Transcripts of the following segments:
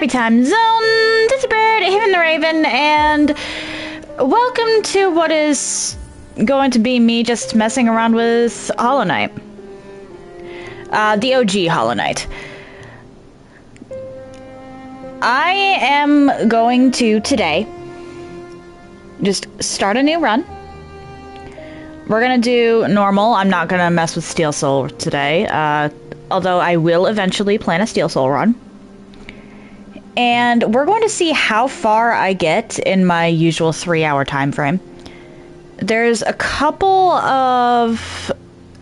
Happy Time Zone, Dizzy Bird, Haven the Raven, and welcome to what is going to be me just messing around with Hollow Knight. The OG Hollow Knight. I am going to, today, just start a new run. We're gonna do normal. I'm not gonna mess with Steel Soul today, although I will eventually plan a Steel Soul run. And we're going to see how far I get in my usual 3-hour time frame. There's a couple of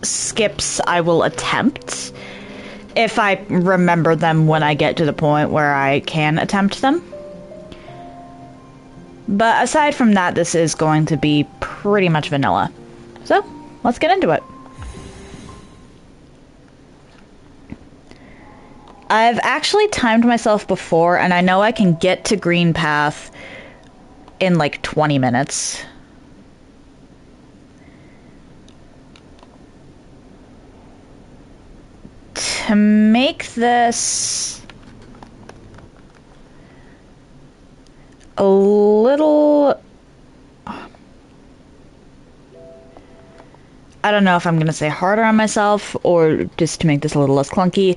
skips I will attempt, if I remember them when I get to the point where I can attempt them. But aside from that, this is going to be pretty much vanilla. So, let's get into it. I've actually timed myself before, and I know I can get to Green Path in like 20 minutes. To make this a little... I don't know if I'm going to say harder on myself or just to make this a little less clunky.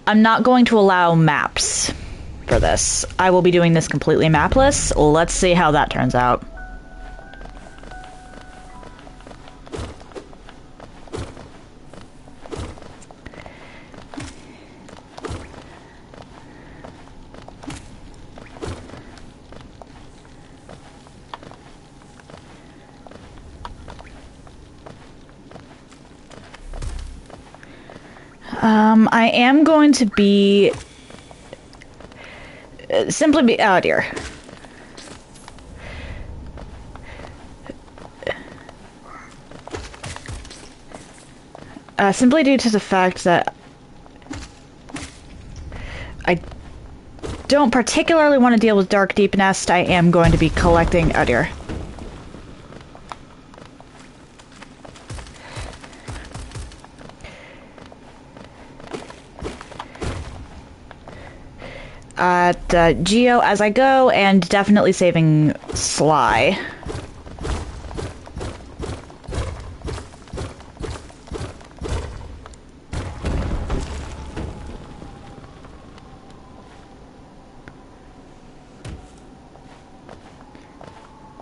I'm not going to allow maps for this. I will be doing this completely mapless. Let's see how that turns out. I am going to be... oh dear. Simply due to the fact that I don't particularly want to deal with Dark Deep Nest, I am going to be collecting... oh dear. Geo as I go, and definitely saving Sly.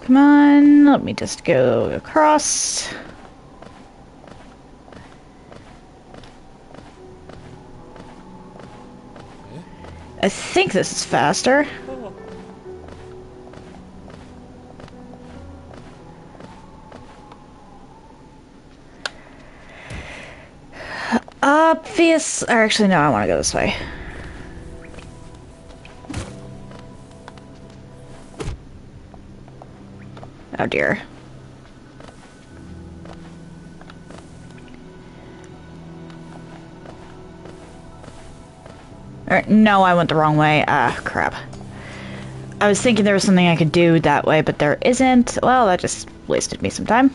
Come on, let me just go across. I think this is faster. Obvious. Or actually, no, I want to go this way. Oh dear. No, I went the wrong way. Ah, crap. I was thinking there was something I could do that way, but there isn't. Well, that just wasted me some time.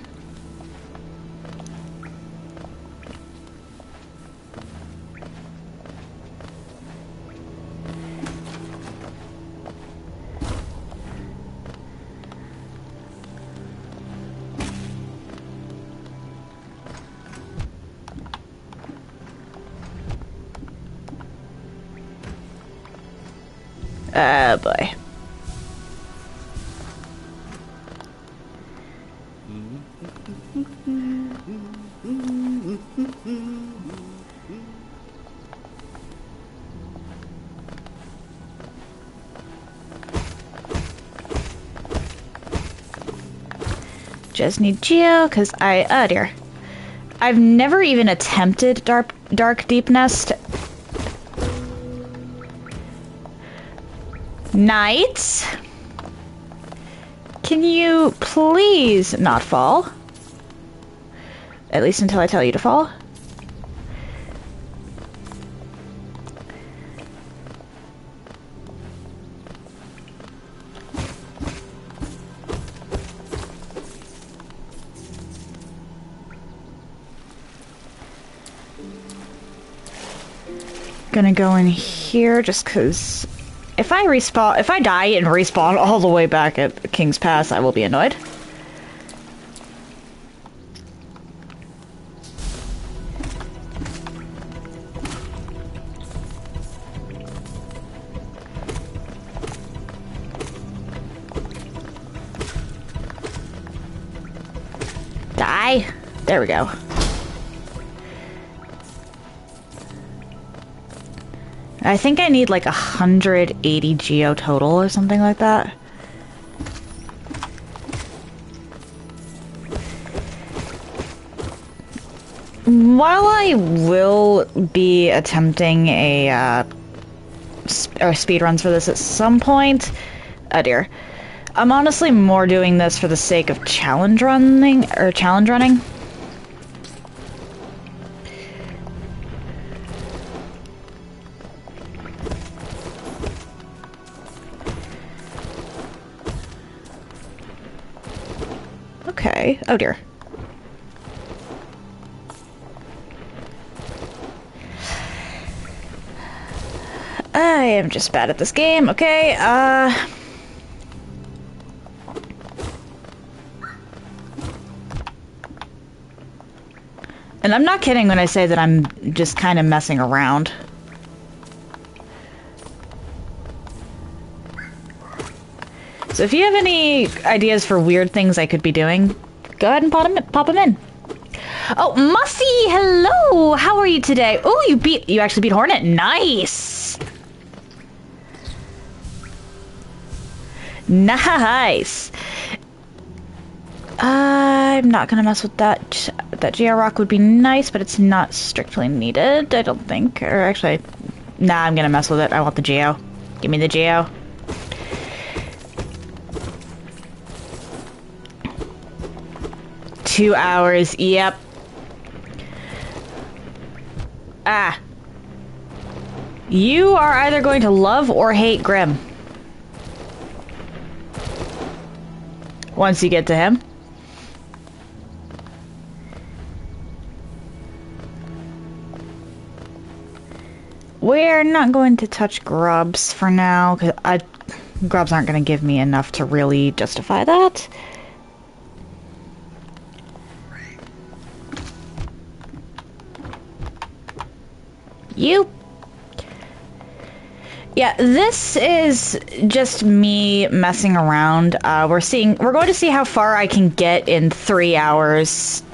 Oh boy. Just need Geo, because oh dear. I've never even attempted Dark Deep Nest. Knight? Can you please not fall? At least until I tell you to fall. Gonna go in here just because if if I die and respawn all the way back at King's Pass, I will be annoyed. Die. There we go. I think I need like 180 geo total or something like that. While I will be attempting a speed runs for this at some point, oh dear, I'm honestly more doing this for the sake of challenge running. Okay. Oh dear. I am just bad at this game. Okay, and I'm not kidding when I say that I'm just kind of messing around. So if you have any ideas for weird things I could be doing, go ahead and pop them in. Oh, Mussy, hello! How are you today? Oh, you actually beat Hornet. Nice! Nice! I'm not gonna mess with that. That GR rock would be nice, but it's not strictly needed, I don't think. Or actually, nah, I'm gonna mess with it. I want the geo. Give me the geo. Two hours, yep. Ah. You are either going to love or hate Grim. Once you get to him. We're not going to touch grubs for now, because grubs aren't going to give me enough to really justify that. You. Yeah, this is just me messing around. We're going to see how far I can get in 3 hours.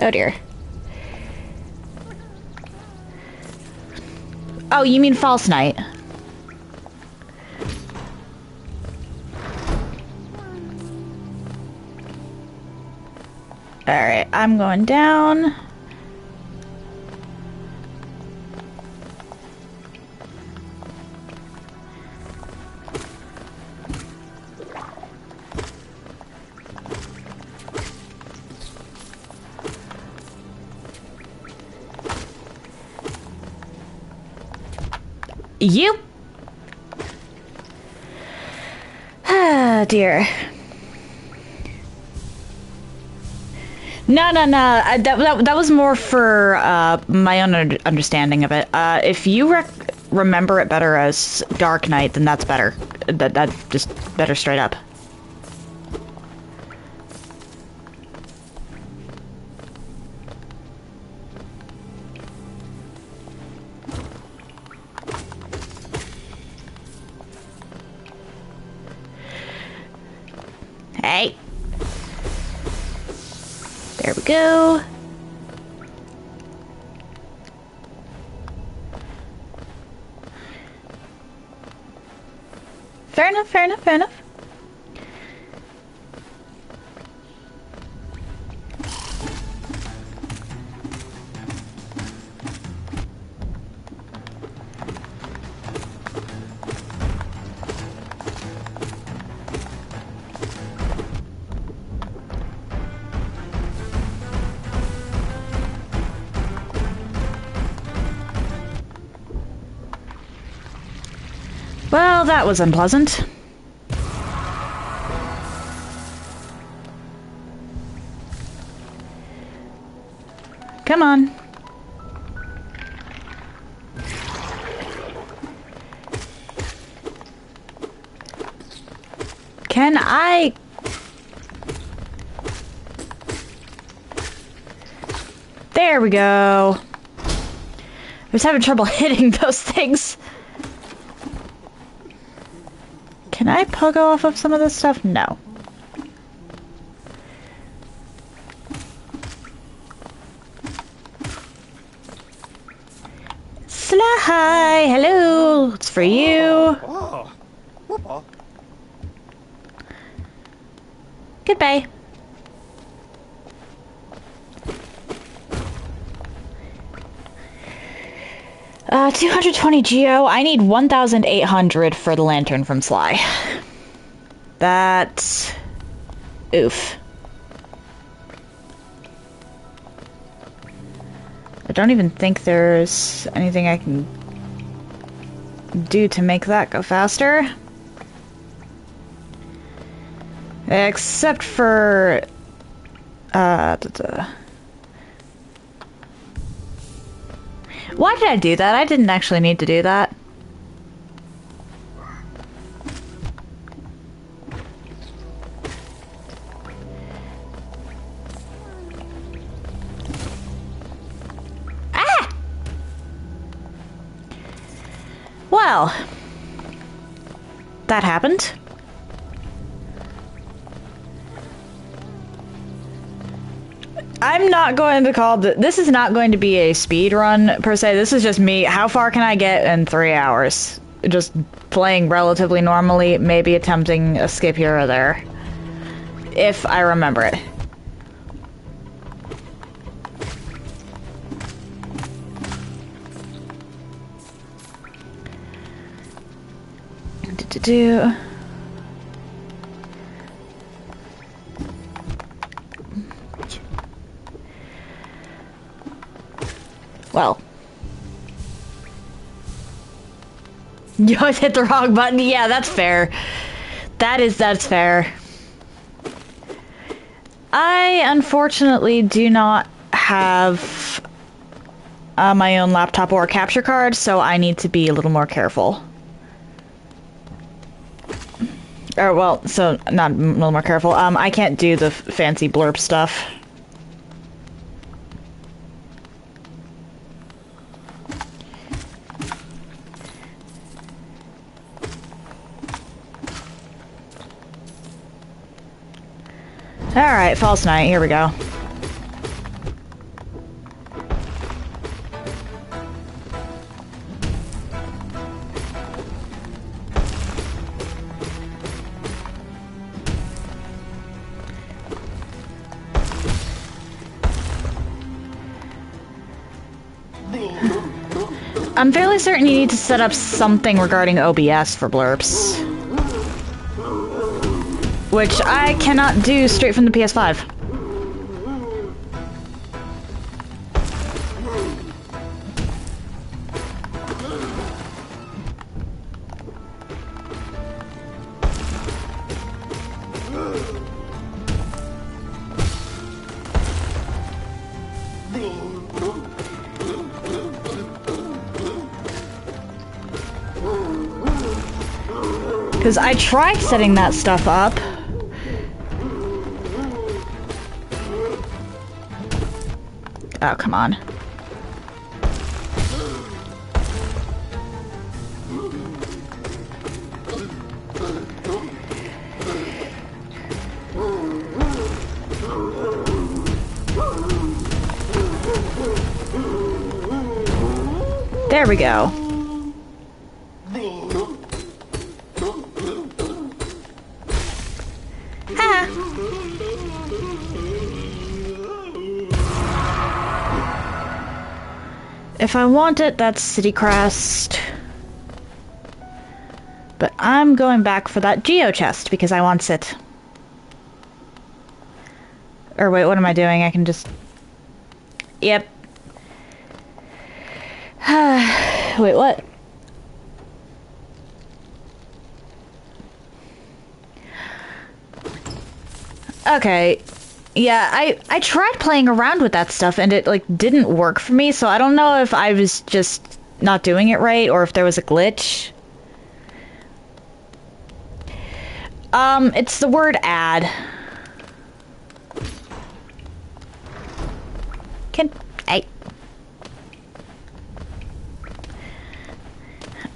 Oh dear. Oh, you mean False Night? Alright, I'm going down. You. Ah, dear. No. That was more for my own understanding of it. If you remember it better as Dark Knight, then that's better. That's just better straight up. Hey. There we go. Fair enough, fair enough, fair enough. Well, that was unpleasant. Come on. Can I... There we go. I was having trouble hitting those things. Can I pogo off of some of this stuff? No. Sly, hello. It's for you. Goodbye. Uh, 220 geo. I need 1,800 for the lantern from Sly. That's... oof. I don't even think there's anything I can do to make that go faster. Except for... Why did I do that? I didn't actually need to do that. Ah! Well, that happened. I'm not going to call this is not going to be a speed run per se. This is just me. How far can I get in 3 hours? Just playing relatively normally, maybe attempting a skip here or there. If I remember it. Do. Well. You always hit the wrong button. Yeah, that's fair. That's fair. I unfortunately do not have my own laptop or a capture card, so I need to be a little more careful. Or, well, so, not a little more careful. I can't do the fancy blurb stuff. Alright, false night, here we go. I'm fairly certain you need to set up something regarding OBS for blurbs. Which I cannot do straight from the PS5. Because I tried setting that stuff up. Oh, come on. There we go. If I want it, that's City Crest. But I'm going back for that Geo chest because I want it. Or wait, what am I doing? I can just... Yep. Wait, what? Okay. Yeah, I tried playing around with that stuff and it like didn't work for me, so I don't know if I was just not doing it right or if there was a glitch. It's the word add.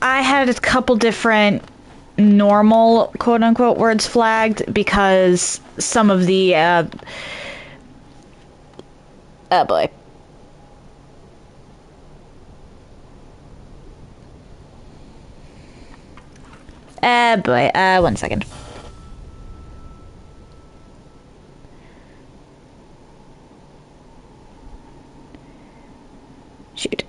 I had a couple different normal quote-unquote words flagged because some of the oh boy. One second. Shoot.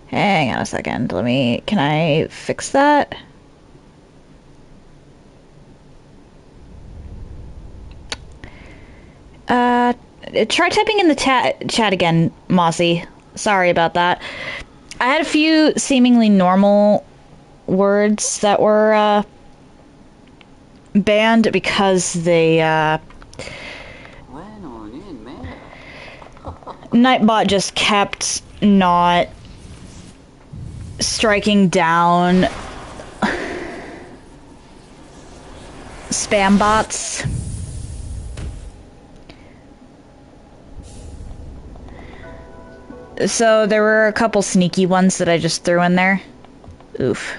Hang on a second. Can I fix that? Try typing in the chat again, Mossy. Sorry about that. I had a few seemingly normal words that were, banned because they, Nightbot just kept not striking down spam bots. So there were a couple sneaky ones that I just threw in there. Oof.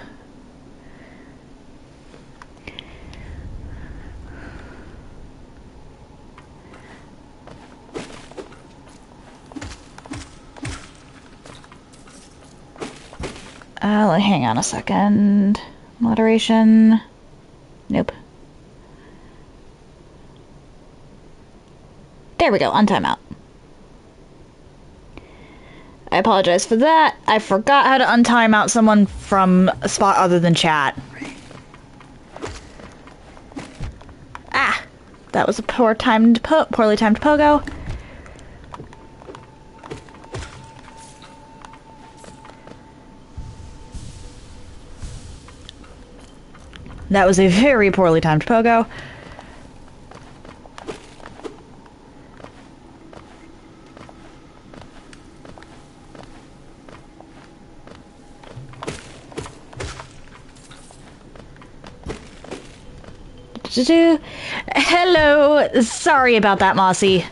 Hang on a second. Moderation. Nope. There we go, on timeout. I apologize for that. I forgot how to untime out someone from a spot other than chat. Ah! That was a poorly timed pogo. That was a very poorly timed pogo. Hello. Sorry about that, Mossy.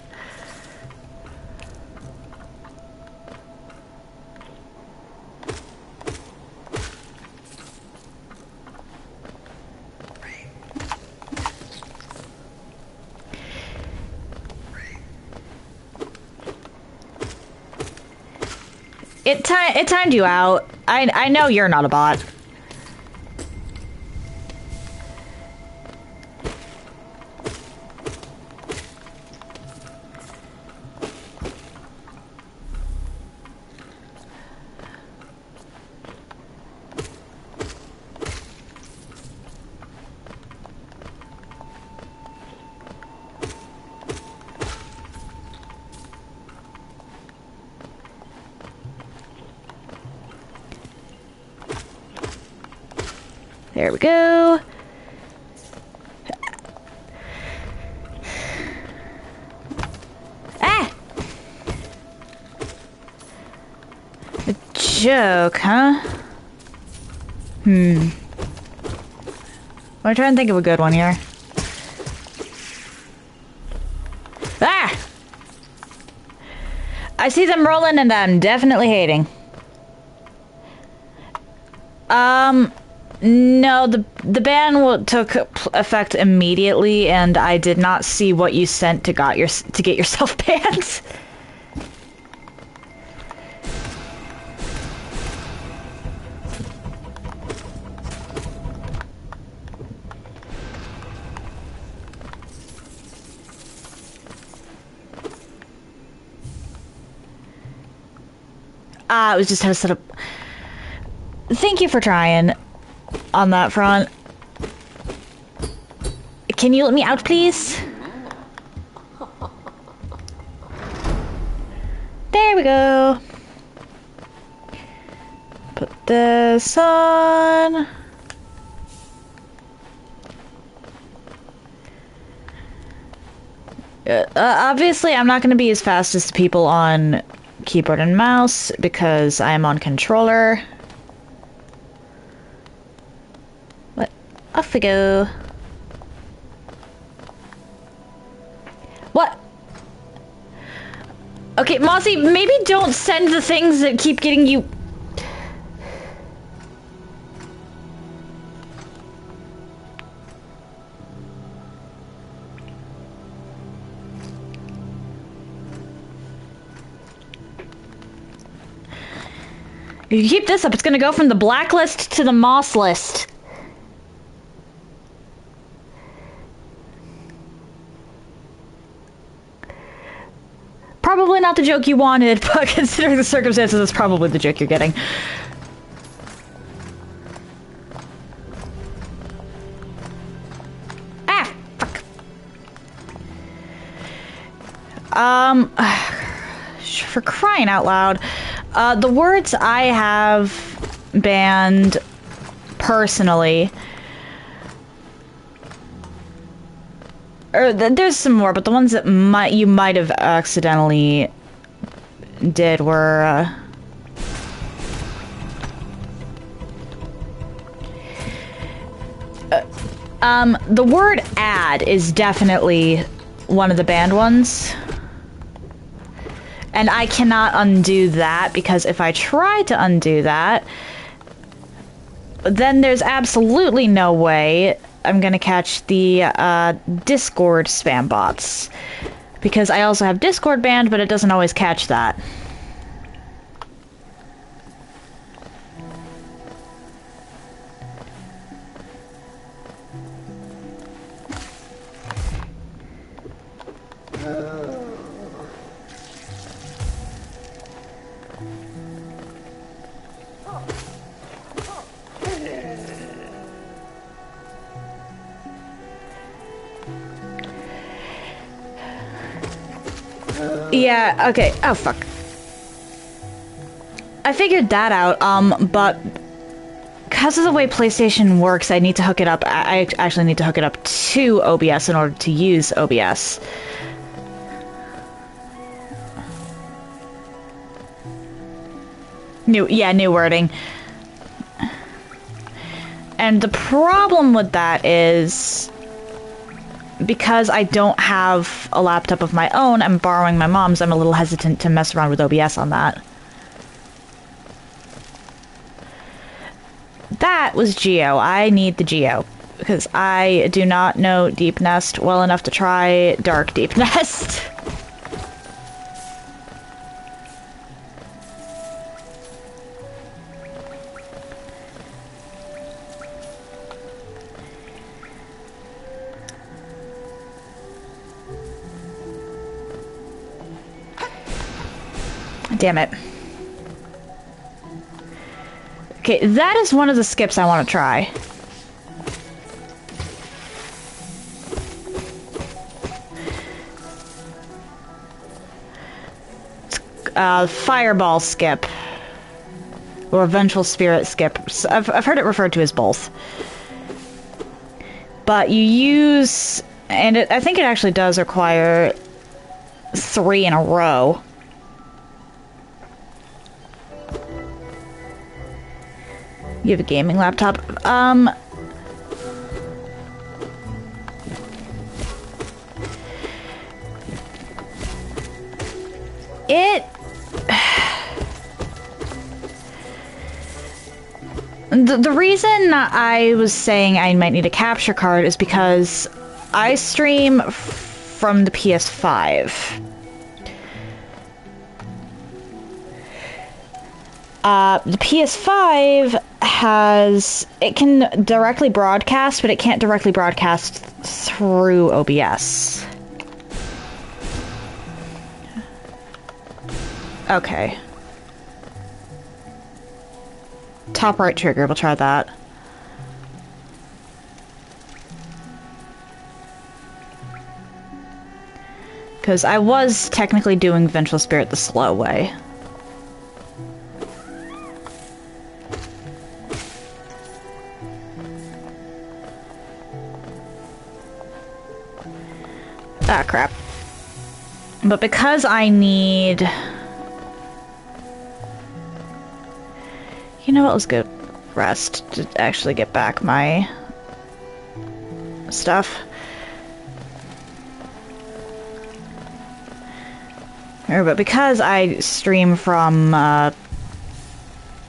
It timed you out. I know you're not a bot. There we go. Ah! A joke, huh? I'm trying to think of a good one here. Ah! I see them rolling and I'm definitely hating. No, the ban took effect immediately, and I did not see what you sent to get yourself banned. It was just how to set up. Thank you for trying. On that front. Can you let me out, please? There we go. Put this on. Obviously, I'm not going to be as fast as the people on keyboard and mouse because I am on controller. What? Off we go. What? Okay, Mossy, maybe don't send the things that keep getting you... If you keep this up, it's gonna go from the blacklist to the moss list. Probably not the joke you wanted, but considering the circumstances, it's probably the joke you're getting. Ah, fuck. For crying out loud. The words I have banned personally, or there's some more, but the ones that you might have accidentally did were the word ad is definitely one of the banned ones. And I cannot undo that, because if I try to undo that, then there's absolutely no way I'm gonna catch the Discord spam bots. Because I also have Discord banned, but it doesn't always catch that. Yeah, okay. Oh, fuck. I figured that out, but because of the way PlayStation works, I need to hook it up. I actually need to hook it up to OBS in order to use OBS. New wording. And the problem with that is, because I don't have a laptop of my own, I'm borrowing my mom's, I'm a little hesitant to mess around with OBS on that. That was Geo. I need the Geo, because I do not know Deep Nest well enough to try Dark Deep Nest. Damn it. Okay, that is one of the skips I want to try. Fireball skip. Or Vengeful Spirit skip. I've heard it referred to as both. But you use... And I think it actually does require 3 in a row. You have a gaming laptop. The reason I was saying I might need a capture card is because I stream from the PS5. The PS5 has... It can directly broadcast, but it can't directly broadcast through OBS. Okay. Top right trigger, we'll try that. Because I was technically doing Vengeful Spirit the slow way. Ah, crap. But because I need... You know what? Let's go rest to actually get back my stuff. But because I stream from the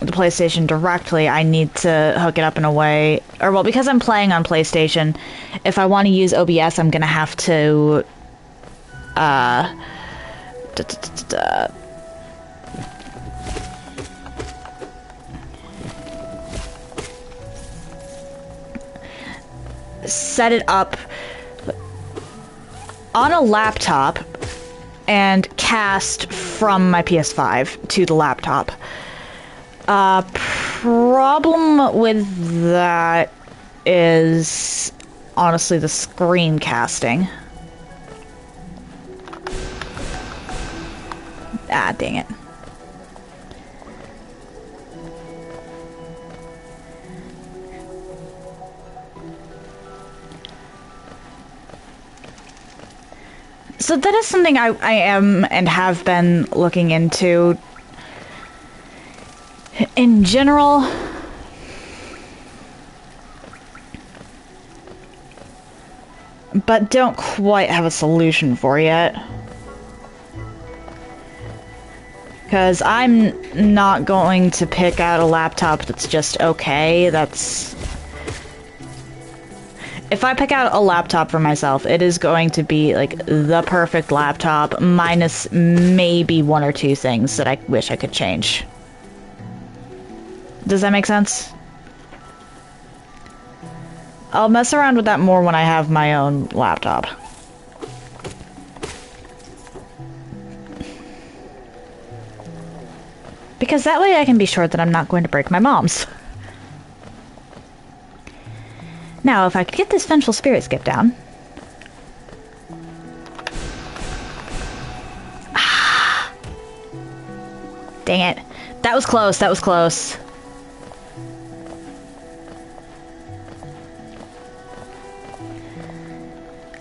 PlayStation directly, I need to hook it up in a way... Or, well, because I'm playing on PlayStation, if I want to use OBS, I'm gonna have to... set it up on a laptop and cast from my PS5 to the laptop. Problem with that is honestly the screencasting. Ah, dang it. So that is something I am and have been looking into. In general, but don't quite have a solution for yet. Because I'm not going to pick out a laptop that's just okay. That's... If I pick out a laptop for myself, it is going to be, like, the perfect laptop, minus maybe one or two things that I wish I could change. Does that make sense? I'll mess around with that more when I have my own laptop. Because that way I can be sure that I'm not going to break my mom's. Now, if I could get this vengeful spirit skip down... Ah. Dang it. That was close, that was close.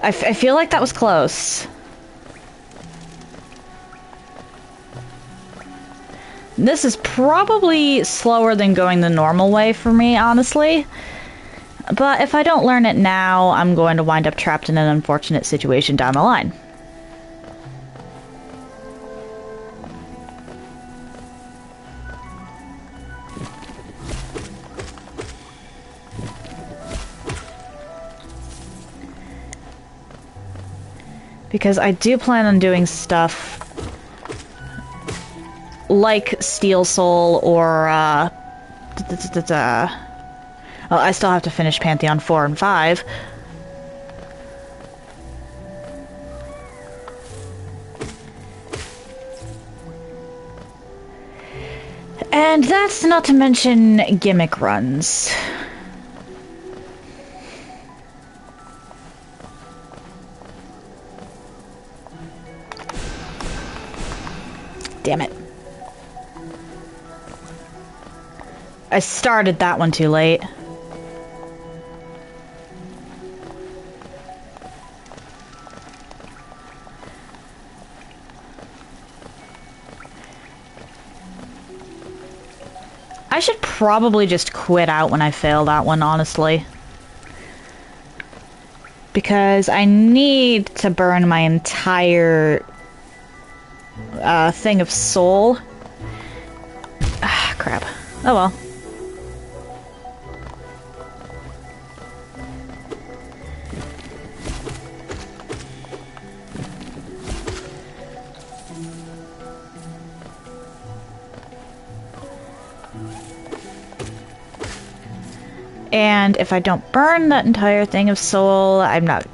I feel like that was close. This is probably slower than going the normal way for me, honestly. But if I don't learn it now, I'm going to wind up trapped in an unfortunate situation down the line. Because I do plan on doing stuff like Steel Soul or, well, I still have to finish Pantheon 4 and 5. And that's not to mention gimmick runs. Damn it. I started that one too late. I should probably just quit out when I fail that one, honestly. Because I need to burn my entire thing of soul. Ah, crap. Oh well. And if I don't burn that entire thing of soul, I'm not...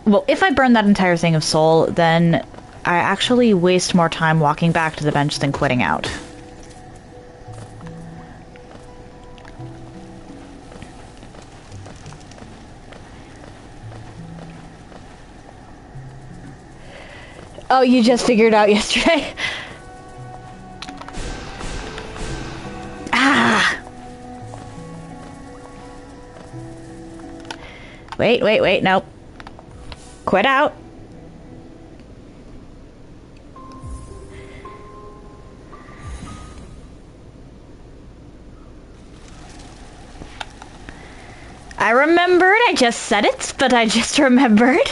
Well, if I burn that entire thing of soul, then I actually waste more time walking back to the bench than quitting out. Oh, you just figured out yesterday? Ah! Wait, nope. Quit out. I remembered, I just said it, but I just remembered.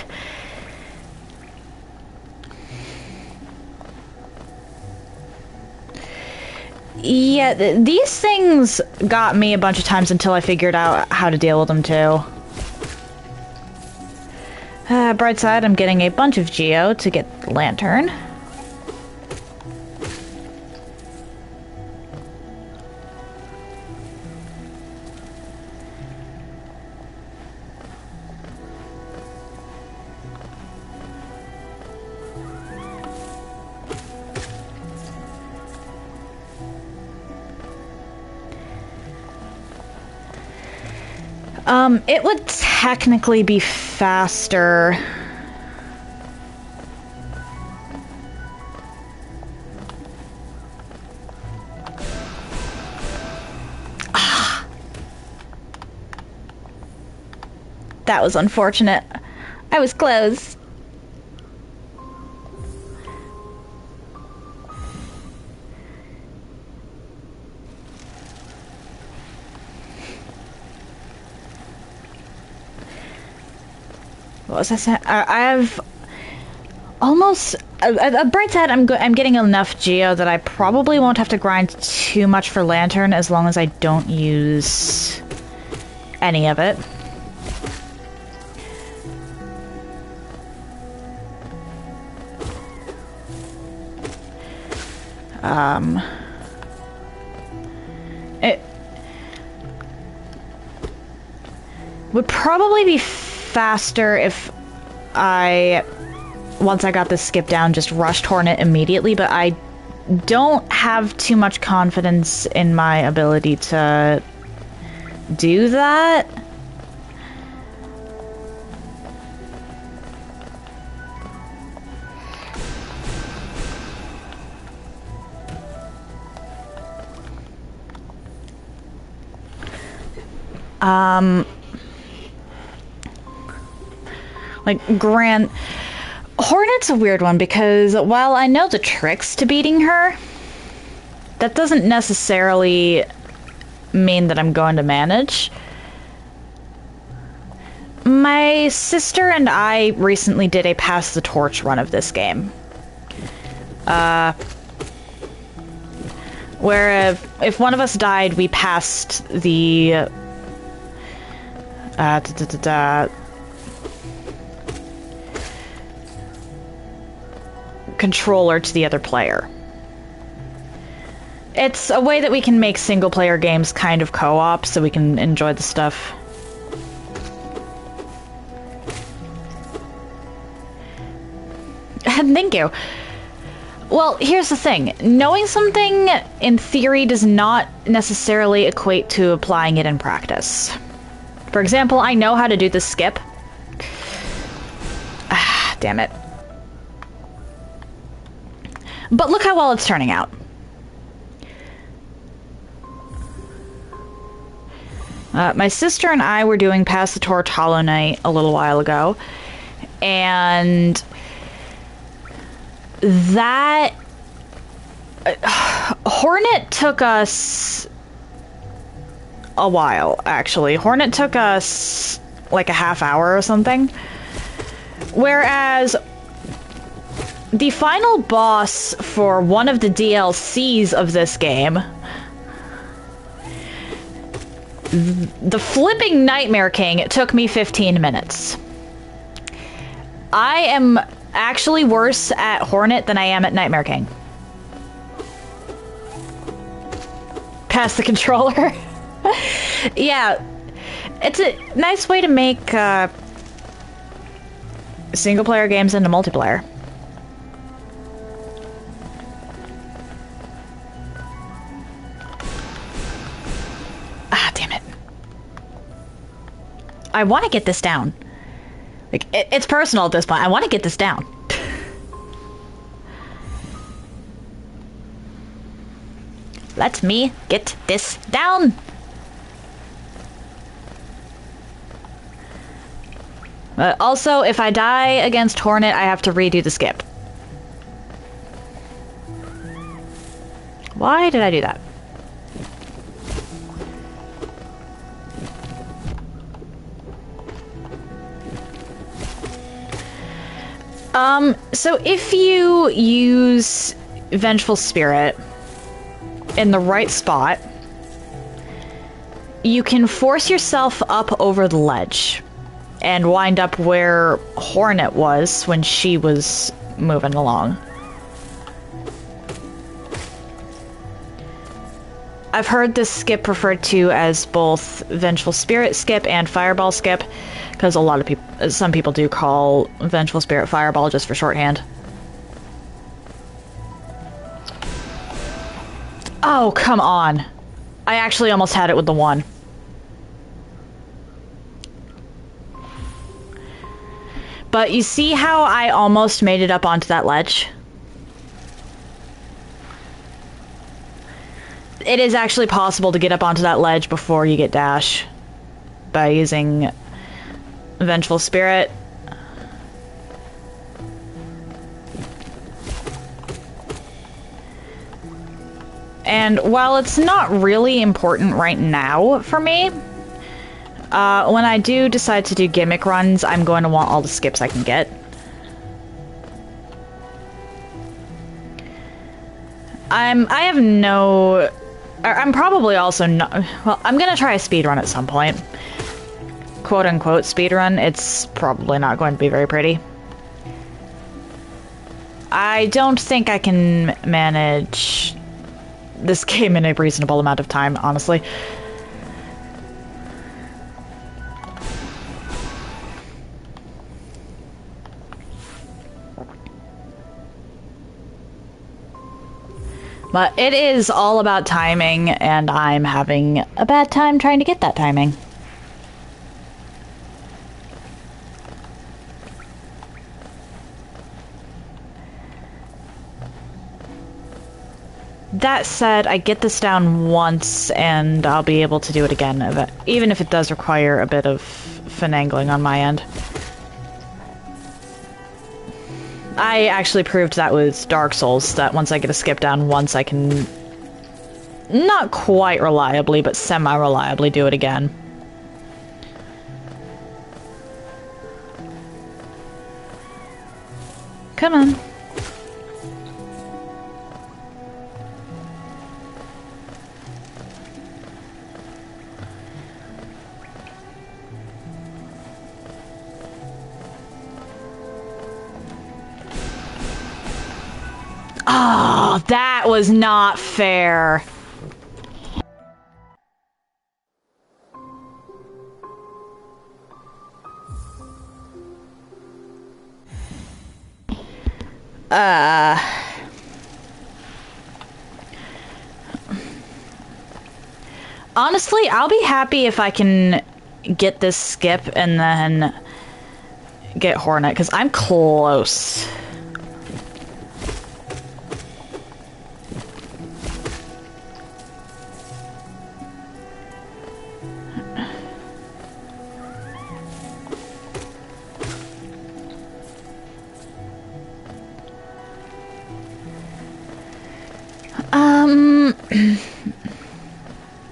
Yeah, these things got me a bunch of times until I figured out how to deal with them too. Bright side, I'm getting a bunch of geo to get the lantern. It would technically be faster. Ah. That was unfortunate. I was close. What was I saying? I have almost a bright side. I'm getting enough geo that I probably won't have to grind too much for lantern as long as I don't use any of it. It would probably be faster if I, once I got this skip down, just rushed Hornet immediately, but I don't have too much confidence in my ability to do that. Like, Hornet's a weird one because while I know the tricks to beating her, that doesn't necessarily mean that I'm going to manage. My sister and I recently did a pass the torch run of this game. Where if one of us died, we passed the controller to the other player. It's a way that we can make single-player games kind of co-op, so we can enjoy the stuff. Thank you. Well, here's the thing. Knowing something in theory does not necessarily equate to applying it in practice. For example, I know how to do the skip. Ah, damn it. But look how well it's turning out. My sister and I were doing Pass the Torch Hollow Knight a little while ago, and that Hornet took us a while, actually. Hornet took us like a half hour or something. Whereas the final boss for one of the DLCs of this game, the Flipping Nightmare King, took me 15 minutes. I am actually worse at Hornet than I am at Nightmare King. Pass the controller. Yeah, it's a nice way to make single-player games into multiplayer. Ah, damn it. I want to get this down. Like, it's personal at this point. I want to get this down. Let me get this down. Also, if I die against Hornet, I have to redo the skip. Why did I do that? So if you use Vengeful Spirit in the right spot, you can force yourself up over the ledge and wind up where Hornet was when she was moving along. I've heard this skip referred to as both Vengeful Spirit skip and Fireball skip, because some people do call Vengeful Spirit Fireball just for shorthand. Oh, come on. I actually almost had it with the 1. But you see how I almost made it up onto that ledge? It is actually possible to get up onto that ledge before you get dash by using Vengeful Spirit. And while it's not really important right now for me, when I do decide to do gimmick runs, I'm going to want all the skips I can get. I'm probably also not... Well, I'm gonna try a speedrun at some point. Quote-unquote speedrun. It's probably not going to be very pretty. I don't think I can manage this game in a reasonable amount of time, honestly. But it is all about timing, and I'm having a bad time trying to get that timing. That said, I get this down once, and I'll be able to do it again, even if it does require a bit of finagling on my end. I actually proved that with Dark Souls, that once I get a skip down once, I can not quite reliably, but semi-reliably do it again. Come on. Oh, that was not fair. Honestly, I'll be happy if I can get this skip and then get Hornet, because I'm close.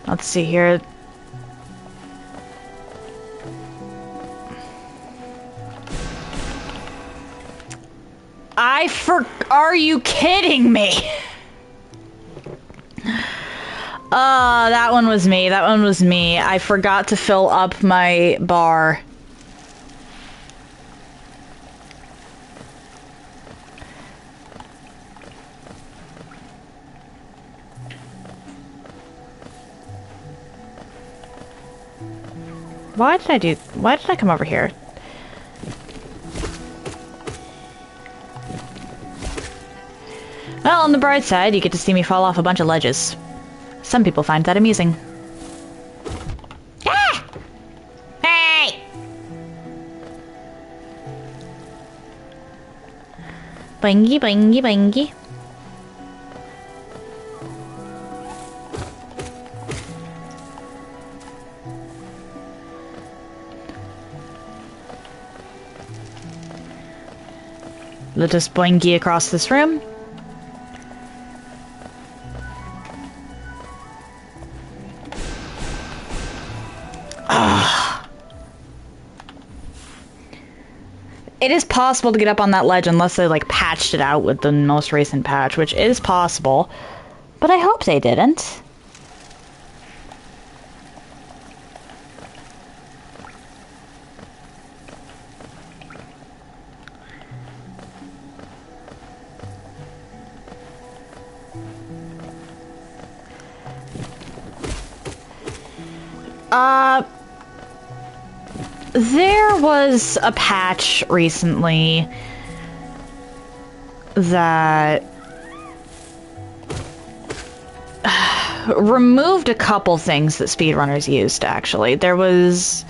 Let's see here. Are you kidding me? That one was me. That one was me. I forgot to fill up my bar. Why did I come over here? Well, on the bright side, you get to see me fall off a bunch of ledges. Some people find that amusing. Ah! Hey! Boingy, boingy, boingy. Let us boingy across this room. It is possible to get up on that ledge unless they, like, patched it out with the most recent patch, which is possible. But I hope they didn't. There was a patch recently that removed a couple things that speedrunners used, actually. There was...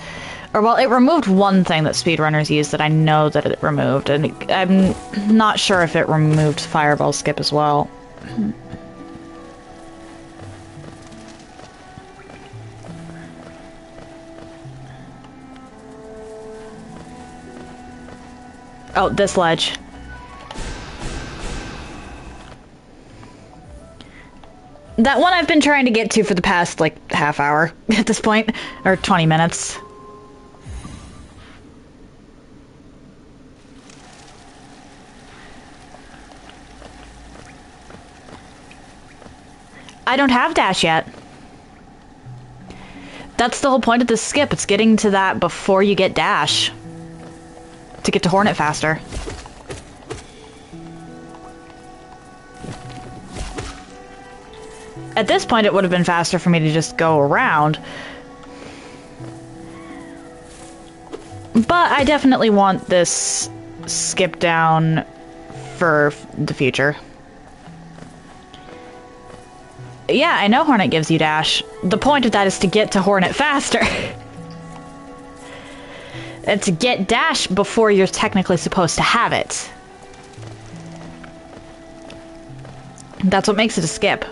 Or, well, it removed one thing that speedrunners used that I know that it removed, and I'm not sure if it removed Fireball Skip as well. Oh, this ledge. That one I've been trying to get to for the past, like, half hour at this point. Or 20 minutes. I don't have dash yet. That's the whole point of this skip. It's getting to that before you get dash. To get to Hornet faster. At this point, it would have been faster for me to just go around. But I definitely want this skip down for the future. Yeah, I know Hornet gives you dash. The point of that is to get to Hornet faster. And to get dash before you're technically supposed to have it. That's what makes it a skip.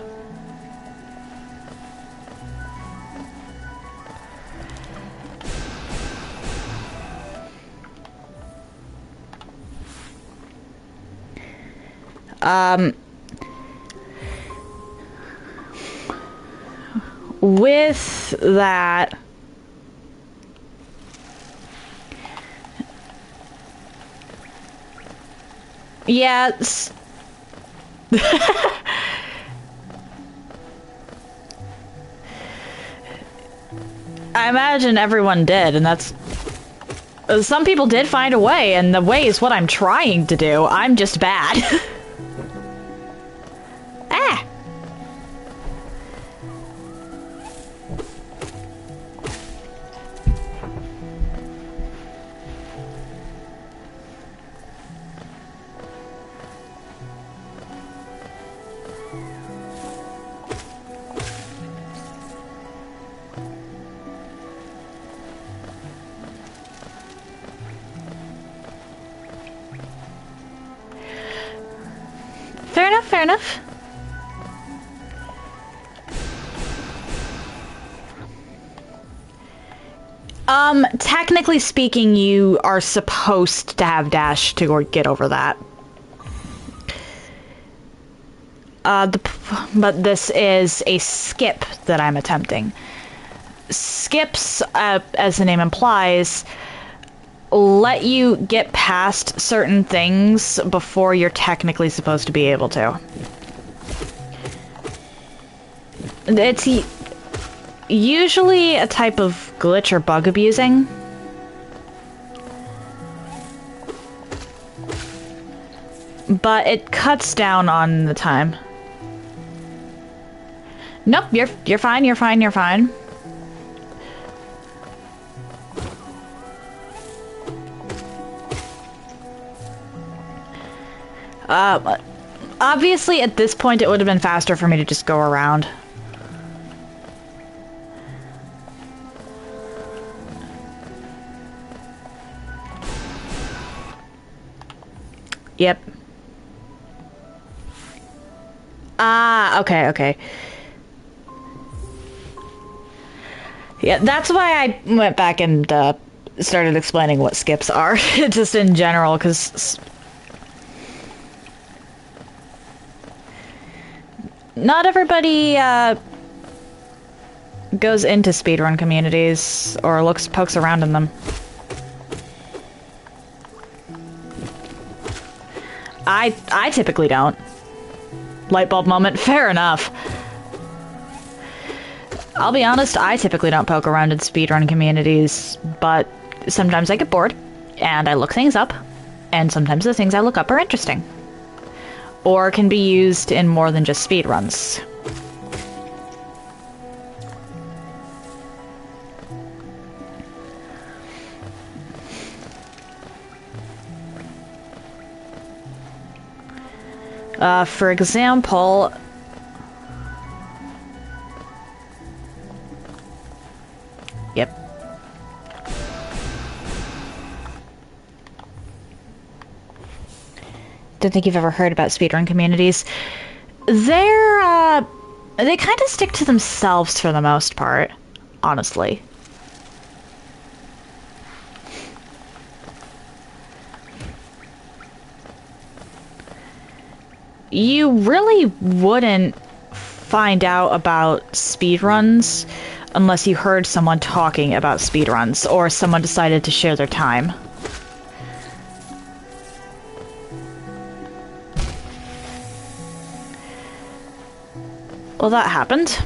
With that... Yeah, I imagine everyone did, and that's... Some people did find a way, and the way is what I'm trying to do. I'm just bad. Ah! Fair enough, fair enough. Technically speaking, you are supposed to have dash to get over that. But this is a skip that I'm attempting. Skips, as the name implies, let you get past certain things before you're technically supposed to be able to. It's usually a type of glitch or bug abusing. But it cuts down on the time. Nope, you're fine, you're fine, you're fine. Obviously at this point it would have been faster for me to just go around. Yep. Ah, okay, okay. Yeah, that's why I went back and started explaining what skips are, just in general, because not everybody goes into speedrun communities or pokes around in them. I typically don't. Light bulb moment, fair enough. I'll be honest, I typically don't poke around in speedrun communities, but sometimes I get bored, and I look things up, and sometimes the things I look up are interesting. Or can be used in more than just speedruns. For example... Yep. Don't think you've ever heard about speedrun communities. They kind of stick to themselves for the most part, honestly. You really wouldn't find out about speedruns unless you heard someone talking about speedruns, or someone decided to share their time. Well, that happened.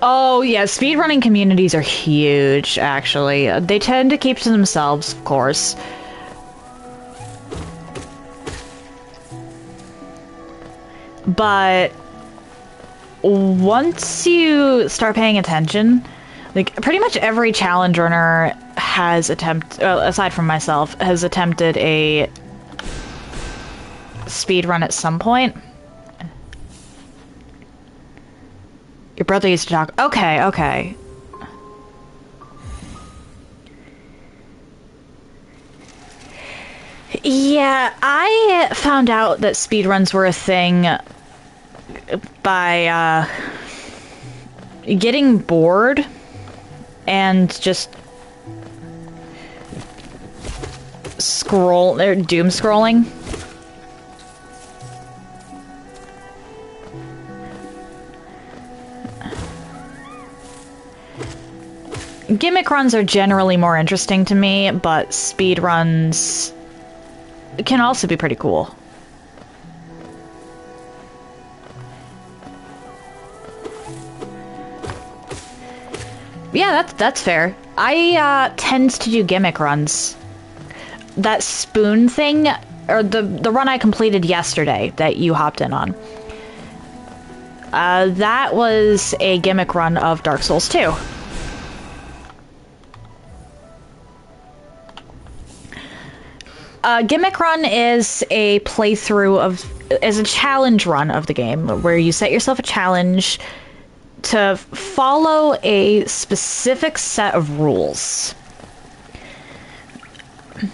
Oh, yeah, speedrunning communities are huge, actually. They tend to keep to themselves, of course. But once you start paying attention, like, pretty much every challenge runner has aside from myself, has attempted a speedrun at some point. Your brother used to talk. Okay, okay. Yeah, I found out that speedruns were a thing by getting bored and just doom scrolling. Gimmick runs are generally more interesting to me, but speed runs can also be pretty cool. Yeah, that's fair. I tend to do gimmick runs. That spoon thing, or the run I completed yesterday that you hopped in on. That was a gimmick run of Dark Souls 2. Gimmick run is a challenge run of the game, where you set yourself a challenge to follow a specific set of rules.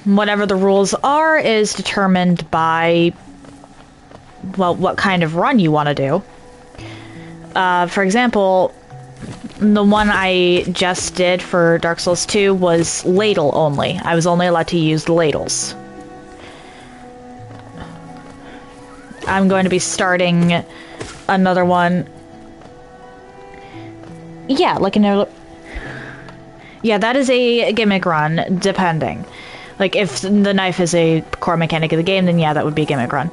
Whatever the rules are is determined by, well, what kind of run you want to do. For example, the one I just did for Dark Souls 2 was ladle only. I was only allowed to use ladles. I'm going to be starting another one. Yeah, like yeah, that is a gimmick run, depending. Like, if the knife is a core mechanic of the game, then yeah, that would be a gimmick run.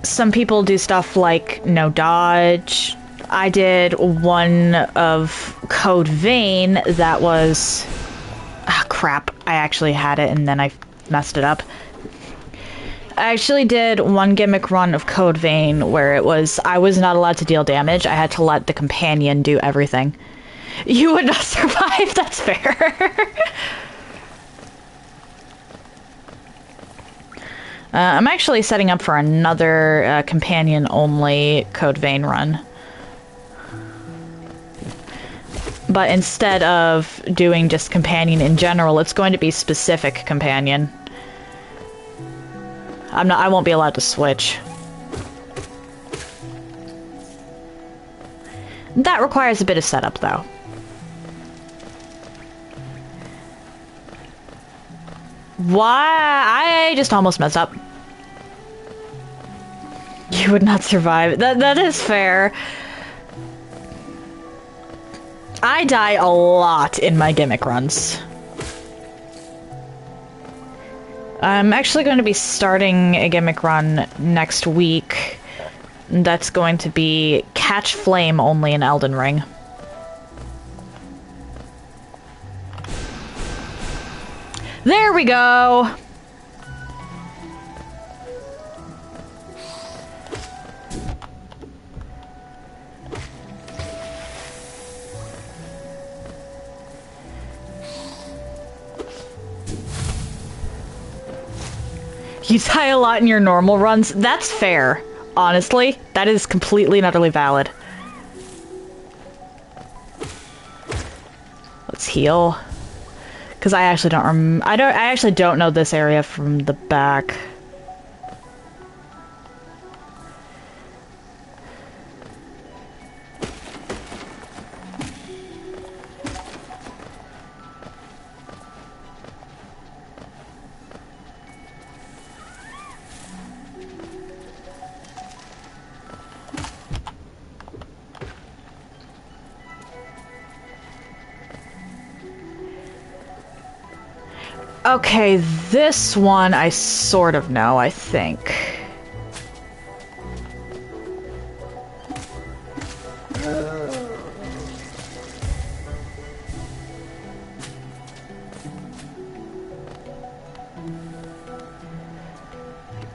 Some people do stuff like no dodge. I did one of Code Vein that was... Ah, crap. I actually had it and then I messed it up. I actually did one gimmick run of Code Vein where I was not allowed to deal damage. I had to let the companion do everything. You would not survive, that's fair. I'm actually setting up for another companion-only Code Vein run. But instead of doing just companion in general, it's going to be specific companion. I won't be allowed to switch. That requires a bit of setup, though. Why? I just almost messed up. You would not survive. That is fair. I die a lot in my gimmick runs. I'm actually going to be starting a gimmick run next week. That's going to be Catch Flame only in Elden Ring. There we go! You die a lot in your normal runs. That's fair. Honestly, that is completely and utterly valid. Let's heal. Because I actually don't I actually don't know this area from the back. Okay, this one I sort of know, I think.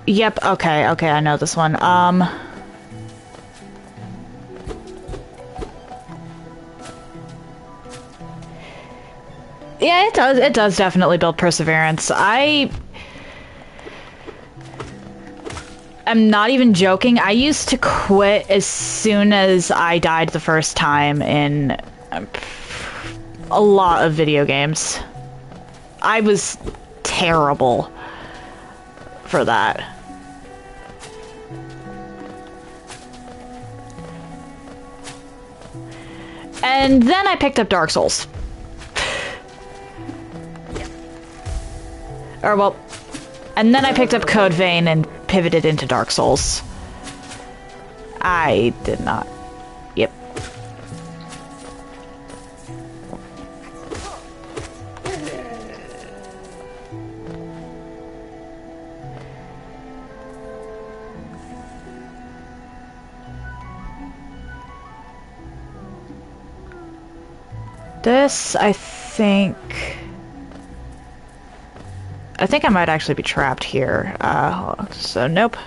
Yep, okay, I know this one. Yeah, it does definitely build perseverance. I am not even joking. I used to quit as soon as I died the first time in a lot of video games. I was terrible for that. And then I picked up Dark Souls. Or, well, and then I picked up Code Vein and pivoted into Dark Souls. I did not. Yep. This, I think I might actually be trapped here. So nope.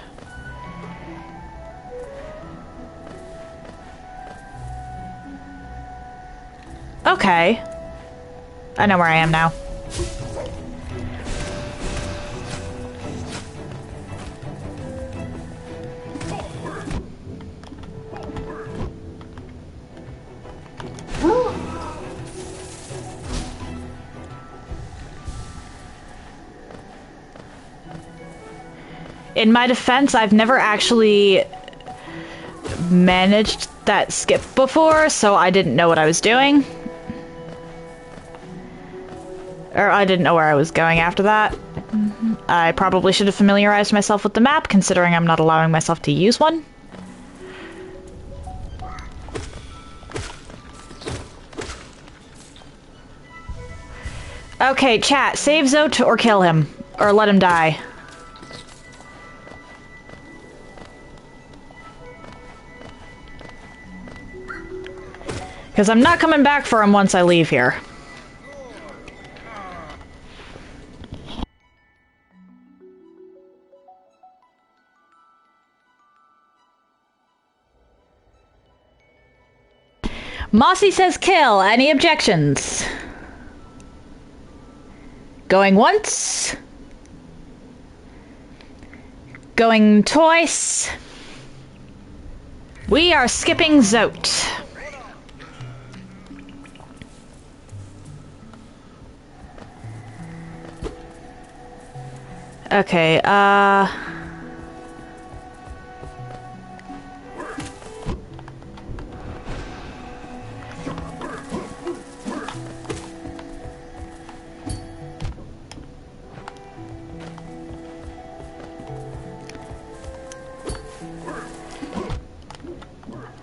Okay. I know where I am now. In my defense, I've never actually managed that skip before, so I didn't know what I was doing. Or I didn't know where I was going after that. I probably should have familiarized myself with the map, considering I'm not allowing myself to use one. Okay, chat, save Zote or kill him. Or let him die. Because I'm not coming back for him once I leave here. Mossy says kill. Any objections? Going once. Going twice. We are skipping Zote. Okay,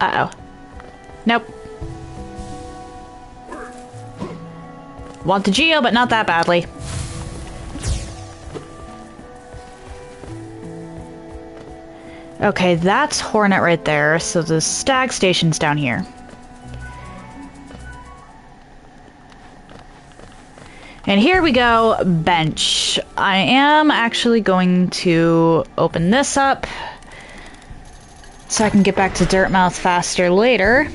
Uh-oh. Nope. Want the Geo, but not that badly. Okay, that's Hornet right there, so the Stag Station's down here. And here we go, bench. I am actually going to open this up so I can get back to Dirtmouth faster later.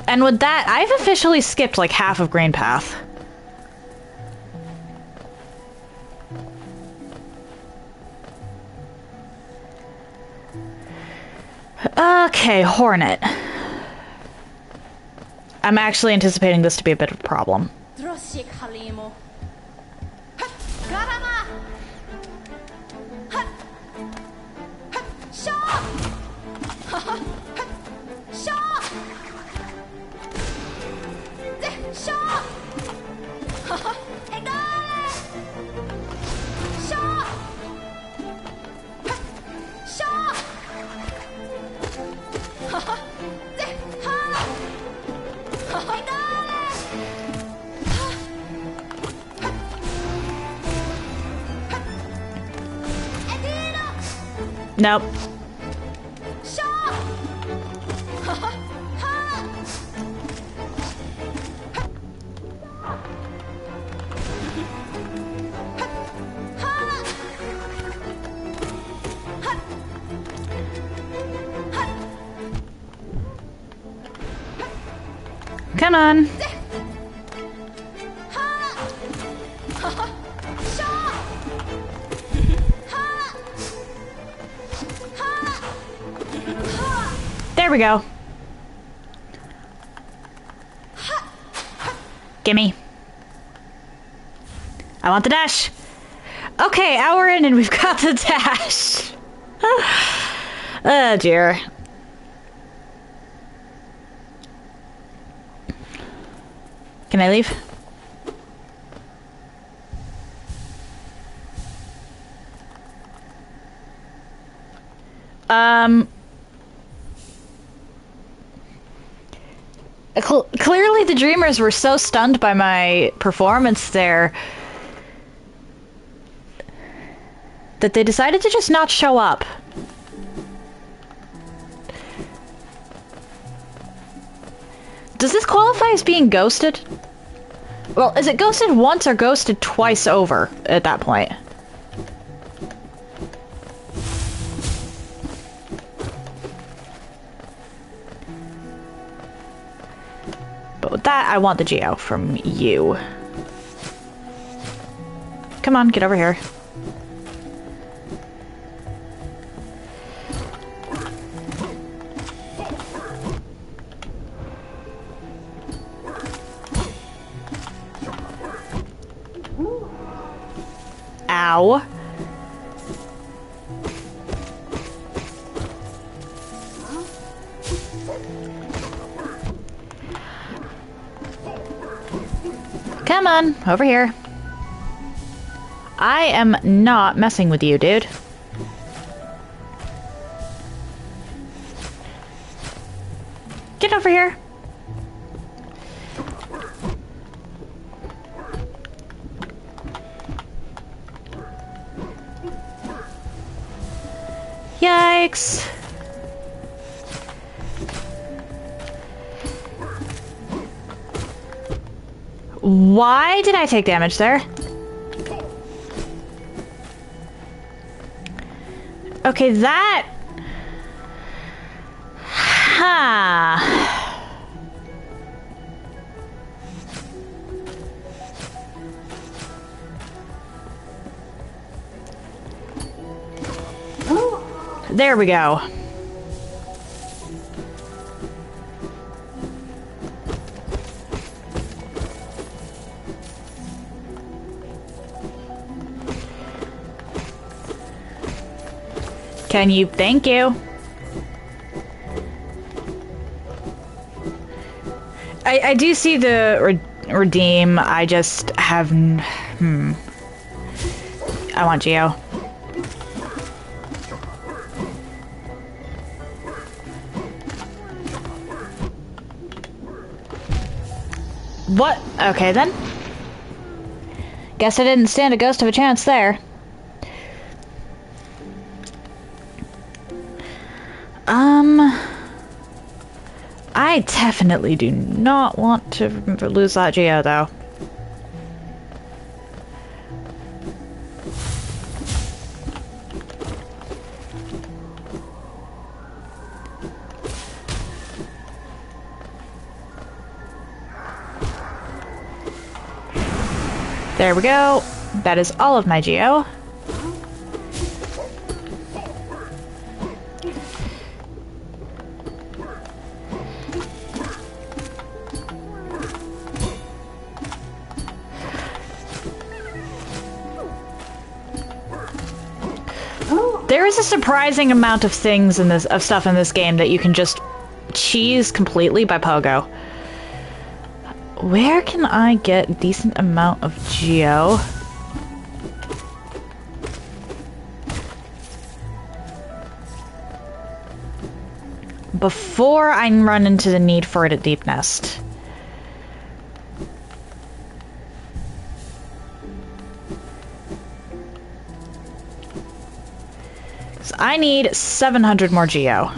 And with that, I've officially skipped like half of Grain Path. Okay, Hornet. I'm actually anticipating this to be a bit of a problem. Nope. Come on. There we go. Gimme. I want the dash. Okay, hour in and we've got the dash. Oh dear. Can I leave? Clearly the Dreamers were so stunned by my performance there that they decided to just not show up. Does this qualify as being ghosted? Well, is it ghosted once or ghosted twice over at that point? But with that, I want the Geo from you. Come on, get over here. Ow. Come on, over here. I am not messing with you, dude. Get over here. Yikes. Why did I take damage there? Okay, that... Ha. There we go. Can you? Thank you. I do see the redeem. I just have... I want Geo. What? Okay, then. Guess I didn't stand a ghost of a chance there. I definitely do not want to lose that Geo, though. There we go. That is all of my Geo. There is a surprising amount of things in this, of stuff in this game that you can just cheese completely by pogo. Where can I get a decent amount of Geo? Before I run into the need for it at Deep Nest. So I need 700 more Geo.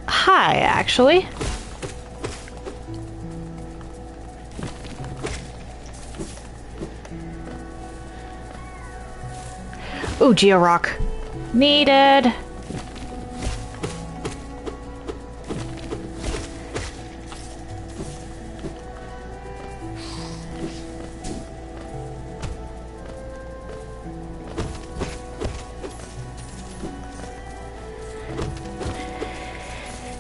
Hi, actually. Ooh, Geo Rock. Needed.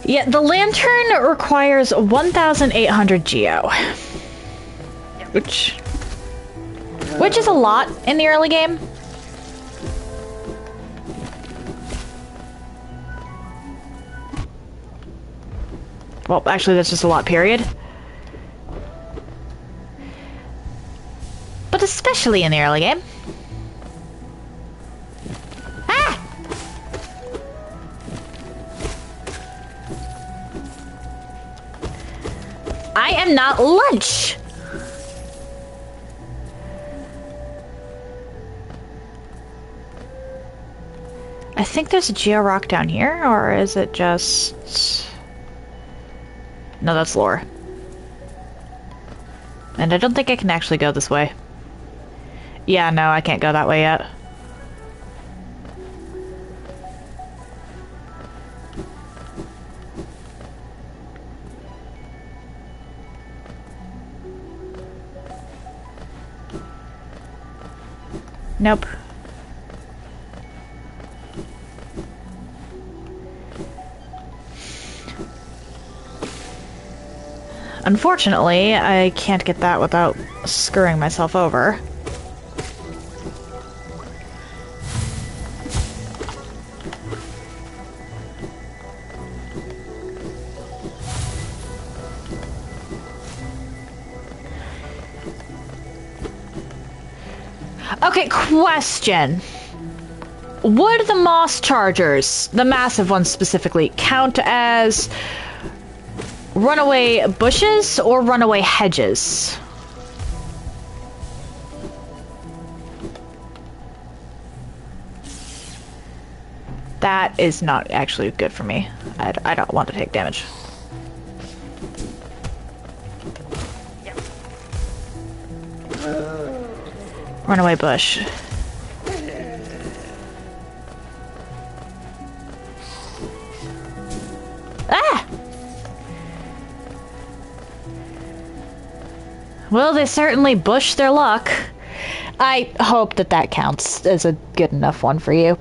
Yeah, the lantern requires 1,800 Geo. Which is a lot in the early game. Well, actually, that's just a lot, period. But especially in the early game. Ah! I am not lunch! I think there's a Geo Rock down here, or is it just... No, that's lore. And I don't think I can actually go this way. Yeah, no, I can't go that way yet. Nope. Unfortunately, I can't get that without screwing myself over. Okay, question. Would the moss chargers, the massive ones specifically, count as runaway bushes or runaway hedges? That is not actually good for me. I don't want to take damage. Runaway bush. Ah! Well, they certainly bushed their luck. I hope that that counts as a good enough one for you.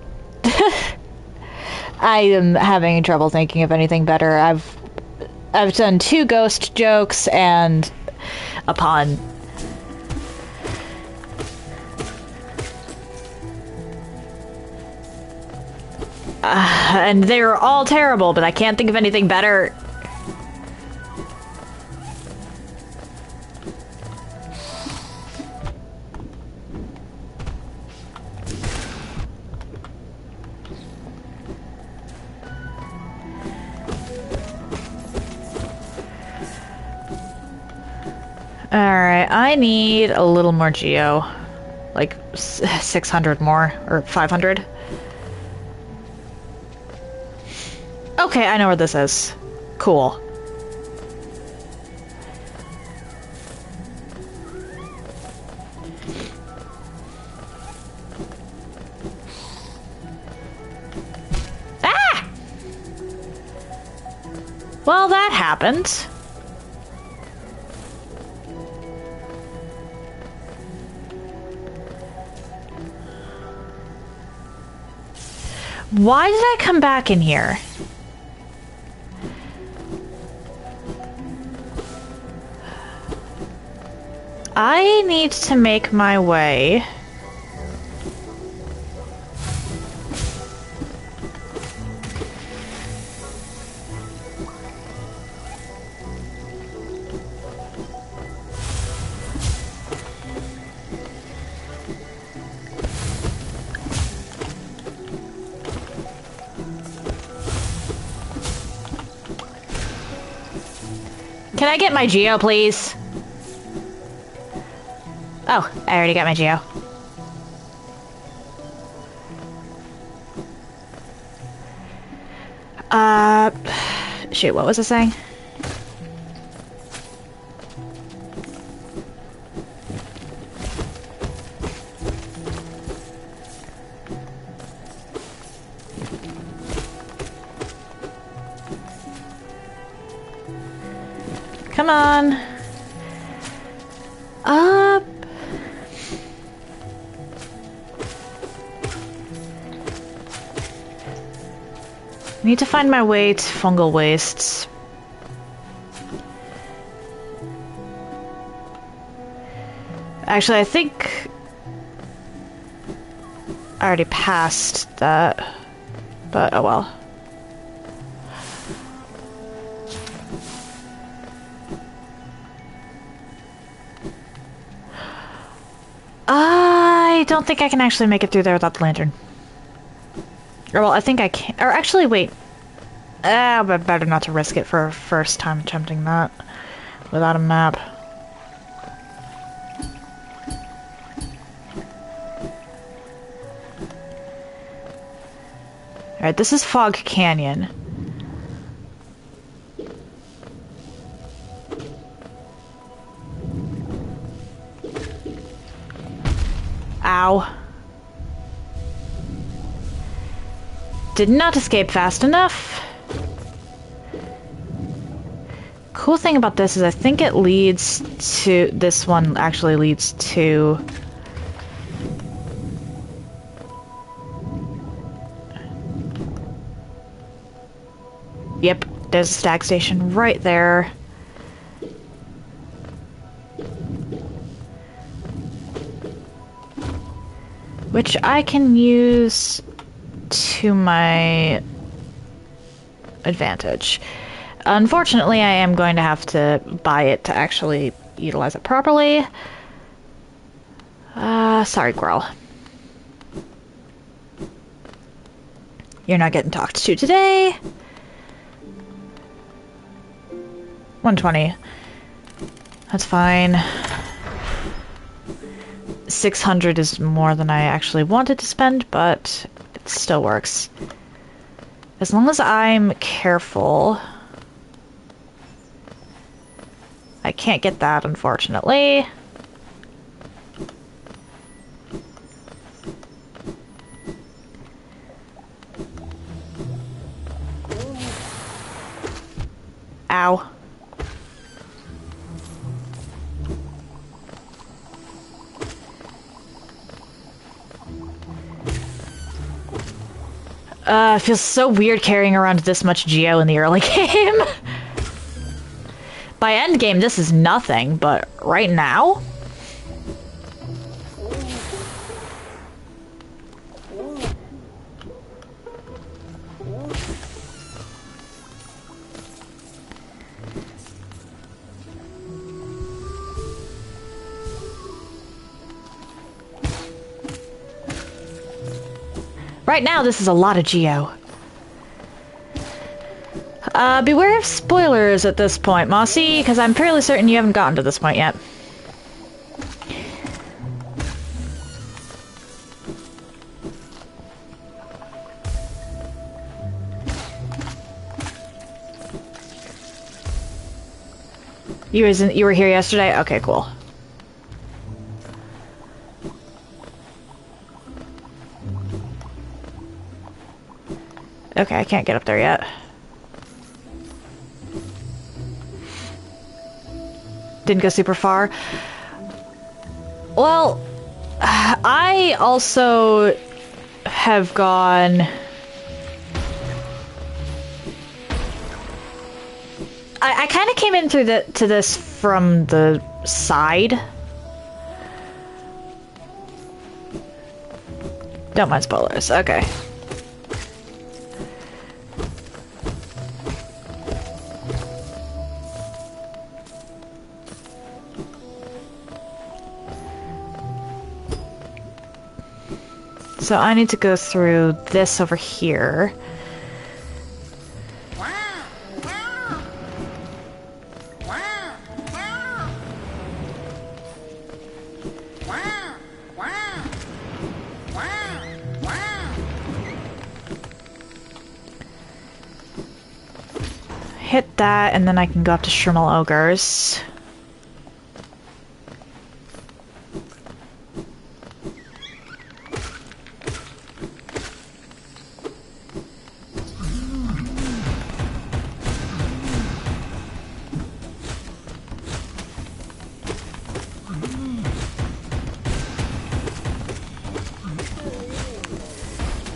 I am having trouble thinking of anything better. I've done 2 ghost jokes and a pun. And they were all terrible, but I can't think of anything better. Alright, I need a little more geo. Like 600 more, or 500. Okay, I know where this is. Cool. Ah! Well, that happened. Why did I come back in here? I need to make my way. Can I get my geo, please? Oh, I already got my geo. Shoot, what was I saying? Come on. Up. Need to find my way to fungal wastes. Actually, I think I already passed that, but oh well. I don't think I can actually make it through there without the lantern. Or, well, I think I can. Or actually, wait. But better not to risk it for a first time attempting that without a map. Alright, this is Fog Canyon. Ow. Did not escape fast enough. Cool thing about this is I think it leads to... This one actually leads to... Yep, there's a stag station right there. Which I can use to my advantage. Unfortunately, I am going to have to buy it to actually utilize it properly. Sorry, Grell. You're not getting talked to today. 120. That's fine. 600 is more than I actually wanted to spend, but it still works. As long as I'm careful. I can't get that, unfortunately. Ow. It feels so weird carrying around this much geo in the early game. By end game, this is nothing, but right now? Right now, this is a lot of geo. Beware of spoilers at this point, Mossy, because I'm fairly certain you haven't gotten to this point yet. You were here yesterday? Okay, cool. Okay, I can't get up there yet. Didn't go super far. Well, I also have gone... I kind of came in through to this from the side. Don't mind spoilers. Okay. So I need to go through this over here. Hit that, and then I can go up to Shrimal Ogres.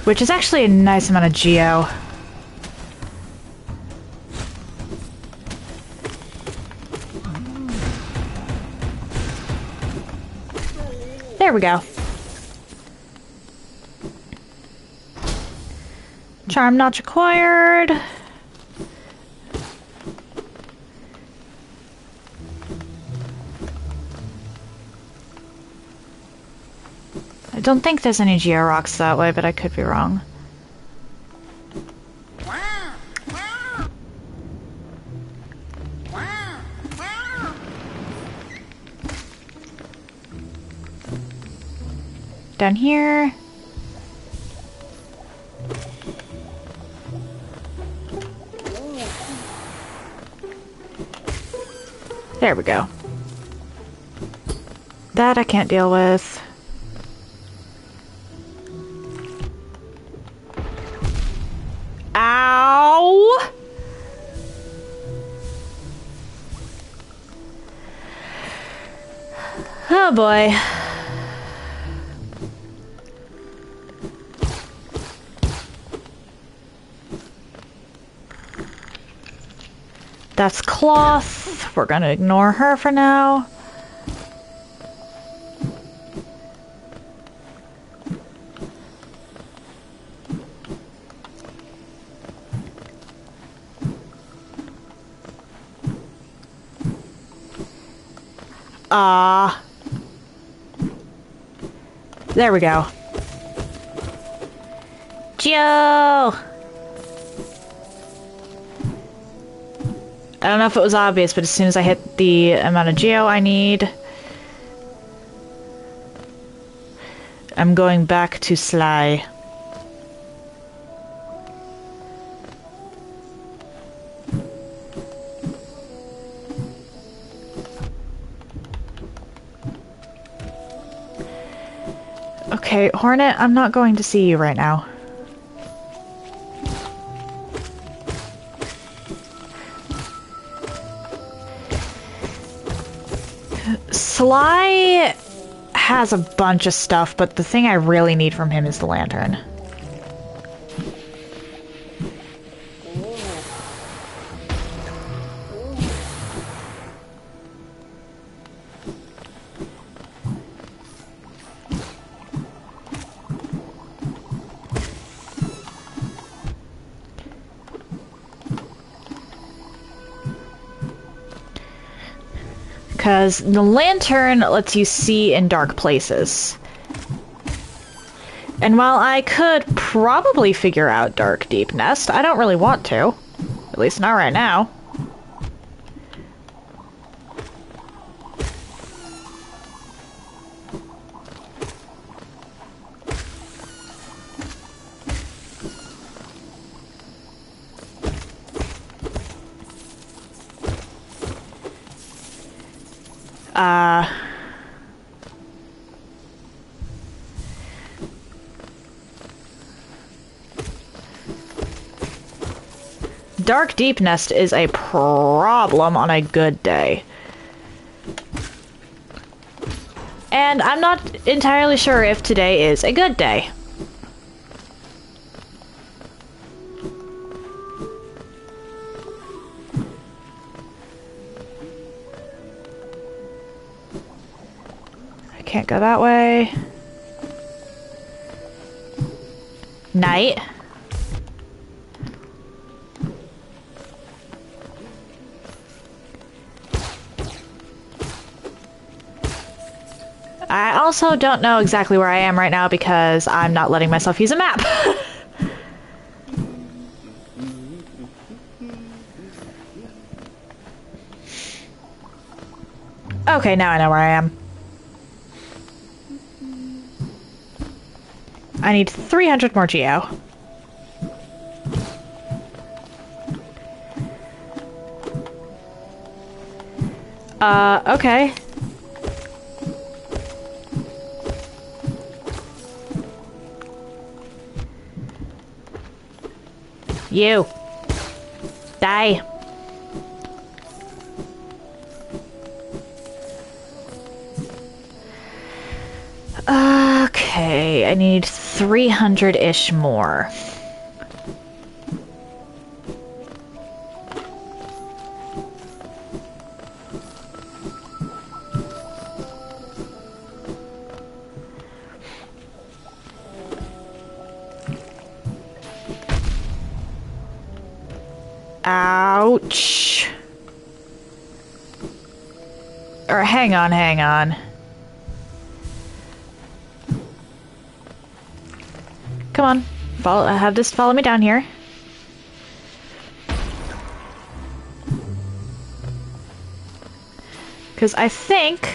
Which is actually a nice amount of geo. There we go. Charm notch acquired. I don't think there's any geo rocks that way, but I could be wrong. Down here. There we go. That I can't deal with. Ow! Oh boy. That's cloth. We're gonna ignore her for now. There we go. Geo! I don't know if it was obvious, but as soon as I hit the amount of geo I need, I'm going back to Sly. Okay, Hornet, I'm not going to see you right now. Sly has a bunch of stuff, but the thing I really need from him is the lantern. Because the lantern lets you see in dark places. And while I could probably figure out Dark Deep Nest, I don't really want to. At least not right now. Uh... Dark Deep Nest is a problem on a good day. And I'm not entirely sure if today is a good day. I can't go that way. Night. I also don't know exactly where I am right now because I'm not letting myself use a map. Okay, now I know where I am. I need 300 more geo. Okay. You. Die. Okay, I need 300-ish more. Ouch. Or hang on, hang on. Come on, have this follow me down here. Because I think...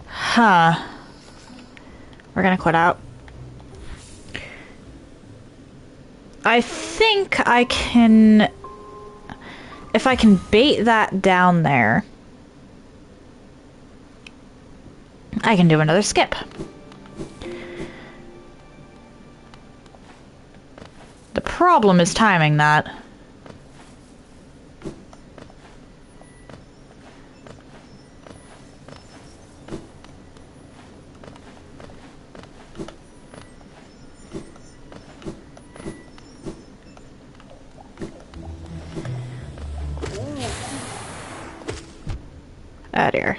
Huh. We're gonna quit out. I think I can... If I can bait that down there, I can do another skip. The problem is timing that. Oh dear.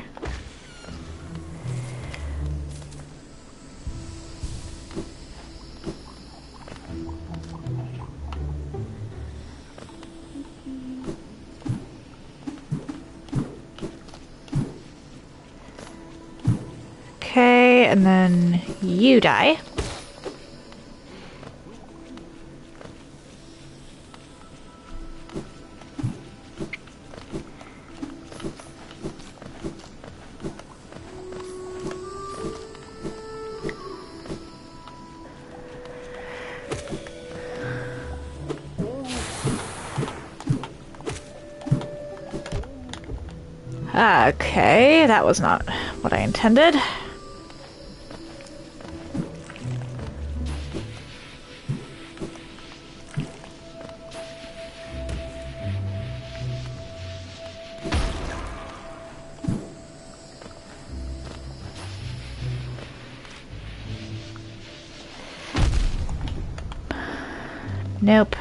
Okay, and then you die. Okay, that was not what I intended. Nope.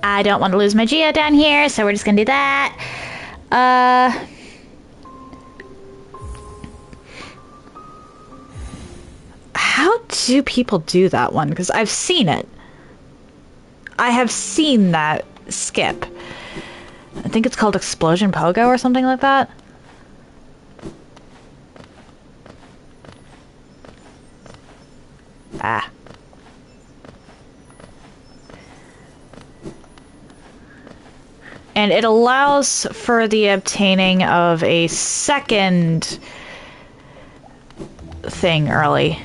I don't want to lose my geo down here, so we're just gonna do that. How do people do that one? Because I've seen it. I have seen that skip. I think it's called Explosion Pogo or something like that. Ah. And it allows for the obtaining of a second thing early.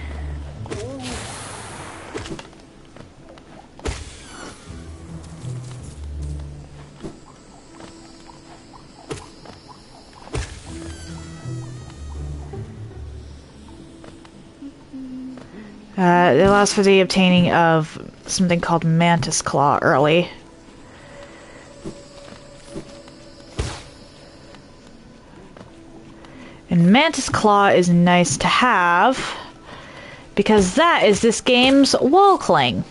It allows for the obtaining of something called Mantis Claw early. And Mantis Claw is nice to have, because that is this game's wall cling.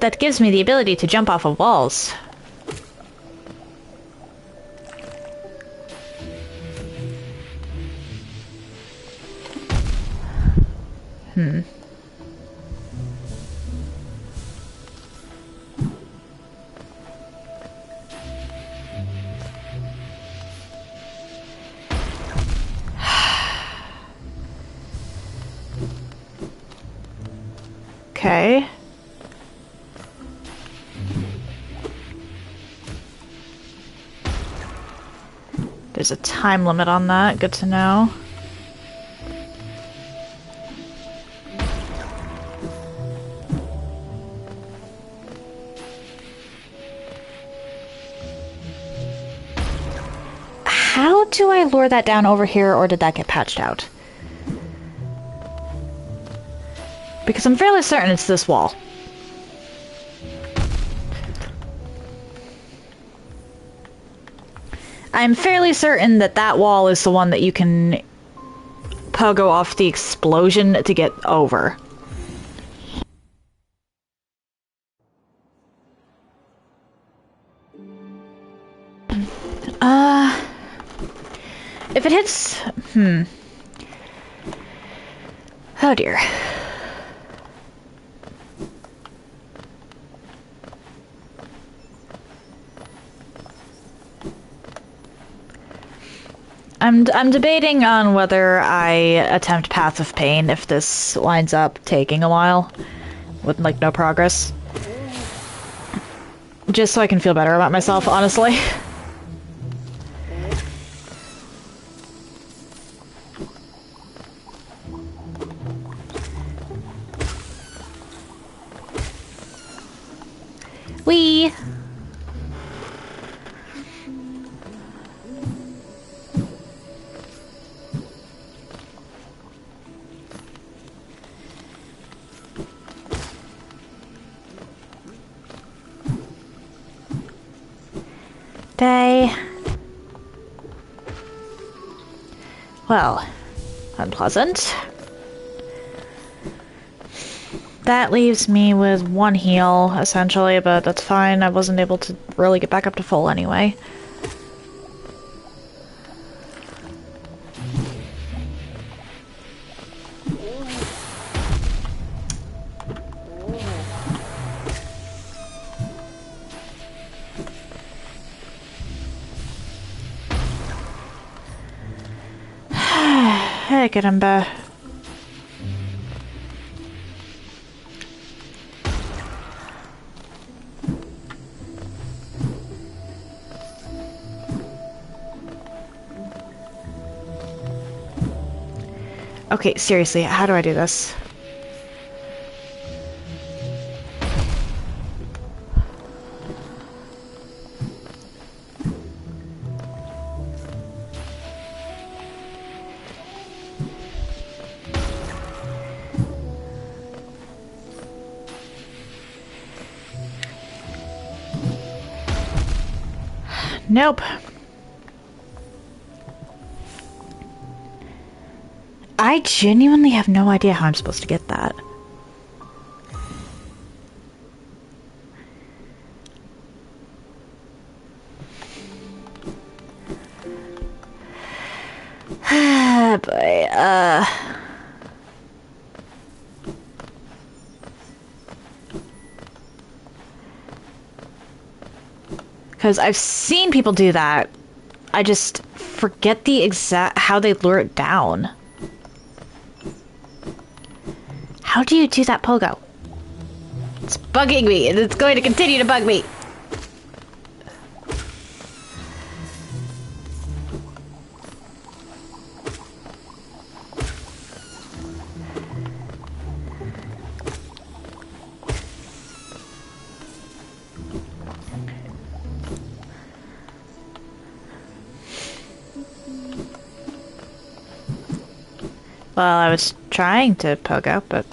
That gives me the ability to jump off of walls. Okay. There's a time limit on that. Good to know. How do I lure that down over here, or did that get patched out? Because I'm fairly certain it's this wall. I'm fairly certain that that wall is the one that you can pogo off the explosion to get over. If it hits... Oh dear. I'm debating on whether I attempt Path of Pain if this winds up taking a while with, like, no progress. Just so I can feel better about myself, honestly. Whee! Day. Well, unpleasant. That leaves me with one heal, essentially, but that's fine. I wasn't able to really get back up to full anyway. Hey, get him back. Okay, seriously, how do I do this? Nope. I genuinely have no idea how I'm supposed to get that. Boy, because I've seen people do that. I just forget the exact how they lure it down. How do you do that pogo? It's bugging me, and it's going to continue to bug me. Well, I was trying to pogo, but...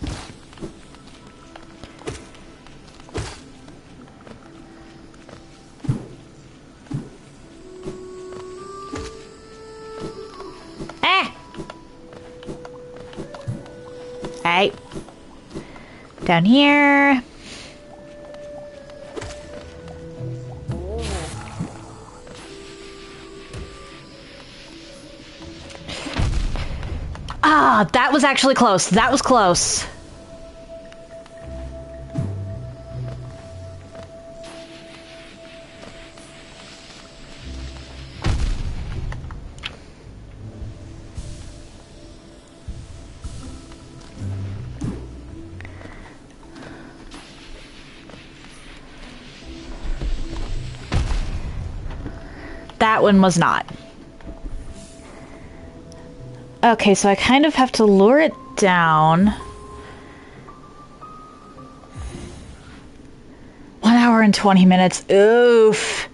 Ah! Hey. Down here. Ah, that was actually close. That was close. That one was not. Okay, so I kind of have to lure it down. 1 hour and 20 minutes. Oof.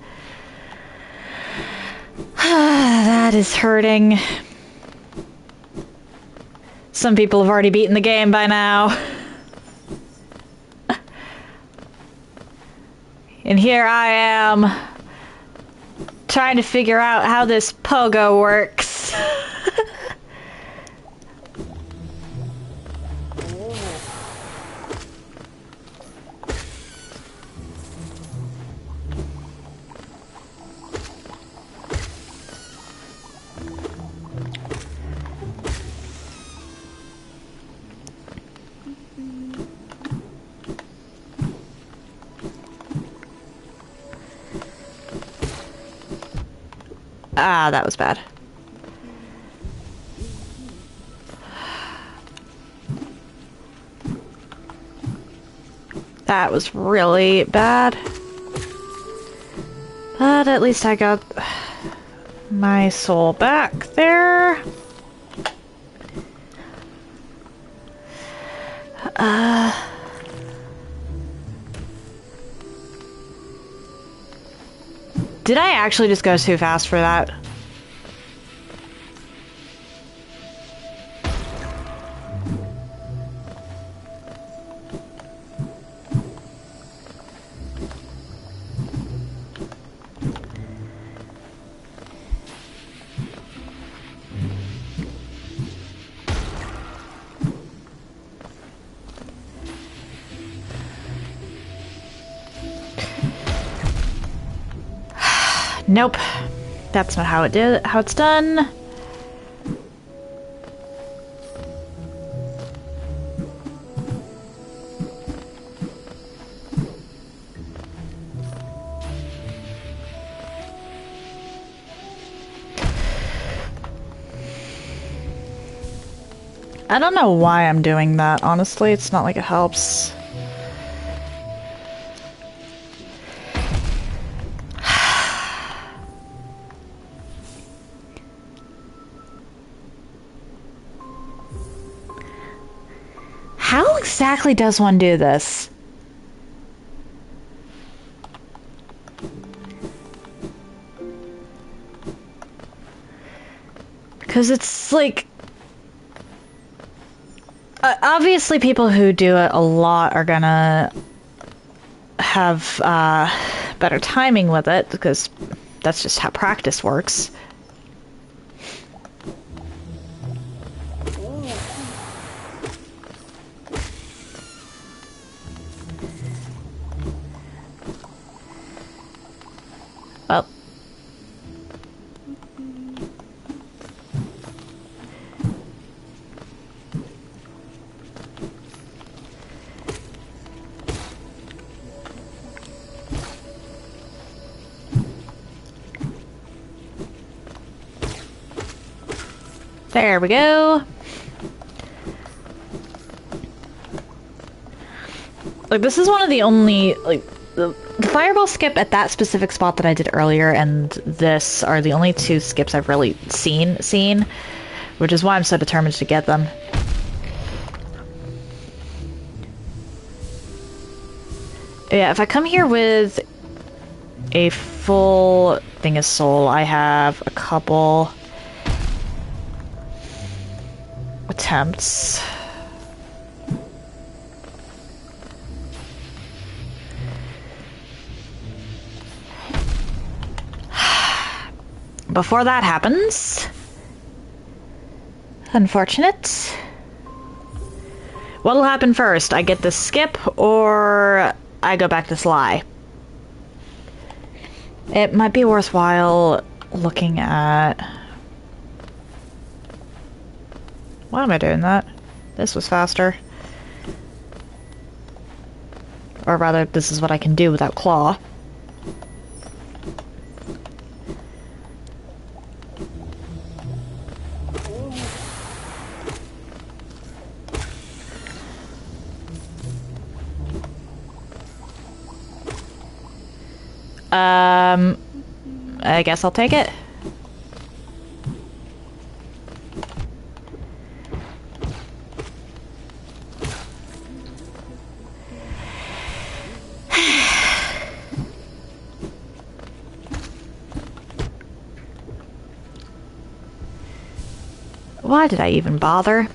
That is hurting. Some people have already beaten the game by now. And here I am, trying to figure out how this pogo works. Ah, that was bad. That was really bad. But at least I got my soul back there. Did I actually just go too fast for that? Nope. That's not how it's done. I don't know why I'm doing that, honestly. It's not like it helps. How exactly does one do this? Because it's like... obviously people who do it a lot are gonna have better timing with it, because that's just how practice works. Well. There we go. Like, this is one of the only, like, the fireball skip at that specific spot that I did earlier and this are the only two skips I've really seen, which is why I'm so determined to get them. Yeah, if I come here with a full thing of soul, I have a couple attempts. Before that happens, unfortunate. What'll happen first? I get the skip or I go back to Sly? It might be worthwhile looking at... Why am I doing that? This was faster. Or rather, this is what I can do without Claw. I guess I'll take it. Why did I even bother?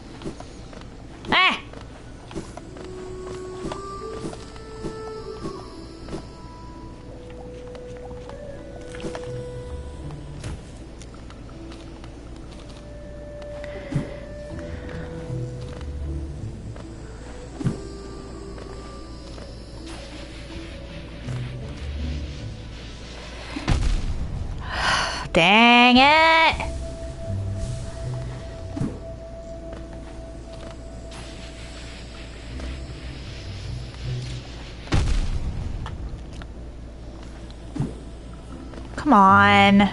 Ah! Dang it! Come on.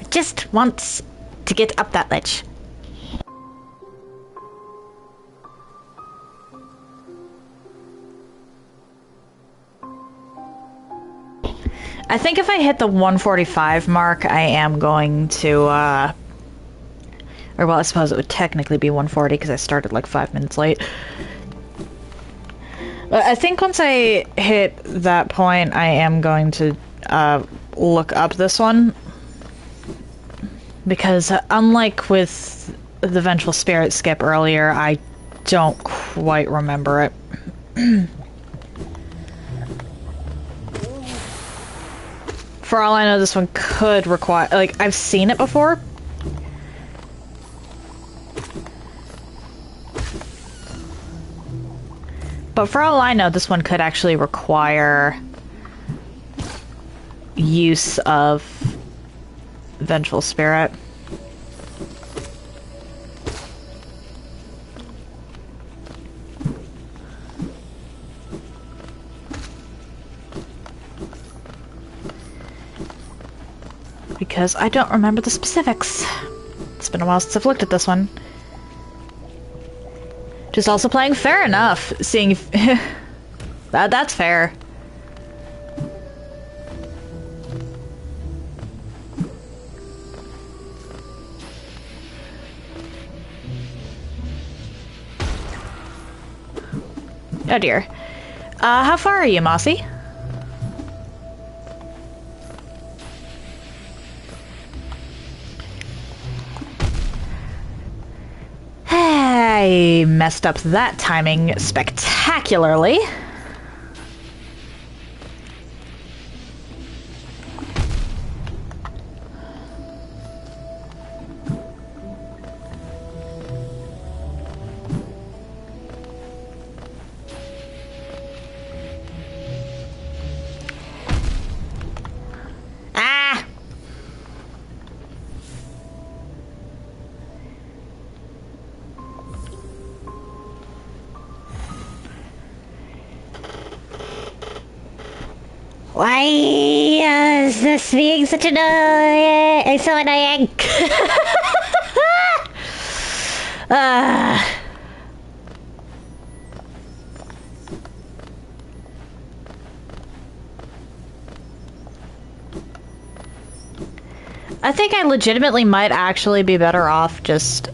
Just wants to get up that ledge. I think if I hit the 145 mark, I am going to, or well, I suppose it would technically be 140 because I started like 5 minutes late. But I think once I hit that point, I am going to look up this one. Because unlike with the Vengeful Spirit skip earlier, I don't quite remember it. For all I know, this one could require... Like, I've seen it before. But for all I know, this one could actually require use of Vengeful Spirit. Because I don't remember the specifics. It's been a while since I've looked at this one. Just also playing fair enough, seeing if... that's fair. Oh dear. How far are you, Mossy? I messed up that timing spectacularly. Why is this being such an so annoying? I think I legitimately might actually be better off just...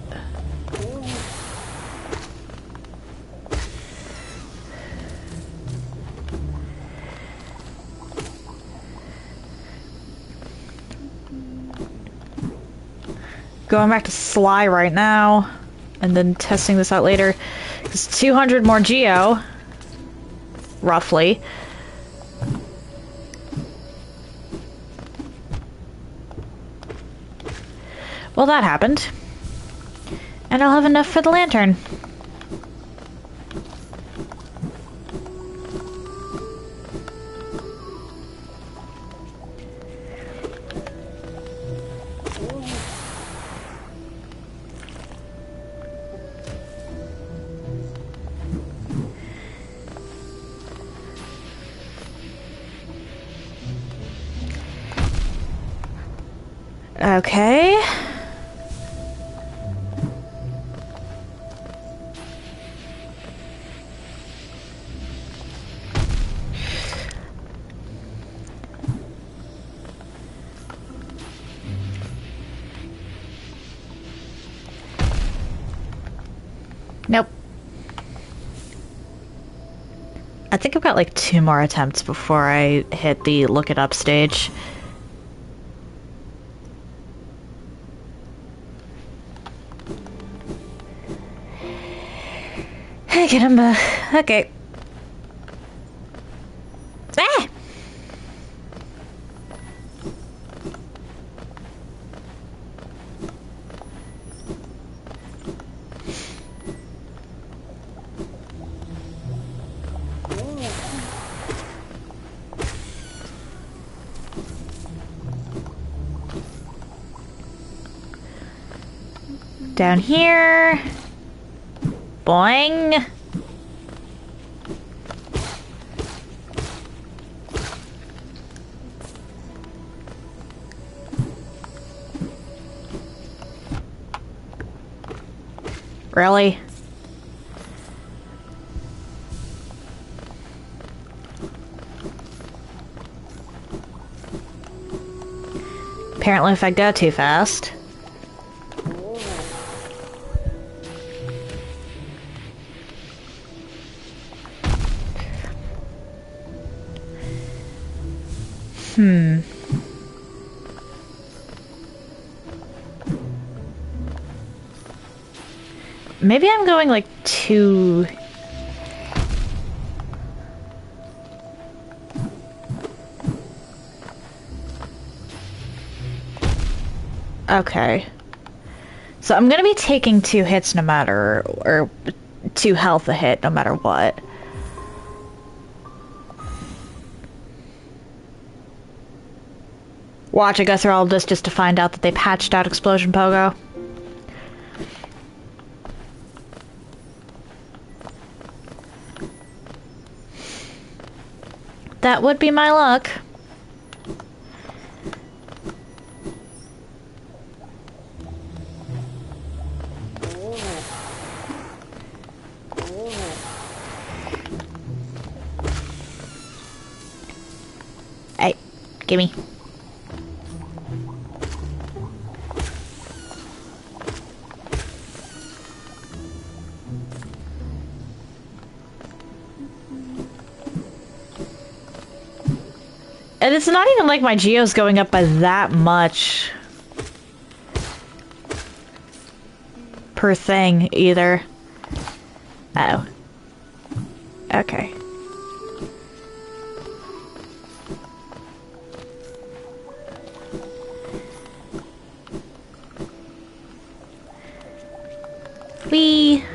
going back to Sly right now, and then testing this out later. Because 200 more Geo, roughly. Well, that happened. And I'll have enough for the lantern. Okay. Nope. I think I've got like 2 more attempts before I hit the look it up stage. Hey, get him, okay. Ah! Down here. Boing. Really? Apparently if I go too fast. Maybe I'm going like too... Okay. So I'm gonna be taking 2 hits no matter, or 2 health a hit no matter what. Watch, I go through all of this just to find out that they patched out Explosion Pogo. That would be my luck. Hey, gimme. And it's not even like my geo's going up by that much per thing either. Oh. Okay. Whee!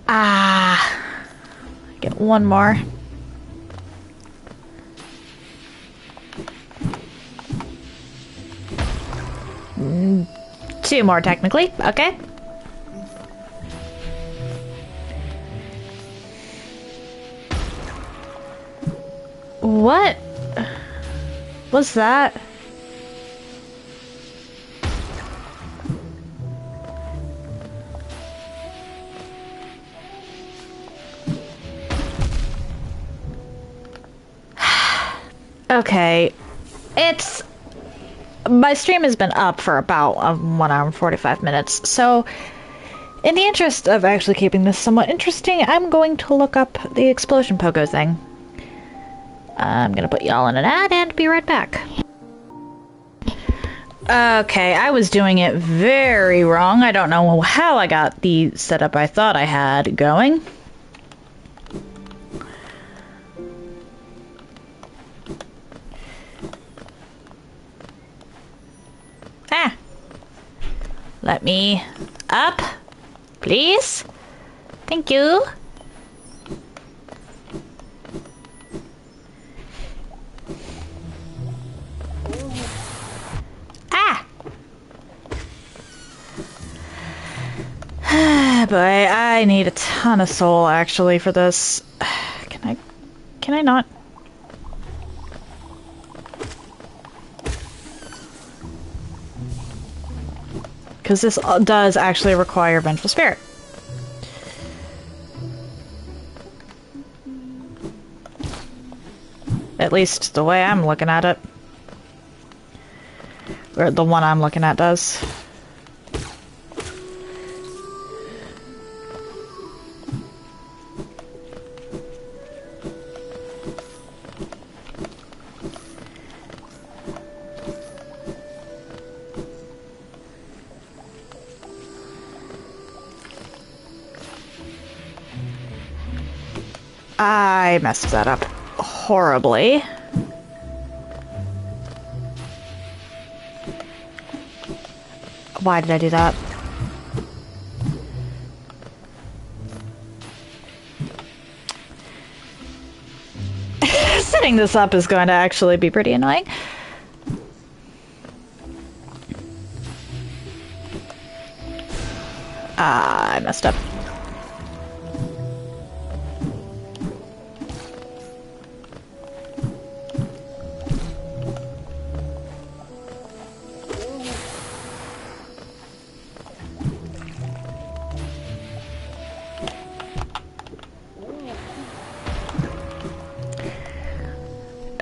Ah, get one more. 2 more, technically. Okay. What was that? Okay. My stream has been up for about 1 hour and 45 minutes, so in the interest of actually keeping this somewhat interesting, I'm going to look up the explosion pogo thing. I'm gonna put y'all in an ad and be right back. Okay, I was doing it very wrong. I don't know how I got the setup I thought I had going. Ah! Let me up, please. Thank you. Boy, I need a ton of soul actually for this. Can I not? Because this does actually require Vengeful Spirit. At least the way I'm looking at it. Or the one I'm looking at does. I messed that up horribly. Why did I do that? Setting this up is going to actually be pretty annoying. I messed up.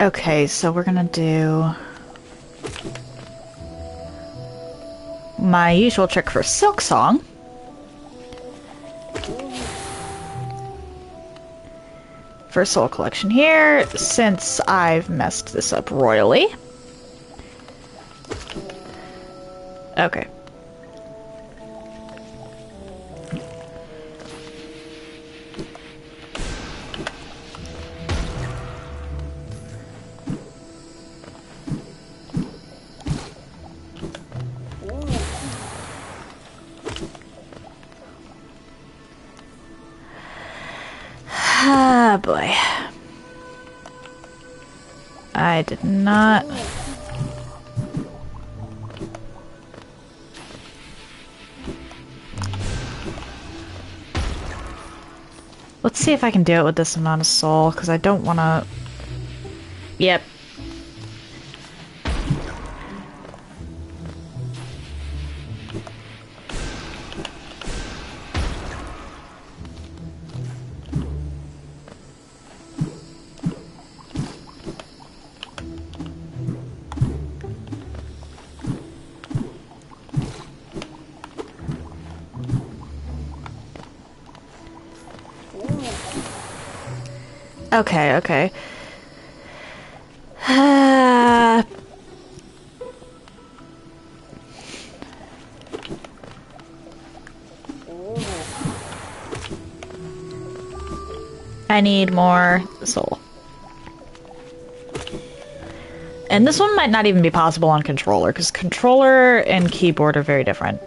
Okay, so we're gonna do my usual trick for Silk Song. For soul collection here, since I've messed this up royally. Okay. Ah, boy. I did not... Let's see if I can do it with this amount of soul, because I don't want to... Yep. Okay, okay. I need more soul. And this one might not even be possible on controller, because controller and keyboard are very different.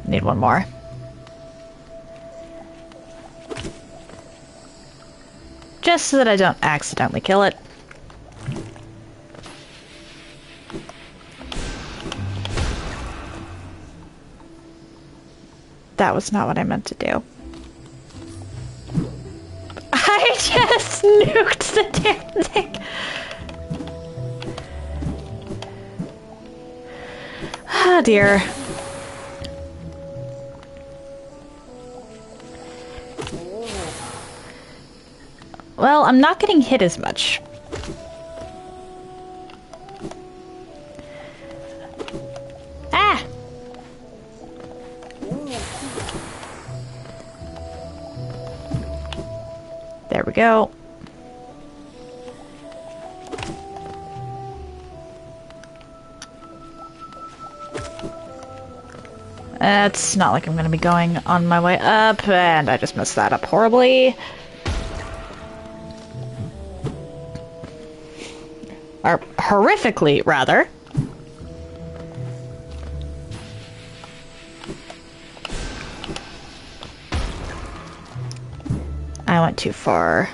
Need one more. just so that I don't accidentally kill it. That was not what I meant to do. I just nuked the damn thing. Oh dear. Well, I'm not getting hit as much. Ah! There we go. It's not like I'm gonna be going on my way up, and I just messed that up horribly. Or horrifically, rather. I went too far.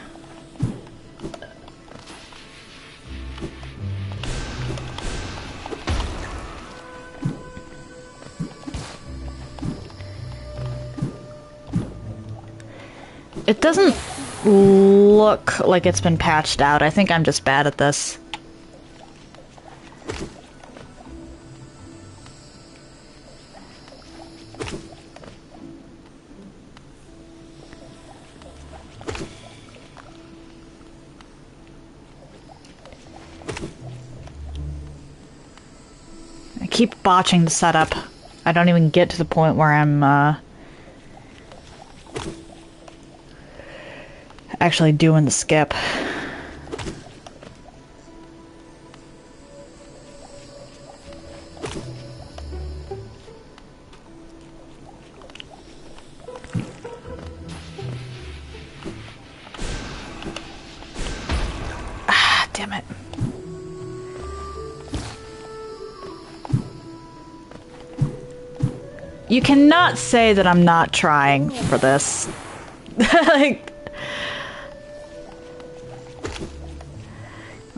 It doesn't look like it's been patched out. I think I'm just bad at this. I keep botching the setup. I don't even get to the point where I'm, actually doing the skip. Ah, damn it. You cannot say that I'm not trying for this. Like,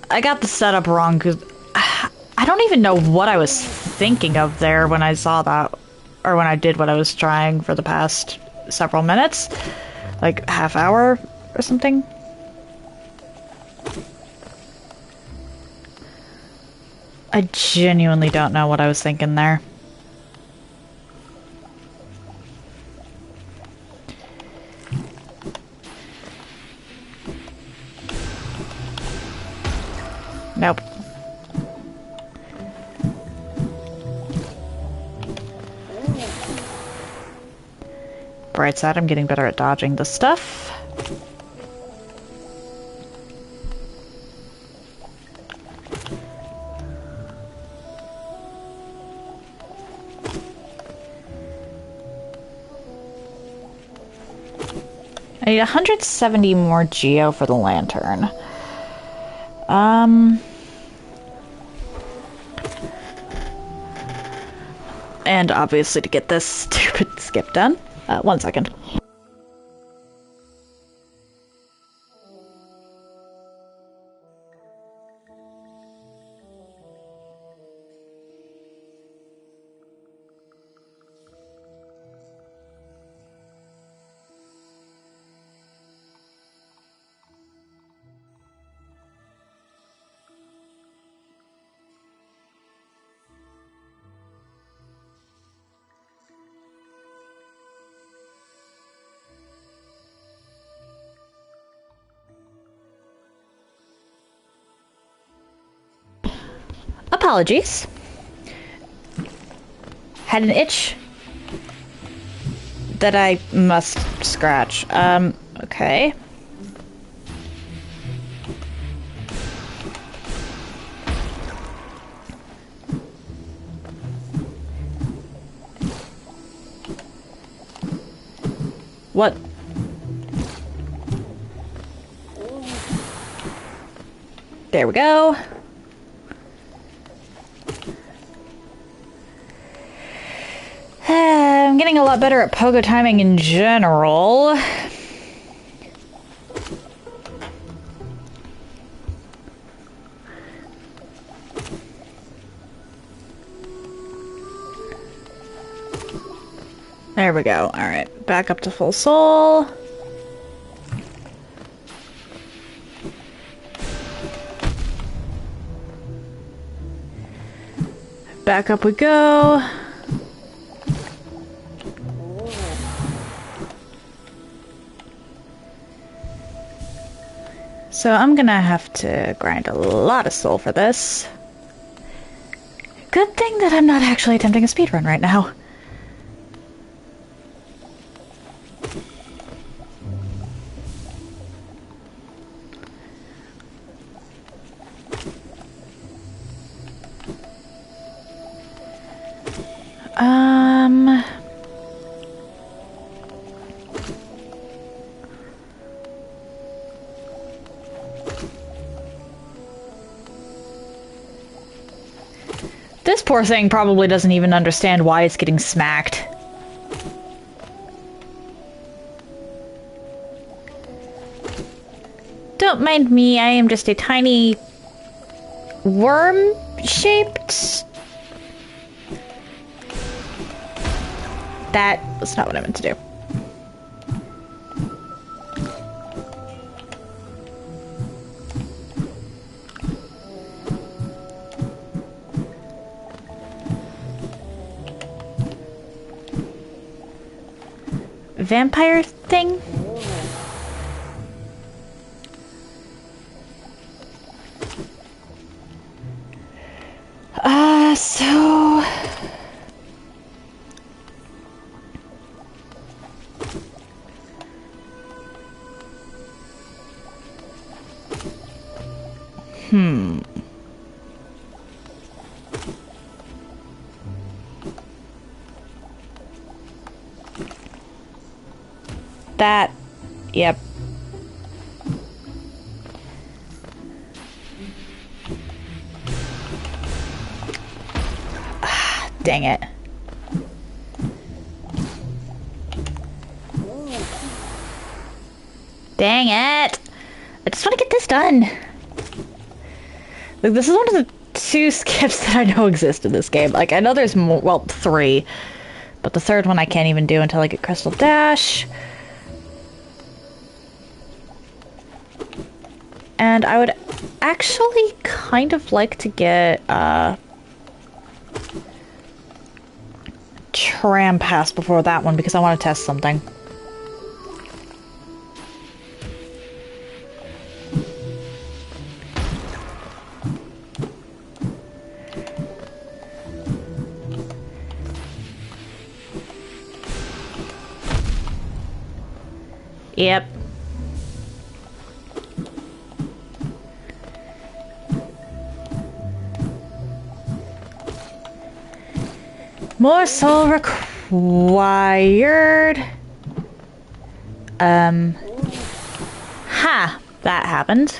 I got the setup wrong because I don't even know what I was thinking of there when I saw that, or when I did what I was trying for the past several minutes, like half hour or something. I genuinely don't know what I was thinking there. Nope. Bright side, I'm getting better at dodging this stuff. I need 170 more geo for the lantern. And obviously to get this stupid skip done. 1 second. Apologies. Had an itch that I must scratch. Okay. What? There we go. I'm getting a lot better at pogo timing in general. There we go. Alright, back up to full soul. Back up we go. So I'm gonna have to grind a lot of soul for this. Good thing that I'm not actually attempting a speedrun right now. This poor thing probably doesn't even understand why it's getting smacked. Don't mind me, I am just a tiny worm-shaped... That was not what I meant to do. Vampire thing? So... That... Yep. Dang it. Dang it! I just want to get this done. Like, this is one of the 2 skips that I know exist in this game. Like, I know there's more, well, 3. But the 3rd one I can't even do until I get Crystal Dash. And I would actually kind of like to get, Tram Pass before that one because I want to test something. Yep. More soul required. Ha! That happened.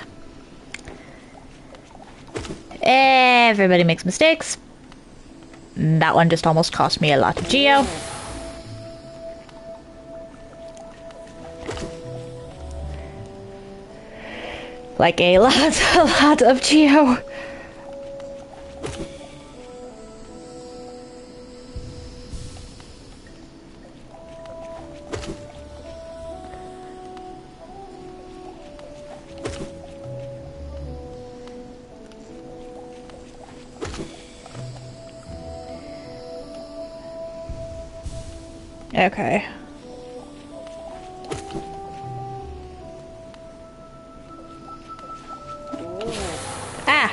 Everybody makes mistakes. That one just almost cost me a lot of geo. Like a lot of geo. Okay. Ah!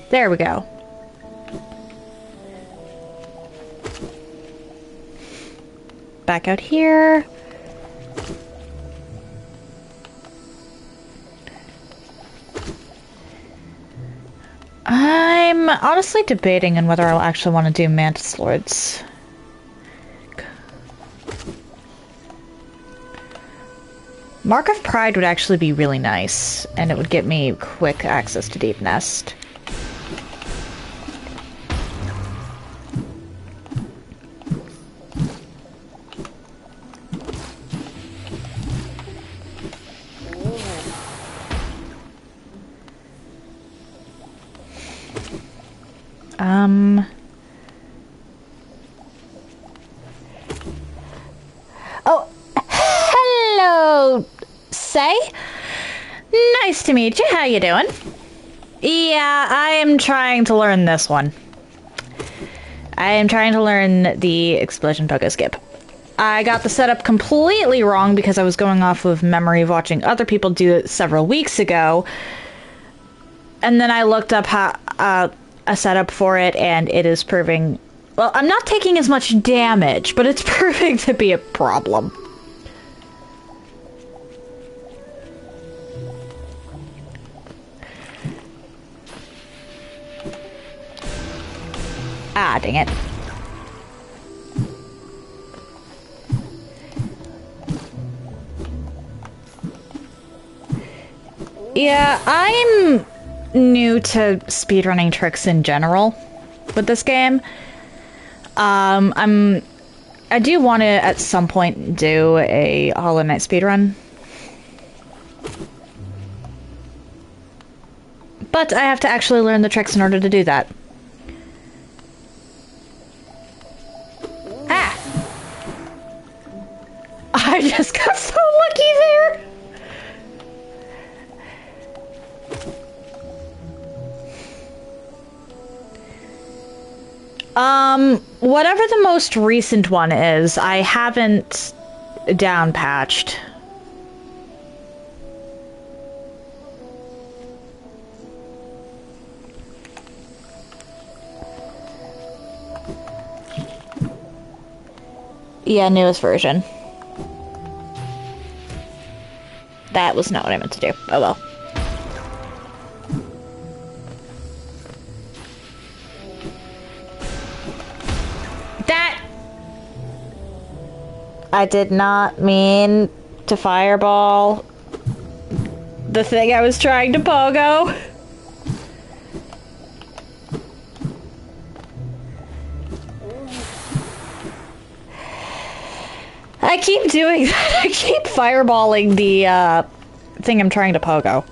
There we go. Back out here. I'm honestly debating on whether I'll actually want to do Mantis Lords. Mark of Pride would actually be really nice, and it would get me quick access to Deep Nest. Oh, hello, Say. Nice to meet you. How you doing? Yeah, I am trying to learn this one. I am trying to learn the explosion pogo skip. I got the setup completely wrong because I was going off of memory of watching other people do it several weeks ago. And then I looked up how, a setup for it, and it is proving... Well, I'm not taking as much damage, but it's proving to be a problem. Ah, dang it. Yeah, I'm new to speedrunning tricks in general with this game. I do want to at some point do a Hollow Knight speedrun. But I have to actually learn the tricks in order to do that. Ah! I just got so lucky there! Whatever the most recent one is, I haven't down patched. Yeah, newest version. That was not what I meant to do. Oh well. I did not mean to fireball the thing I was trying to pogo. I keep doing that. I keep fireballing the thing I'm trying to pogo.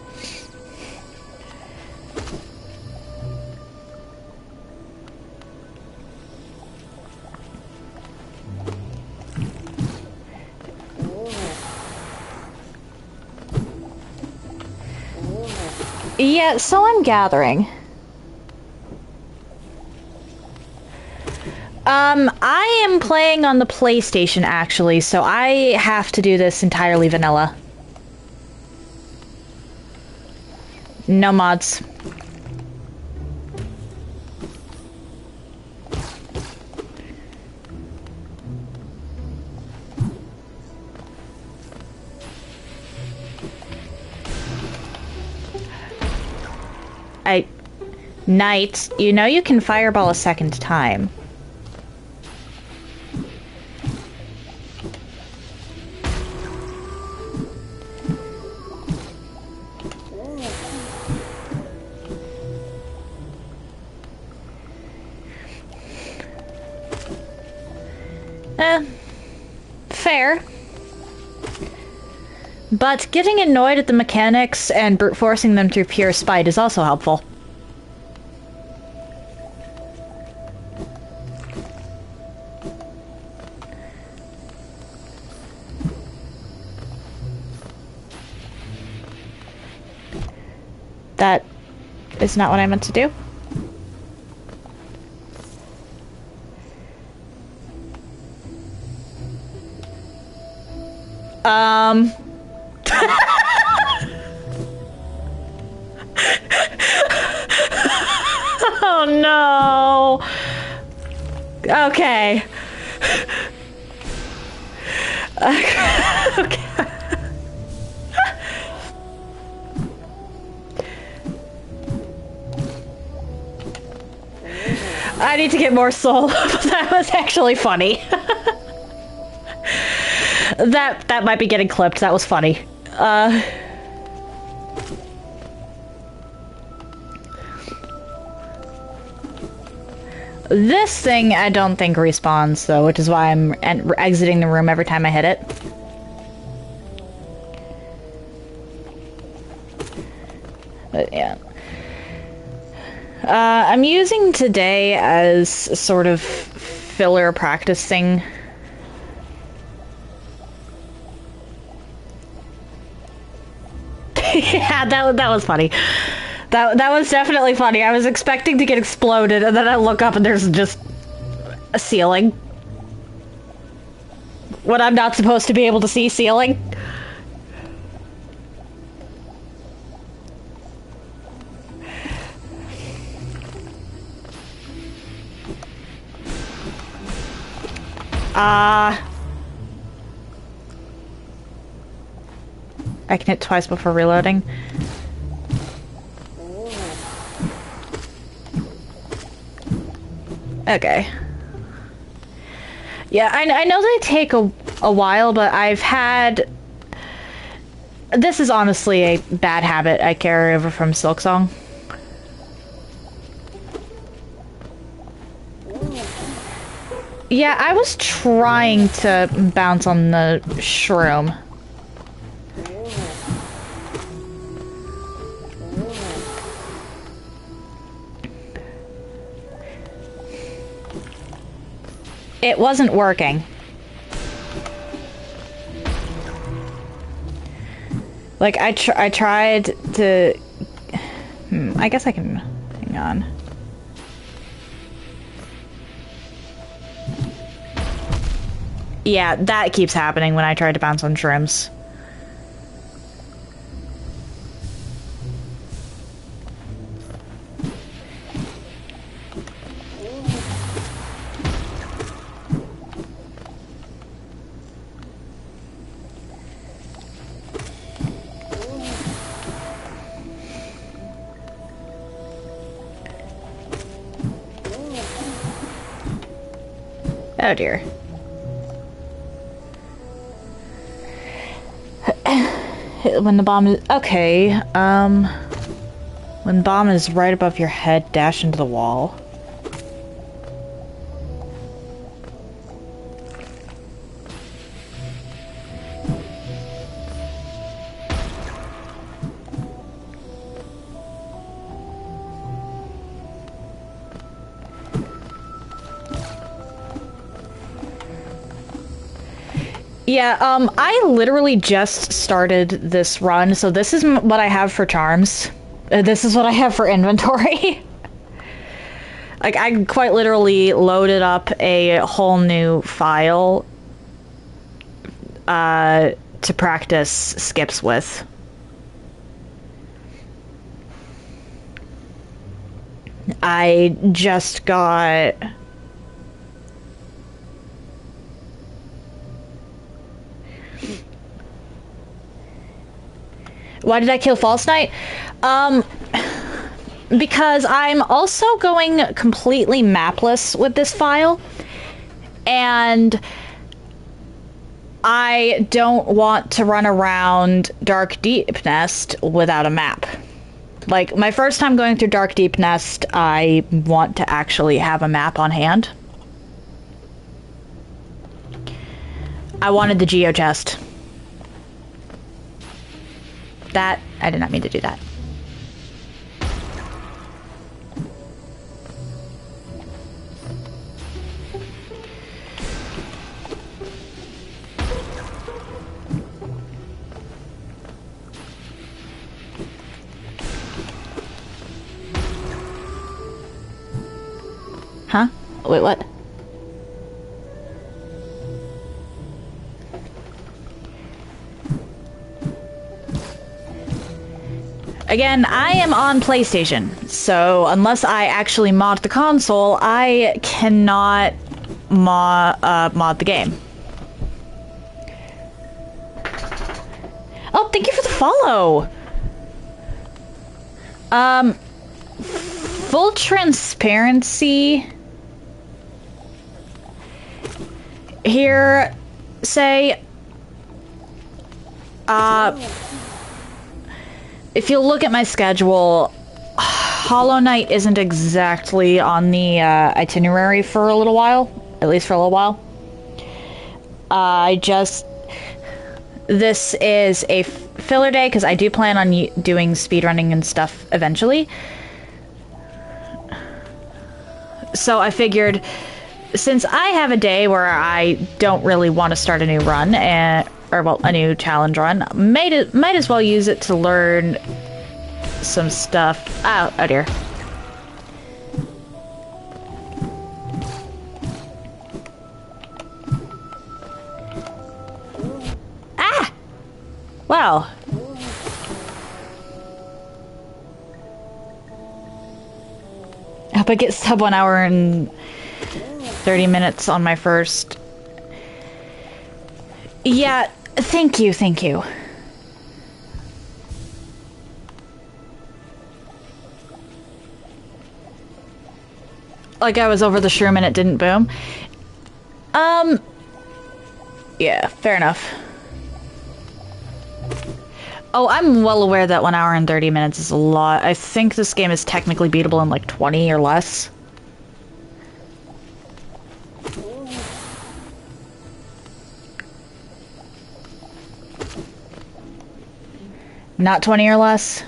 Yeah, so I'm gathering. I am playing on the PlayStation, actually, so I have to do this entirely vanilla. No mods. Knight, you know you can fireball a second time. Fair. But getting annoyed at the mechanics and brute forcing them through pure spite is also helpful. That is not what I meant to do. Oh no. Okay. Okay. I need to get more soul. That was actually funny. That might be getting clipped. That was funny. This thing I don't think respawns, though, which is why I'm exiting the room every time I hit it. But yeah. I'm using today as sort of filler practice thing. Yeah, that was funny. That was definitely funny. I was expecting to get exploded, and then I look up and there's just a ceiling. When I'm not supposed to be able to see ceiling. I can hit twice before reloading. Okay. Yeah, I know they take a while, but I've had... This is honestly a bad habit I carry over from Silksong. Yeah, I was trying to bounce on the shroom. It wasn't working. Like, I tried to... I guess I can... Hang on. Yeah, that keeps happening when I try to bounce on shrooms. Oh dear. When the bomb is... Okay, when the bomb is right above your head, dash into the wall. Yeah, I literally just started this run, so this is what I have for charms. This is what I have for inventory. Like, I quite literally loaded up a whole new file to practice skips with. I just got... Why did I kill False Knight? Because I'm also going completely mapless with this file, and I don't want to run around Dark Deep Nest without a map. Like, my first time going through Dark Deep Nest, I want to actually have a map on hand. I wanted the geo chest. That, I did not mean to do that. Huh? Wait, what? Again, I am on PlayStation, so unless I actually mod the console, I cannot mod the game. Oh, thank you for the follow! Full transparency... Here, say... If you look at my schedule, Hollow Knight isn't exactly on the itinerary for a little while. At least for a little while. This is a filler day, because I do plan on doing speedrunning and stuff eventually. So I figured, since I have a day where I don't really want to start a new run, a new challenge run, might as well use it to learn some stuff. Oh dear. Ah! Well. I hope I get sub 1 hour and 30 minutes on my first. Yeah, thank you, thank you. Like I was over the shroom and it didn't boom. Yeah, fair enough. Oh, I'm well aware that 1 hour and 30 minutes is a lot. I think this game is technically beatable in like 20 or less. Not 20 or less?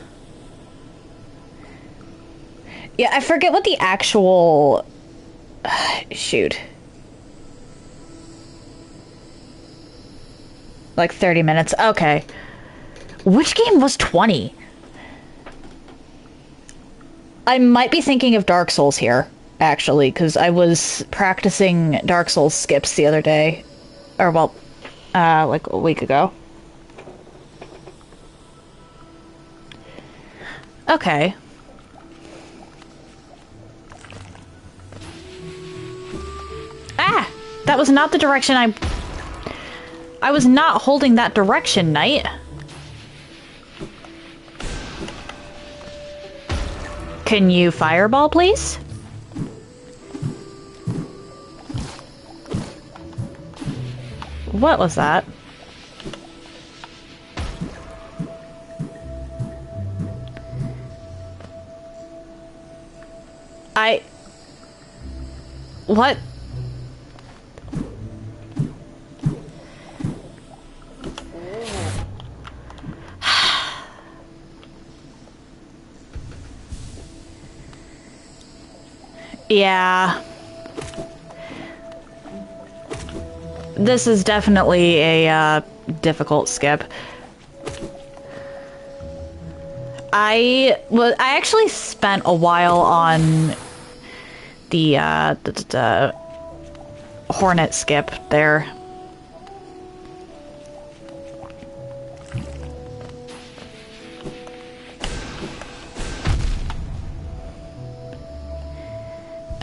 Yeah, I forget what the actual... shoot. Like 30 minutes. Okay. Which game was 20? I might be thinking of Dark Souls here, actually, because I was practicing Dark Souls skips the other day. Or, well, like a week ago. Okay. Ah! That was not the direction I was not holding that direction, Knight. Can you fireball, please? What was that? What? Yeah. This is definitely a difficult skip. I actually spent a while on the Hornet skip there.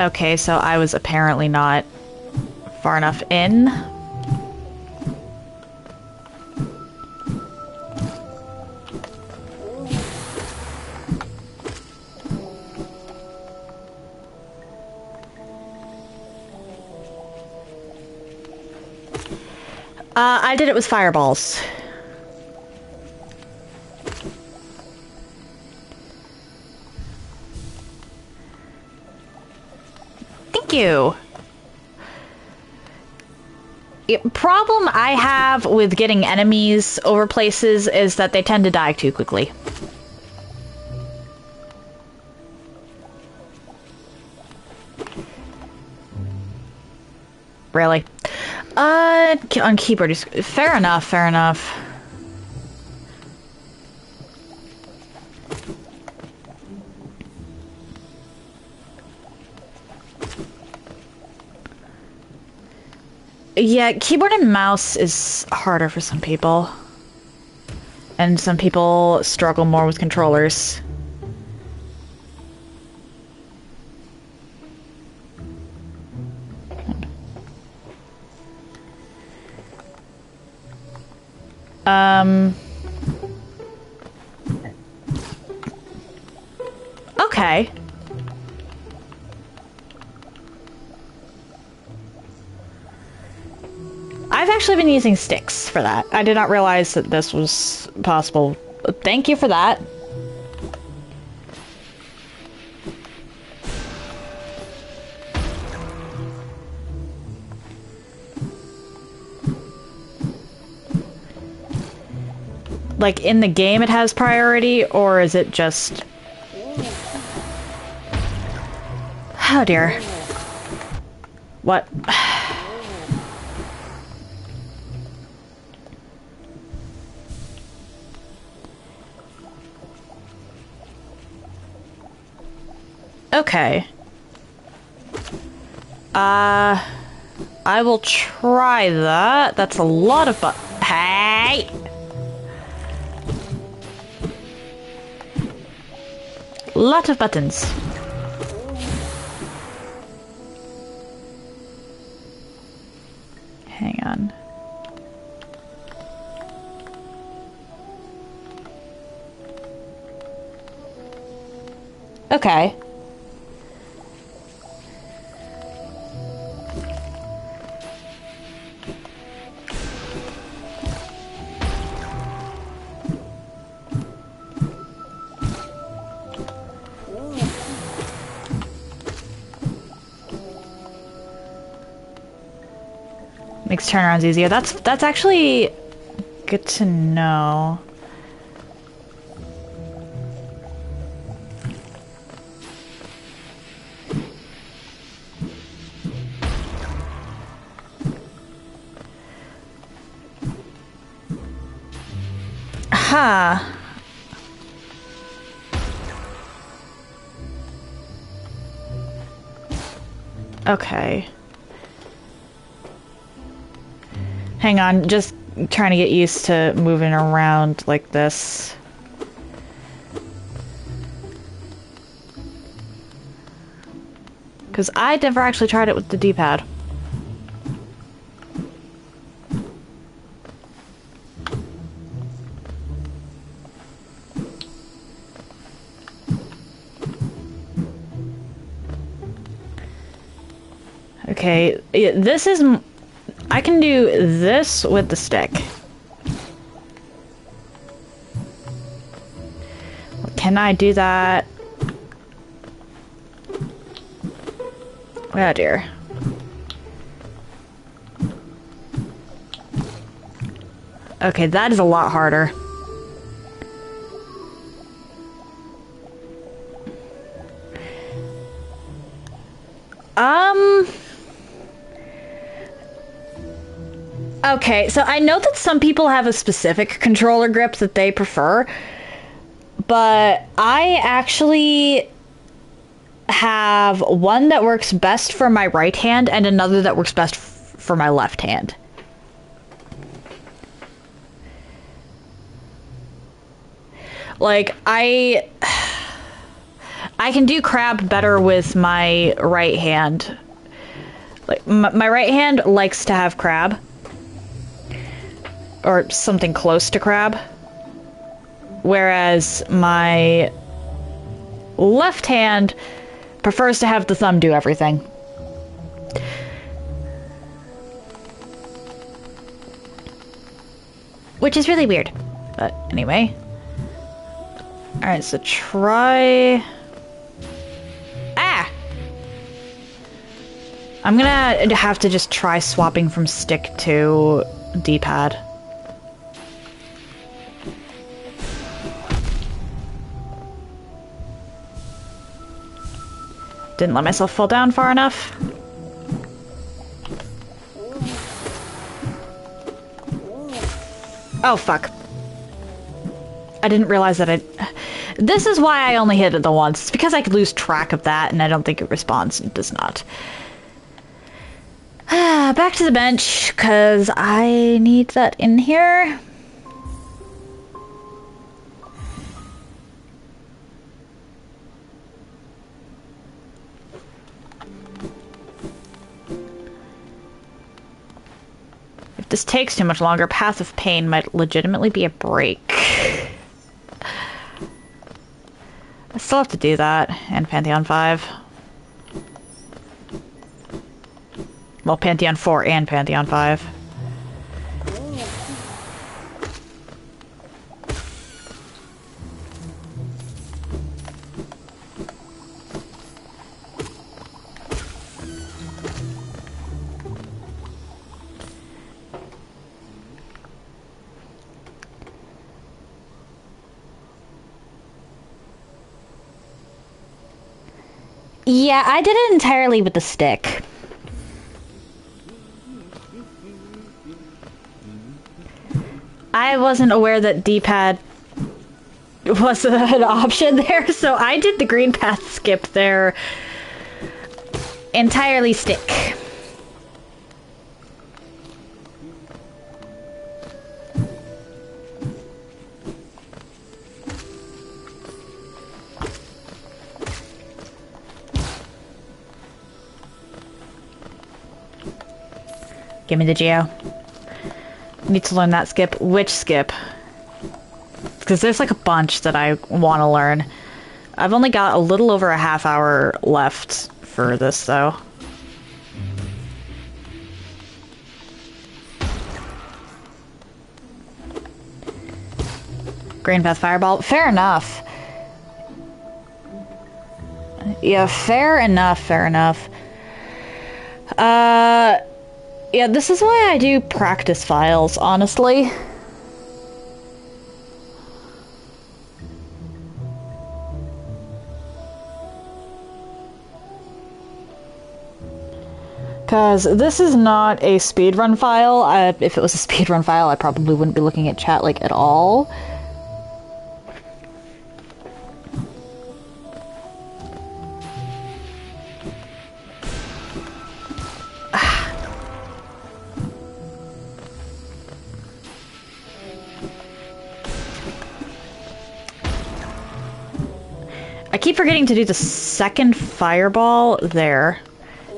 Okay, so I was apparently not far enough in. I did it with fireballs. Thank you. Problem I have with getting enemies over places is that they tend to die too quickly. Really? On keyboard, fair enough, fair enough. Yeah, keyboard and mouse is harder for some people. And some people struggle more with controllers. Okay. I've actually been using sticks for that. I did not realize that this was possible. Thank you for that. Like, in the game it has priority, or is it just... Oh dear. What? Okay. I will try that. That's a lot of hey! Lot of buttons. Hang on. Okay. Makes turnarounds easier. That's actually good to know. Huh. Okay. Hang on, just trying to get used to moving around like this. Because I never actually tried it with the D-pad. Okay, this is... I can do this with the stick. Can I do that? Oh dear. Okay, that is a lot harder. Okay, so I know that some people have a specific controller grip that they prefer, but I actually have one that works best for my right hand and another that works best for my left hand. Like, I can do crab better with my right hand. Like, my right hand likes to have crab. Or something close to crab. Whereas my left hand prefers to have the thumb do everything. Which is really weird. But anyway. Alright, so try... Ah! I'm gonna have to just try swapping from stick to D-pad. Didn't let myself fall down far enough. Oh, fuck. I didn't realize that This is why I only hit it the once. It's because I could lose track of that, and I don't think it responds. It does not. Back to the bench, because I need that in here. If this takes too much longer, Path of Pain might legitimately be a break. I still have to do that, and Pantheon 5. Well, Pantheon 4 and Pantheon 5. Yeah, I did it entirely with the stick. I wasn't aware that D-pad was an option there, so I did the green path skip there entirely stick. Give me the geo. Need to learn that skip. Which skip? Because there's like a bunch that I want to learn. I've only got a little over a half hour left for this, though. Green path fireball. Fair enough. Yeah, fair enough, fair enough. Yeah, this is why I do practice files, honestly. Because this is not a speedrun file. If it was a speedrun file, I probably wouldn't be looking at chat, like, at all. I keep forgetting to do the second fireball there.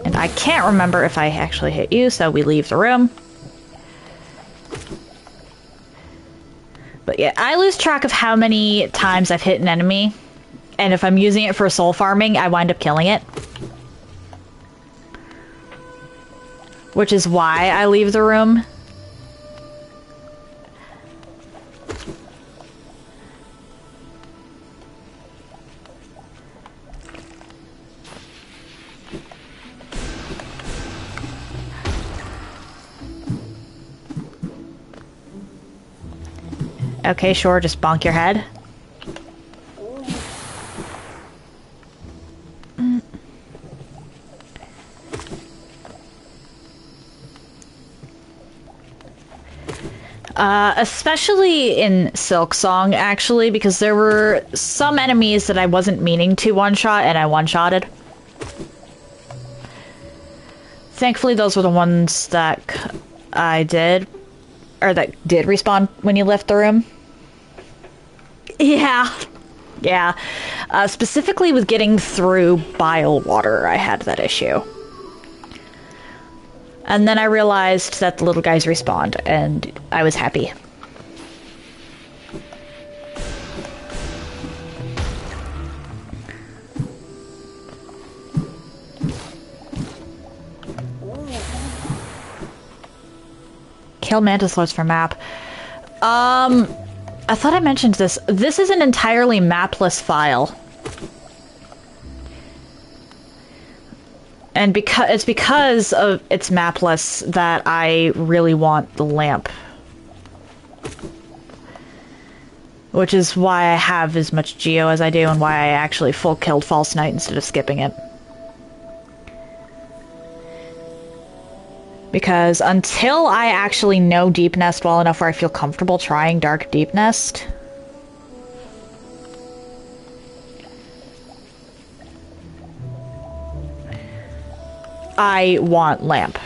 And I can't remember if I actually hit you, so we leave the room. But yeah, I lose track of how many times I've hit an enemy. And if I'm using it for soul farming, I wind up killing it. Which is why I leave the room. Okay, sure, just bonk your head. Especially in Silksong, actually, because there were some enemies that I wasn't meaning to one-shot, and I one-shotted. Thankfully, those were the ones that I did, or that did respawn when you left the room. Yeah. Yeah. Specifically with getting through bile water, I had that issue. And then I realized that the little guys respawned, and I was happy. Kill mantis lords for map. I thought I mentioned this. This is an entirely mapless file. And it's because of it's mapless that I really want the lamp. Which is why I have as much geo as I do, and why I actually full killed False Knight instead of skipping it. Because until I actually know Deep Nest well enough where I feel comfortable trying Dark Deep Nest, I want lamp.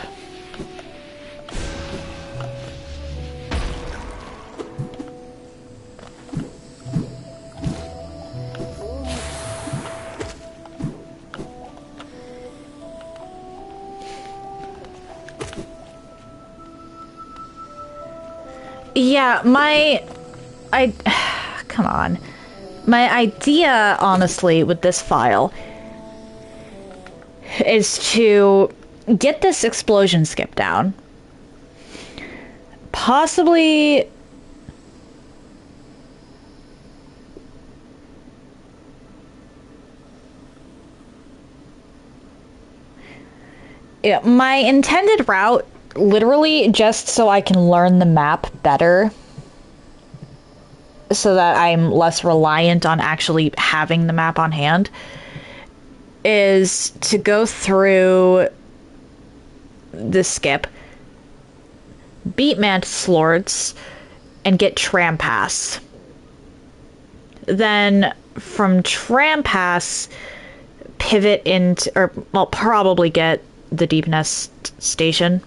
Yeah, come on. My idea, honestly, with this file is to get this explosion skip down. Possibly... Yeah, my intended route, literally just so I can learn the map better, so that I'm less reliant on actually having the map on hand, is to go through the skip, beat mantis lords, and get tram pass. Then from tram pass, pivot into, or well, probably get the Deep Nest station,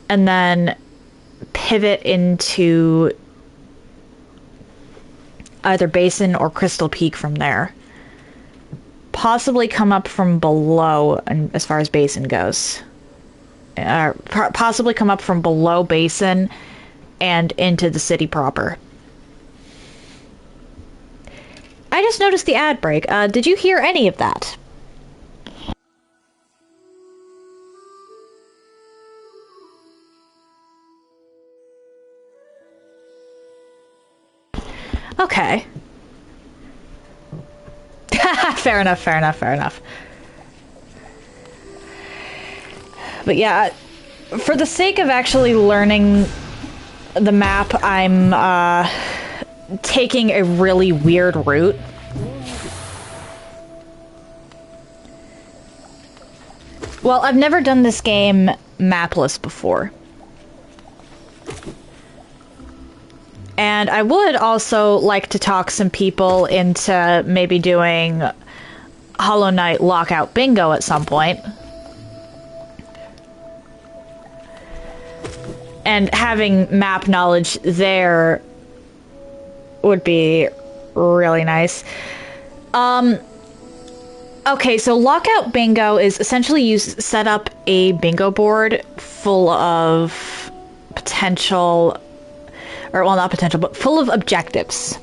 and then pivot into either Basin or Crystal Peak from there. Possibly come up from below, and as far as Basin goes. Possibly come up from below Basin and into the city proper. I just noticed the ad break. Did you hear any of that? Okay. Fair enough, fair enough, fair enough. But yeah, for the sake of actually learning the map, I'm taking a really weird route. Well, I've never done this game mapless before. And I would also like to talk some people into maybe doing Hollow Knight Lockout Bingo at some point. And having map knowledge there would be really nice. Okay, so Lockout Bingo is essentially you set up a bingo board full of potential, or well, not potential, but full of objectives.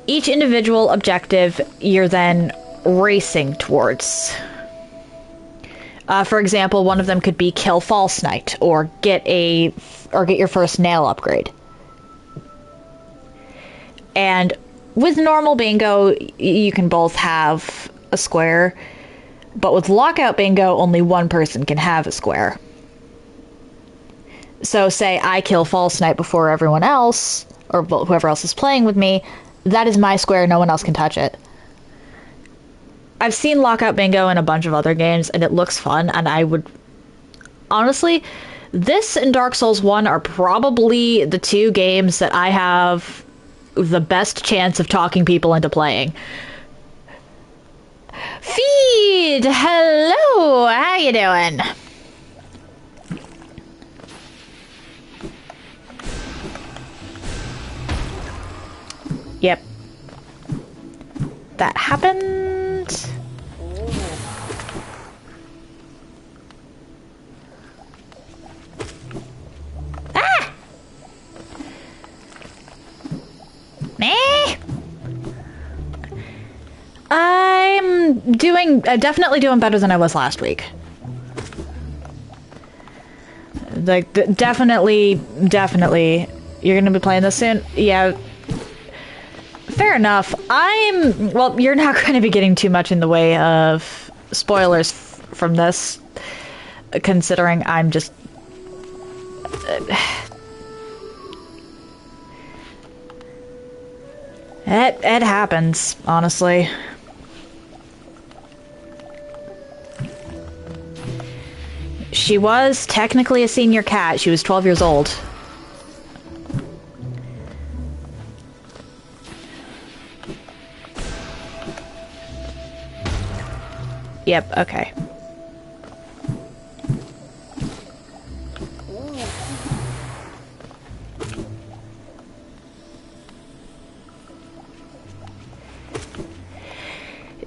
Each individual objective you're then racing towards. For example, one of them could be kill False Knight, or get your first nail upgrade. And with normal bingo, you can both have a square, but with Lockout Bingo, only one person can have a square. So say I kill False Knight before everyone else, or whoever else is playing with me, that is my square, no one else can touch it. I've seen Lockout Bingo in a bunch of other games, and it looks fun, and I would... Honestly, this and Dark Souls 1 are probably the two games that I have the best chance of talking people into playing. Feed! Hello! How you doing? Yep. That happened. Ah! Meh! I'm definitely doing better than I was last week. Like, definitely, you're gonna be playing this soon? Yeah. Fair enough. Well, you're not going to be getting too much in the way of spoilers from this, considering I'm just... It happens, honestly. She was technically a senior cat. She was 12 years old. Yep, okay.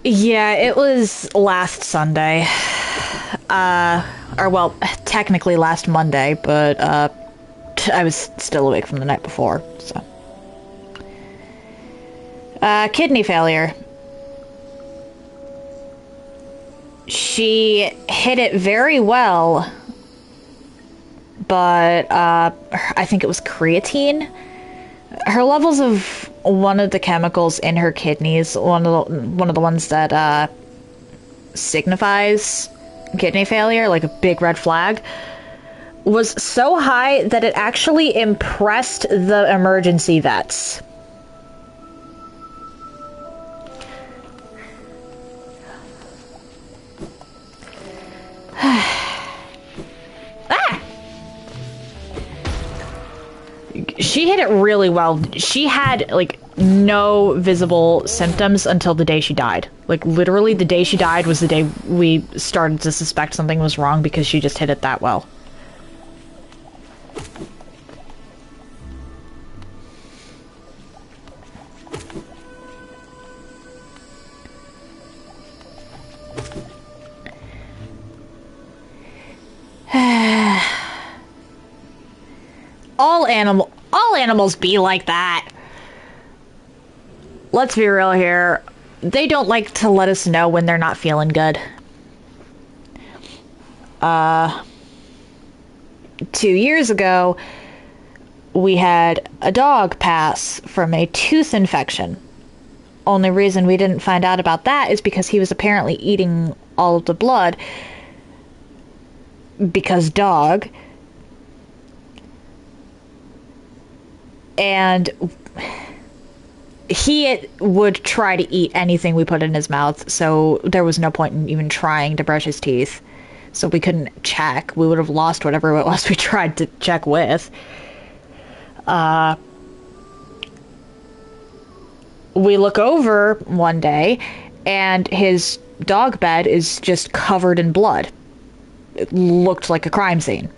Yeah, it was last Sunday. Or well, technically last Monday, but I was still awake from the night before, so. Kidney failure. She hit it very well, but I think it was creatine. Her levels of one of the chemicals in her kidneys, one of the ones that signifies kidney failure, like a big red flag, was so high that it actually impressed the emergency vets. She hit it really well. She had, like, no visible symptoms until the day she died. Like, literally, the day she died was the day we started to suspect something was wrong because she just hit it that well. All animals be like that. Let's be real here. They don't like to let us know when they're not feeling good. 2 years ago, we had a dog pass from a tooth infection. Only reason we didn't find out about that is because he was apparently eating all of the blood. Because dog. And he would try to eat anything we put in his mouth, so there was no point in even trying to brush his teeth. So we couldn't check. We would have lost whatever it was we tried to check with. We look over one day, and his dog bed is just covered in blood. It looked like a crime scene.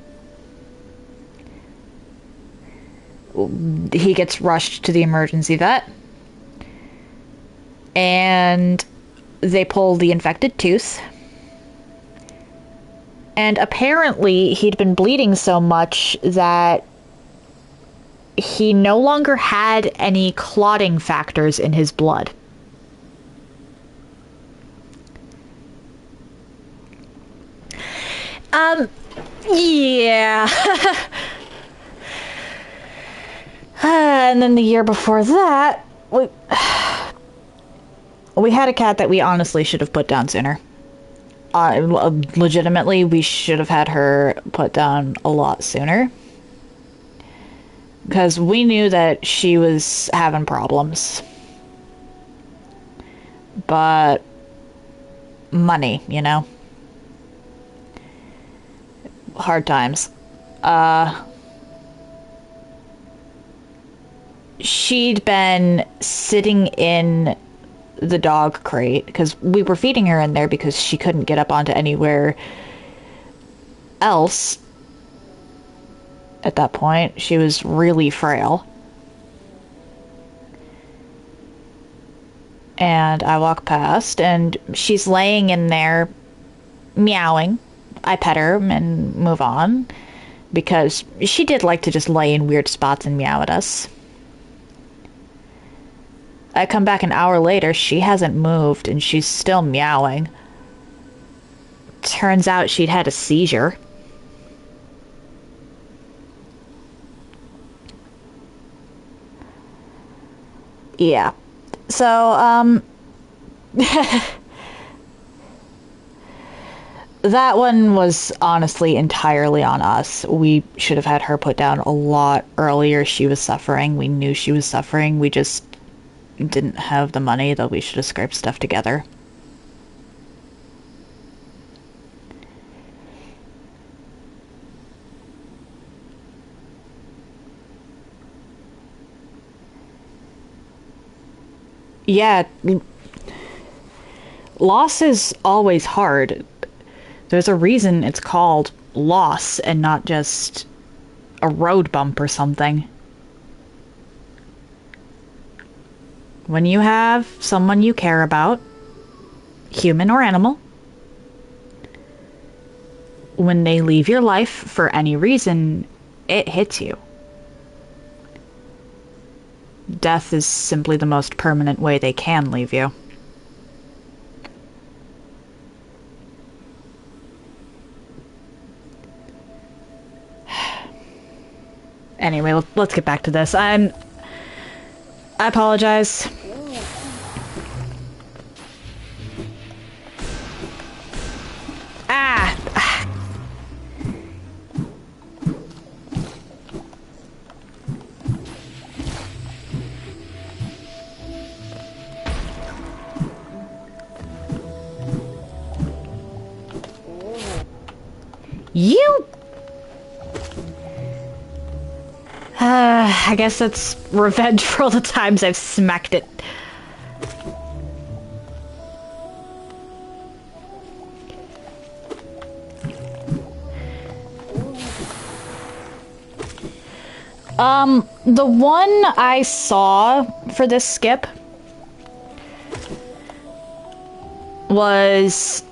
He gets rushed to the emergency vet, and they pull the infected tooth. And apparently he'd been bleeding so much that he no longer had any clotting factors in his blood. Yeah. And then the year before that, we had a cat that we honestly should have put down sooner. Legitimately, we should have had her put down a lot sooner. Because we knew that she was having problems. But money, you know? Hard times. She'd been sitting in the dog crate because we were feeding her in there because she couldn't get up onto anywhere else at that point. She was really frail. And I walk past and she's laying in there meowing. I pet her and move on because she did like to just lay in weird spots and meow at us. I come back an hour later, she hasn't moved, and she's still meowing. Turns out she'd had a seizure. Yeah. So, that one was honestly entirely on us. We should have had her put down a lot earlier. She was suffering. We knew she was suffering. We just didn't have the money, though we should have scraped stuff together. Yeah, loss is always hard. There's a reason it's called loss and not just a road bump or something. When you have someone you care about, human or animal, when they leave your life for any reason, it hits you. Death is simply the most permanent way they can leave you. Anyway, let's get back to this. I apologize. Ah! You... I guess that's revenge for all the times I've smacked it. The one I saw for this skip was...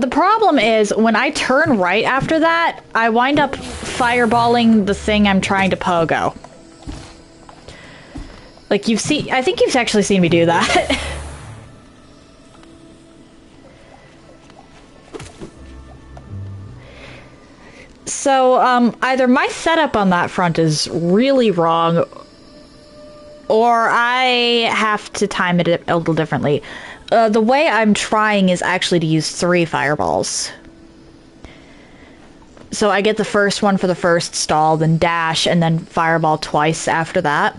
the problem is, when I turn right after that, I wind up fireballing the thing I'm trying to pogo. Like, I think you've actually seen me do that. So, either my setup on that front is really wrong, or I have to time it a little differently. The way I'm trying is actually to use 3 fireballs. So I get the first one for the first stall, then dash, and then fireball twice after that.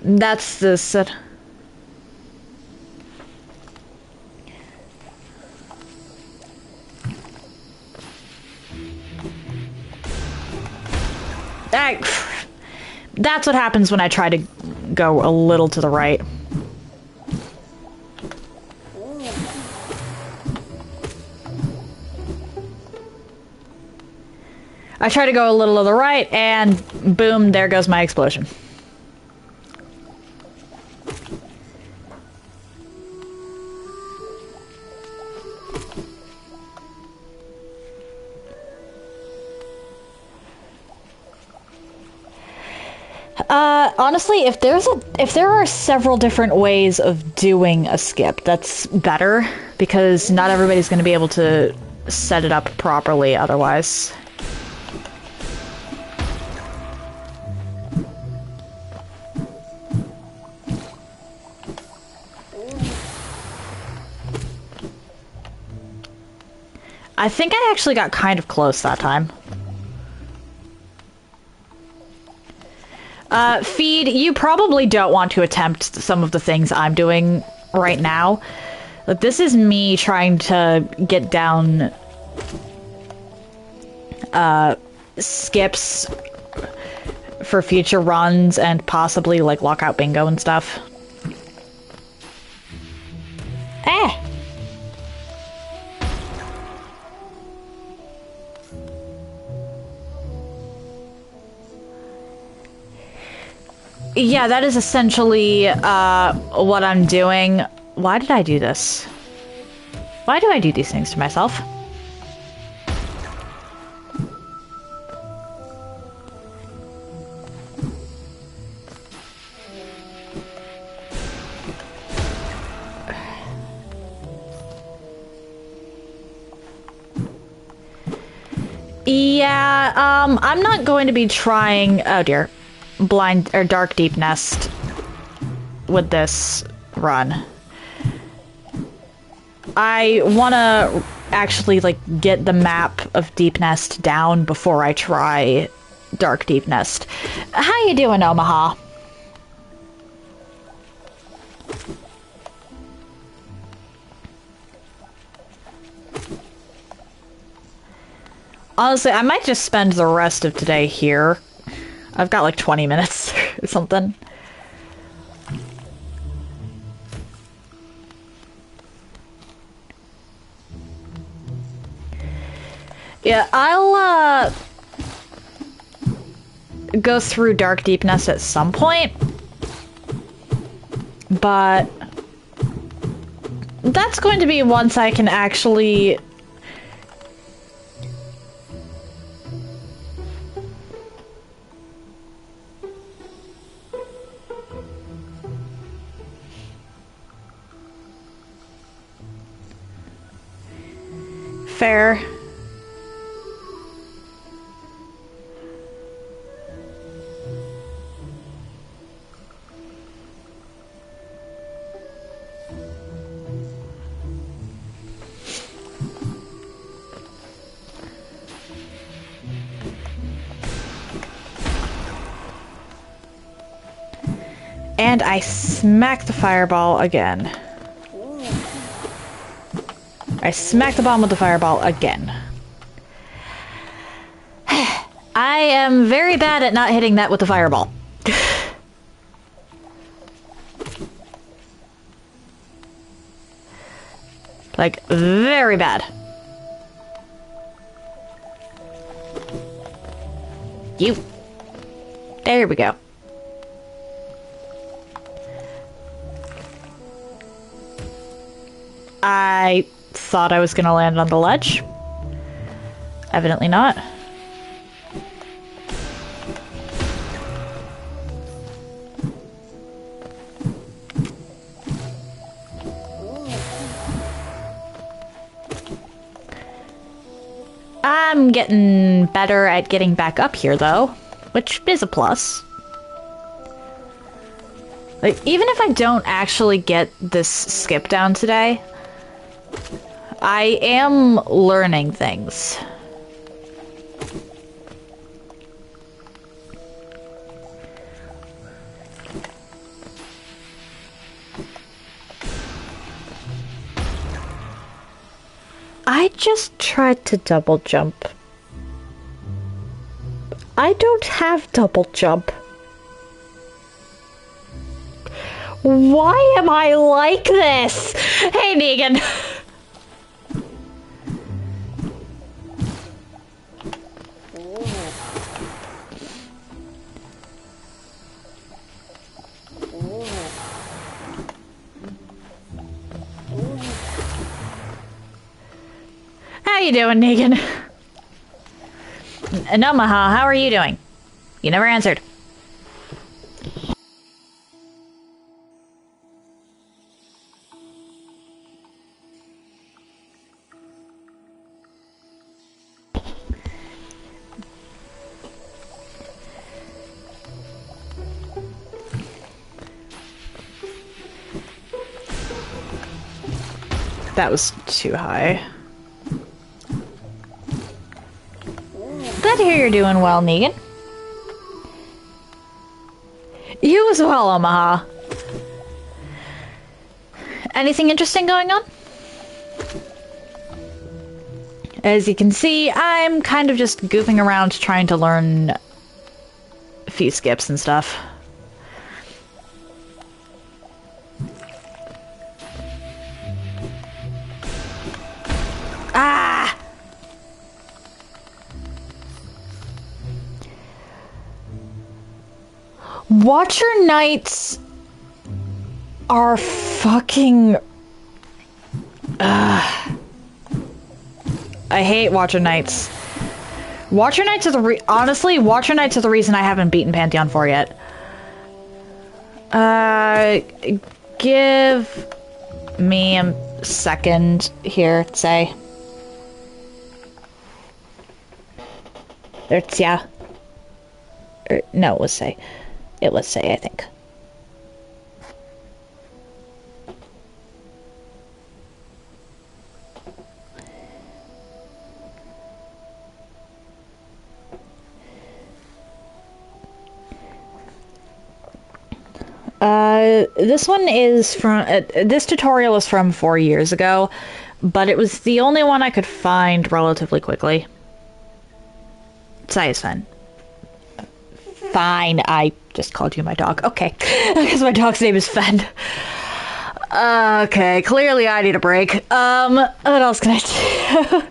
That's the set. That's what happens when I try to go a little to the right. I try to go a little to the right, and boom, there goes my explosion. Honestly, if there are several different ways of doing a skip, that's better, because not everybody's going to be able to set it up properly otherwise. I think I actually got kind of close that time. Feed, you probably don't want to attempt some of the things I'm doing right now. Like, this is me trying to get down skips for future runs and possibly, like, lockout bingo and stuff. Eh! Yeah, that is essentially what I'm doing. Why did I do this? Why do I do these things to myself? Yeah, I'm not going to be trying... Oh dear. Blind or Dark Deep Nest with this run. I want to actually, like, get the map of Deep Nest down before I try Dark Deep Nest. How you doing, Omaha? Honestly, I might just spend the rest of today here. I've got like 20 minutes or something. Yeah, I'll go through Dark Deep Nest at some point, but that's going to be once I can actually fair. And I smack the fireball again. I smack the bomb with the fireball again. I am very bad at not hitting that with the fireball. Like, very bad. You. There we go. I thought I was gonna land on the ledge. Evidently not. I'm getting better at getting back up here, though, which is a plus. Like, even if I don't actually get this skip down today, I am learning things. I just tried to double jump. I don't have double jump. Why am I like this? Hey, Negan. How you doing, Negan? And Omaha, how are you doing? You never answered. That was too high. Glad to hear you're doing well, Negan. You as well, Omaha. Anything interesting going on? As you can see, I'm kind of just goofing around trying to learn a few skips and stuff. Ah! Watcher Knights are fucking... I hate Watcher Knights. Watcher Knights are the honestly, Watcher Knights are the reason I haven't beaten Pantheon 4 yet. Give me a second here, say. There's, yeah. No, it was say. It was say, I think. This one is from, this tutorial is from 4 years ago, but it was the only one I could find relatively quickly. Sai is fine. Fine, I just called you my dog. Okay, because my dog's name is Fen. Okay, clearly I need a break. What else can I do?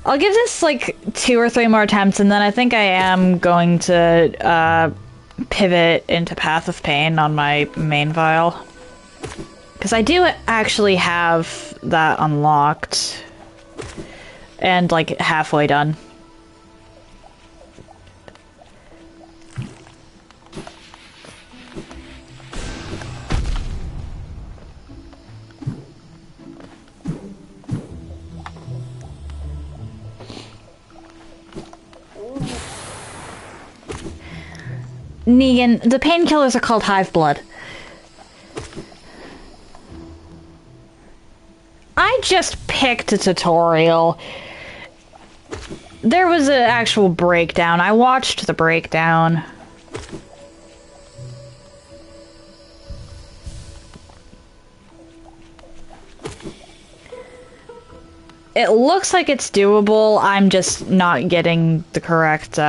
I'll give this like 2 or 3 more attempts, and then I think I am going to pivot into Path of Pain on my main file. Because I do actually have that unlocked. And like halfway done. Negan, the painkillers are called Hive Blood. I just picked a tutorial. There was an actual breakdown. I watched the breakdown. It looks like it's doable, I'm just not getting the correct,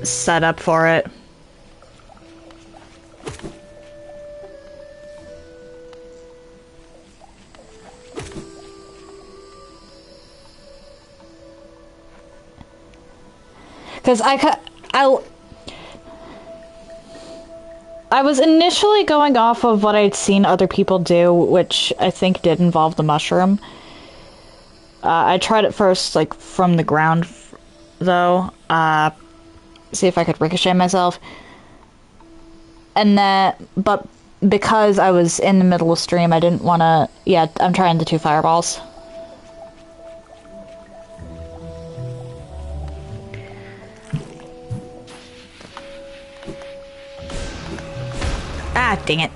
setup for it. Because I was initially going off of what I'd seen other people do, which I think did involve the mushroom. I tried it first, like, from the ground, though. See if I could ricochet myself. And then, but because I was in the middle of stream, I didn't want to... Yeah, I'm trying the 2 fireballs. Ah, dang it.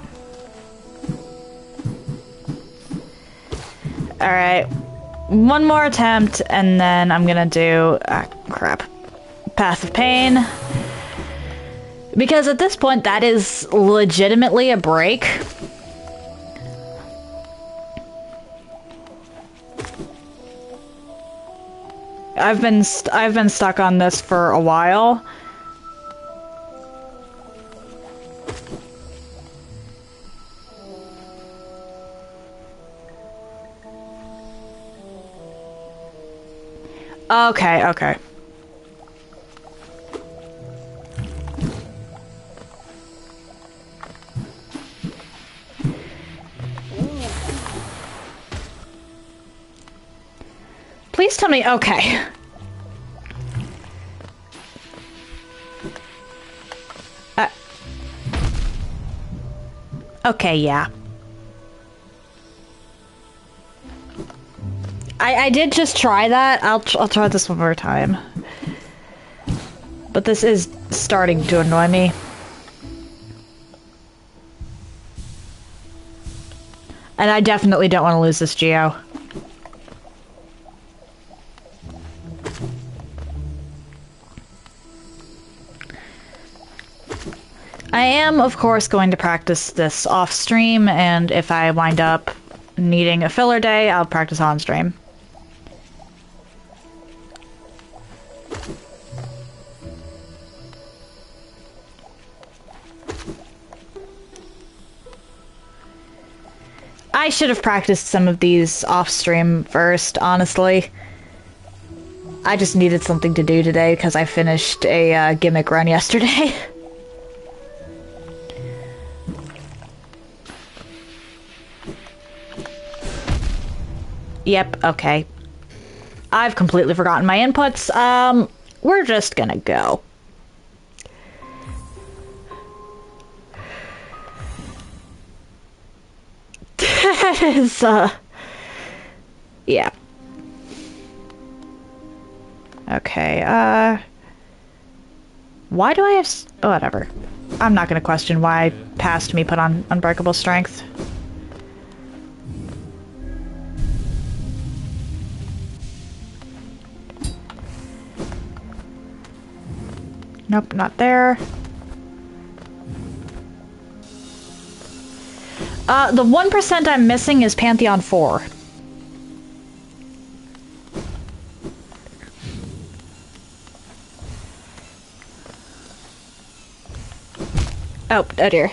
Alright. One more attempt, and then I'm gonna do... Ah, crap. Path of Pain. Because at this point, that is legitimately a break. I've been stuck on this for a while. Okay, okay. Please tell me, okay. Okay, yeah. I did just try that. I'll try this one more time. But this is starting to annoy me. And I definitely don't want to lose this Geo. I am, of course, going to practice this off-stream, and if I wind up needing a filler day, I'll practice on-stream. I should have practiced some of these off-stream first, honestly. I just needed something to do today because I finished a gimmick run yesterday. Yep, okay. I've completely forgotten my inputs. We're just gonna go. That is, yeah. Okay, why do I have oh, whatever. I'm not gonna question why past me put on Unbreakable Strength. Nope, not there. The 1% I'm missing is Pantheon 4. Oh dear.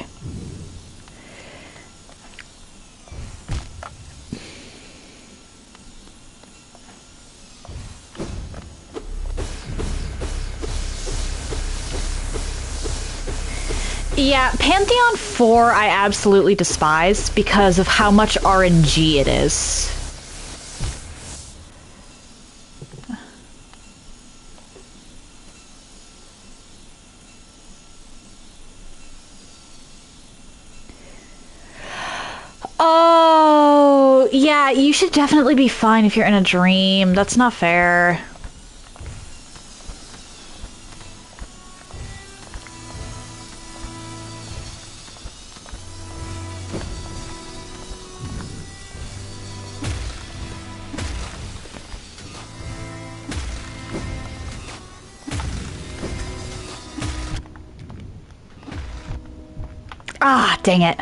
Yeah, Pantheon 4 I absolutely despise because of how much RNG it is. Oh, yeah, you should definitely be fine if you're in a dream. That's not fair. Ah, dang it.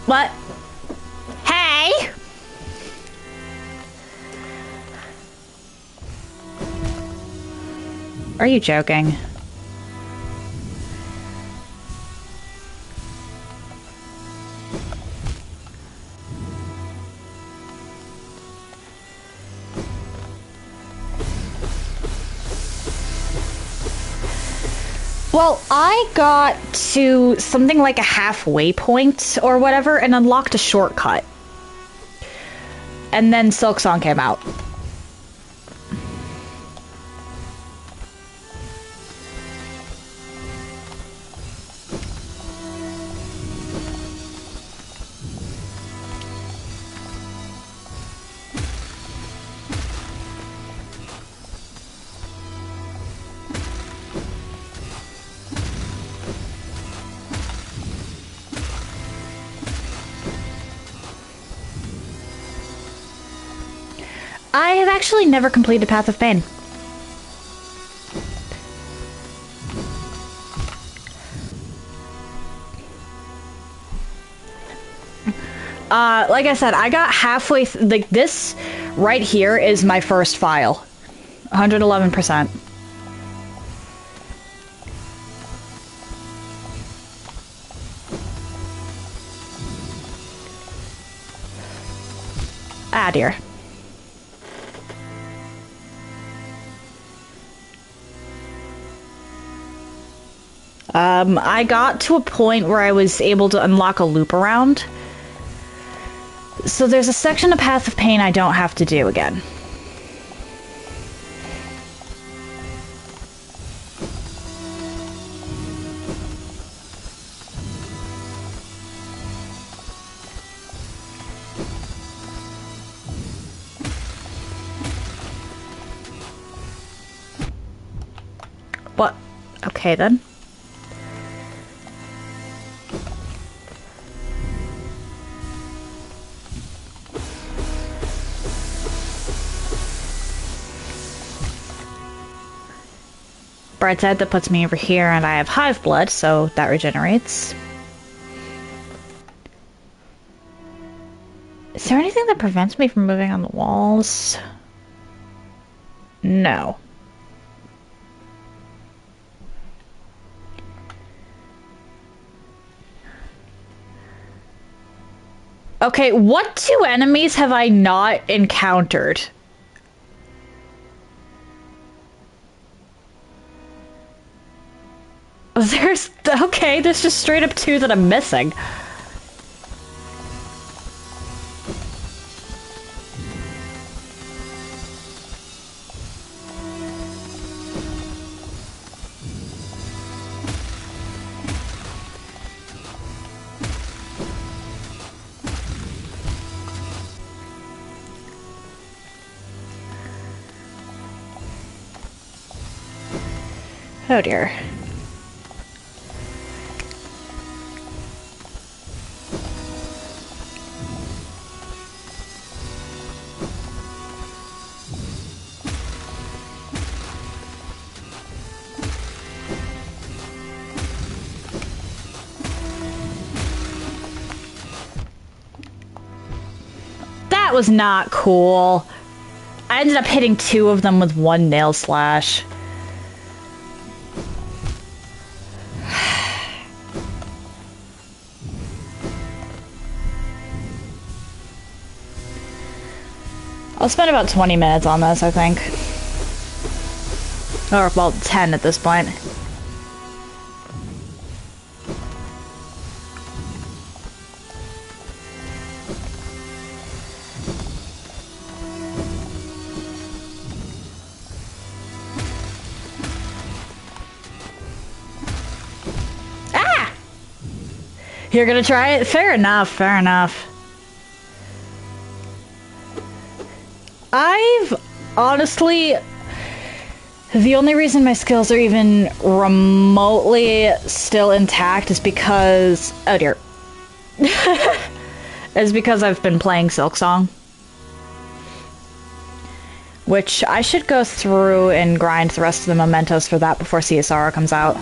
What? Hey! Are you joking? Well, I got to something like a halfway point or whatever and unlocked a shortcut. And then Silksong came out. I have actually never completed Path of Pain. Like I said, I got halfway, like this right here is my first file. 111%. Ah, dear. I got to a point where I was able to unlock a loop around. So there's a section of Path of Pain I don't have to do again. What? Okay then. Bright side, that puts me over here, and I have hive blood, so that regenerates. Is there anything that prevents me from moving on the walls? No. Okay, what two enemies have I not encountered? Okay, there's just straight up two that I'm missing. Oh dear. That was not cool. I ended up hitting two of them with one nail slash. I'll spend about 20 minutes on this, I think. Or, well, 10 at this point. Ah! You're gonna try it? Fair enough, fair enough. I've honestly, the only reason my skills are even remotely still intact is because, oh dear, is because I've been playing Silksong. Which I should go through and grind the rest of the mementos for that before CSR comes out.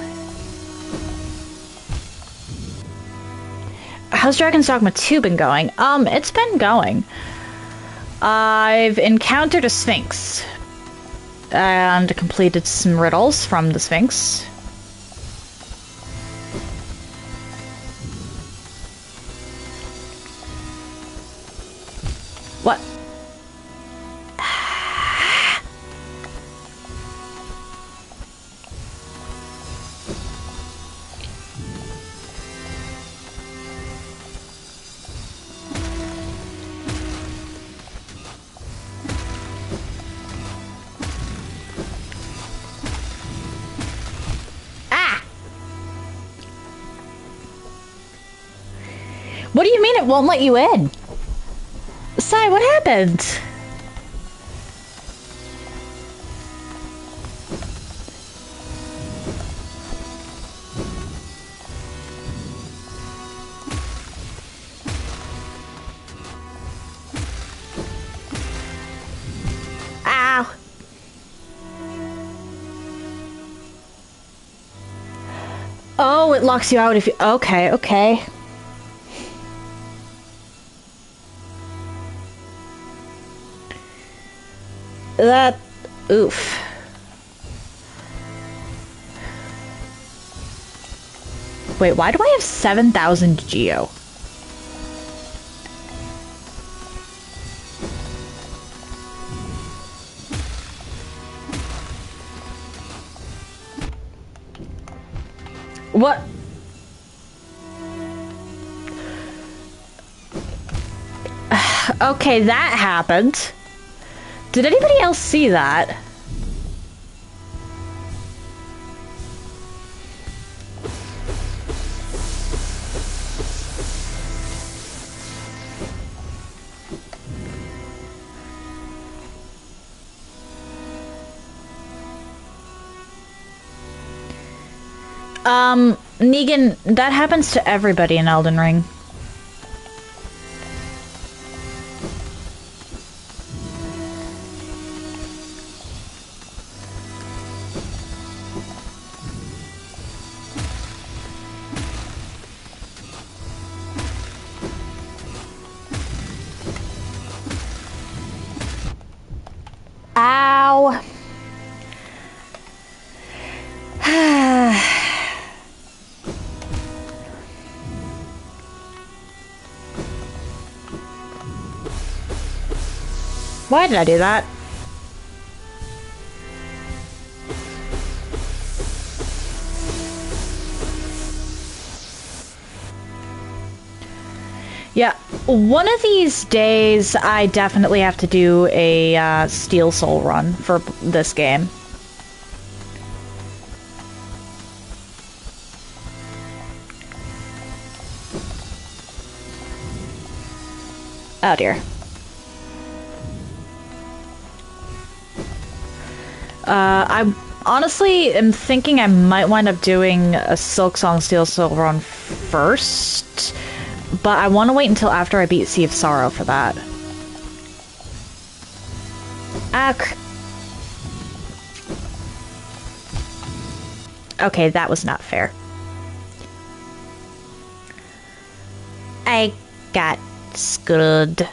How's Dragon's Dogma 2 been going? It's been going. I've encountered a Sphinx. And completed some riddles from the Sphinx. What? What do you mean it won't let you in? Sai, what happened? Ow. Oh, it locks you out if you... Okay, okay. That... oof. Wait, why do I have 7,000 geo? What? Okay, that happened. Did anybody else see that? Negan, that happens to everybody in Elden Ring. Ow. Why did I do that? Yeah, one of these days I definitely have to do a Steel Soul run for this game. Oh dear. I honestly am thinking I might wind up doing a Silk Song Steel Soul run first, but I want to wait until after I beat Sea of Sorrow for that. Okay, that was not fair. I got screwed.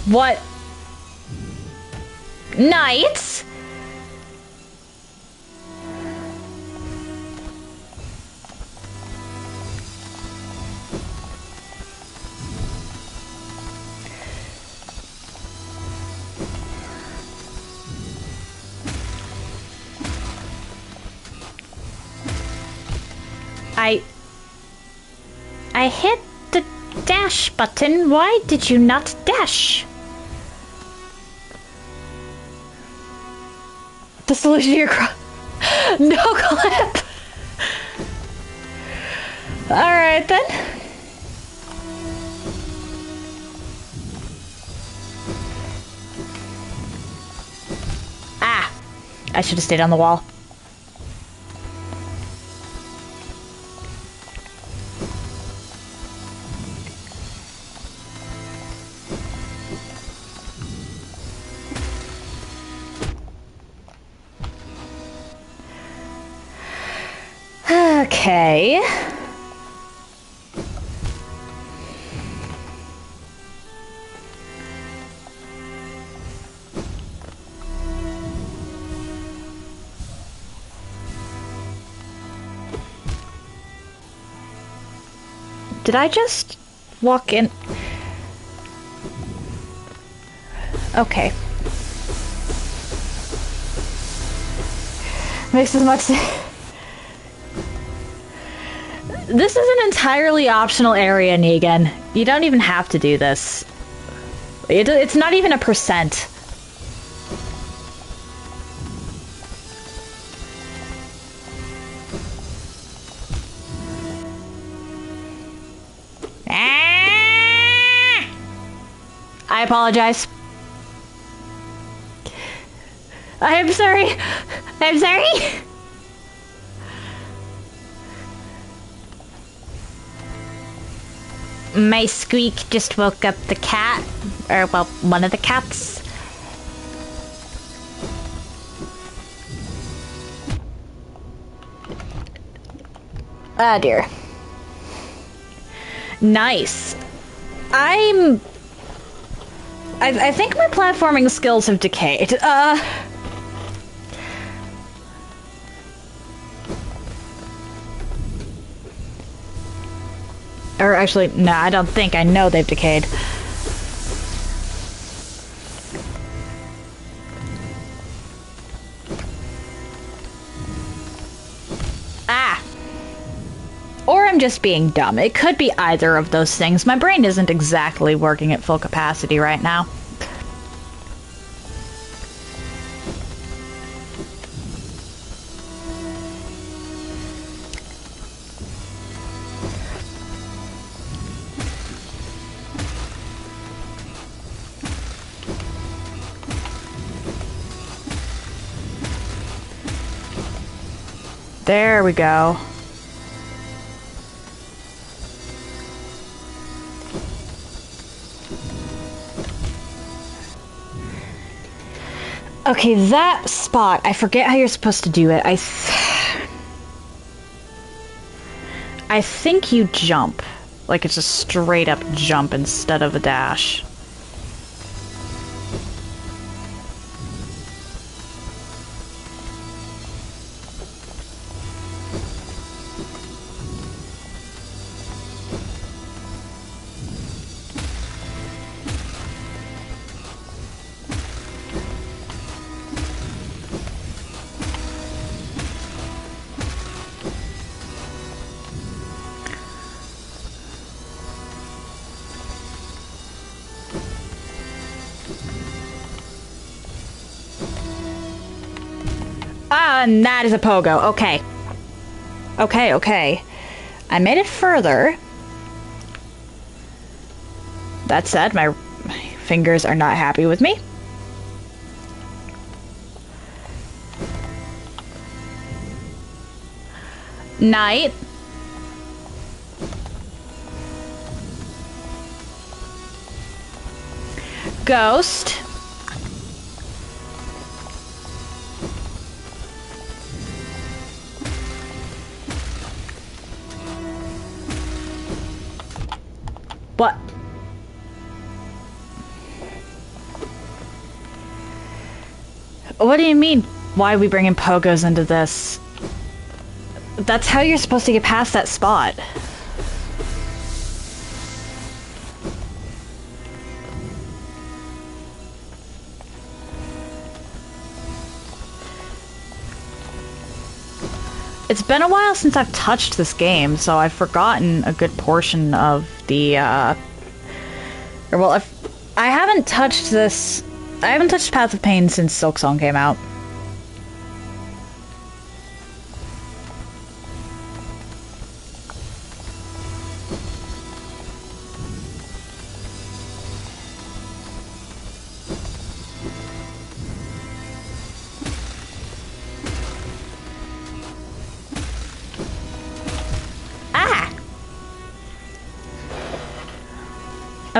What? Knights? I hit the dash button. Why did you not dash? The solution to your no clip. Alright then. Ah. I should have stayed on the wall. Okay. Did I just walk in? Okay. Makes as much sense. This is an entirely optional area, Negan. You don't even have to do this. It's not even a %. I apologize. I'm sorry. I'm sorry. My squeak just woke up the cat. Or, well, one of the cats. Ah, dear. Nice. I think my platforming skills have decayed. Or actually, no, I don't think. I know they've decayed. Ah! Or I'm just being dumb. It could be either of those things. My brain isn't exactly working at full capacity right now. There we go. Okay, that spot, I forget how you're supposed to do it. I think you jump. Like it's a straight up jump instead of a dash. Ah, and that is a pogo. Okay. Okay, okay. I made it further. That said, my fingers are not happy with me. Night. Ghost. What? What do you mean, why are we bringing pogos into this? That's how you're supposed to get past that spot. It's been a while since I've touched this game, so I've forgotten a good portion of the, I haven't touched this... I haven't touched Path of Pain since Silksong came out.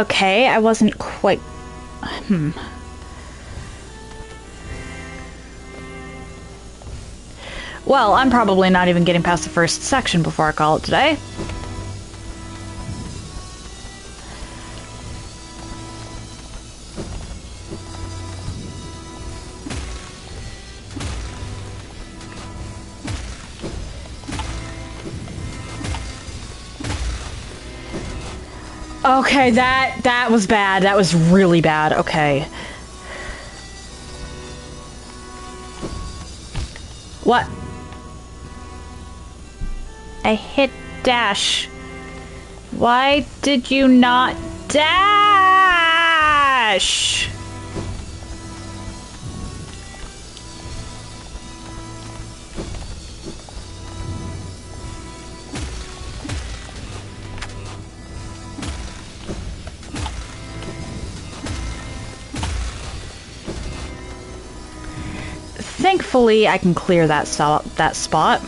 Okay, I wasn't quite... Well, I'm probably not even getting past the first section before I call it today. Okay, that was bad. That was really bad. Okay. What? I hit dash. Why did you not dash? Thankfully, I can clear that spot.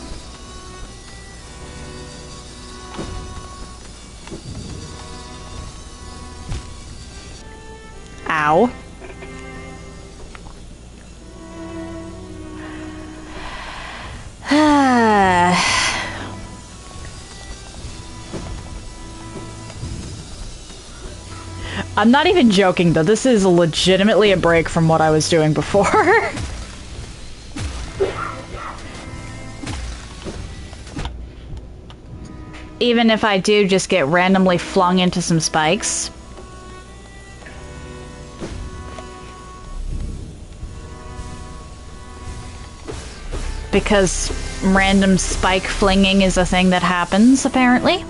Ow. I'm not even joking, though. This is legitimately a break from what I was doing before. Even if I do just get randomly flung into some spikes. Because random spike flinging is a thing that happens, apparently.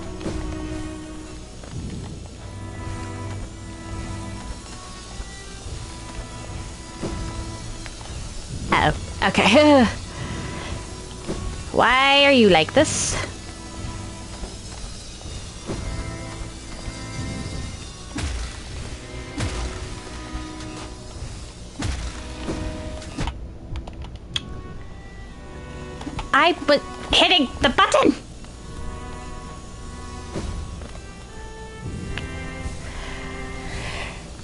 Oh, okay. Why are you like this? I was hitting the button!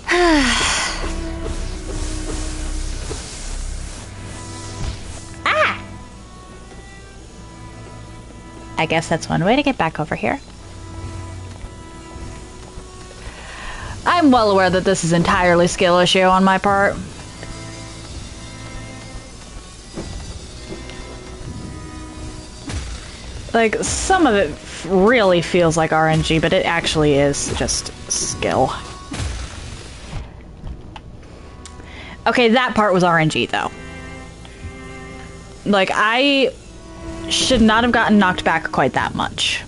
Ah! I guess that's one way to get back over here. I'm well aware that this is entirely skill issue on my part. Like, some of it really feels like RNG, but it actually is just skill. Okay, that part was RNG, though. Like, I should not have gotten knocked back quite that much.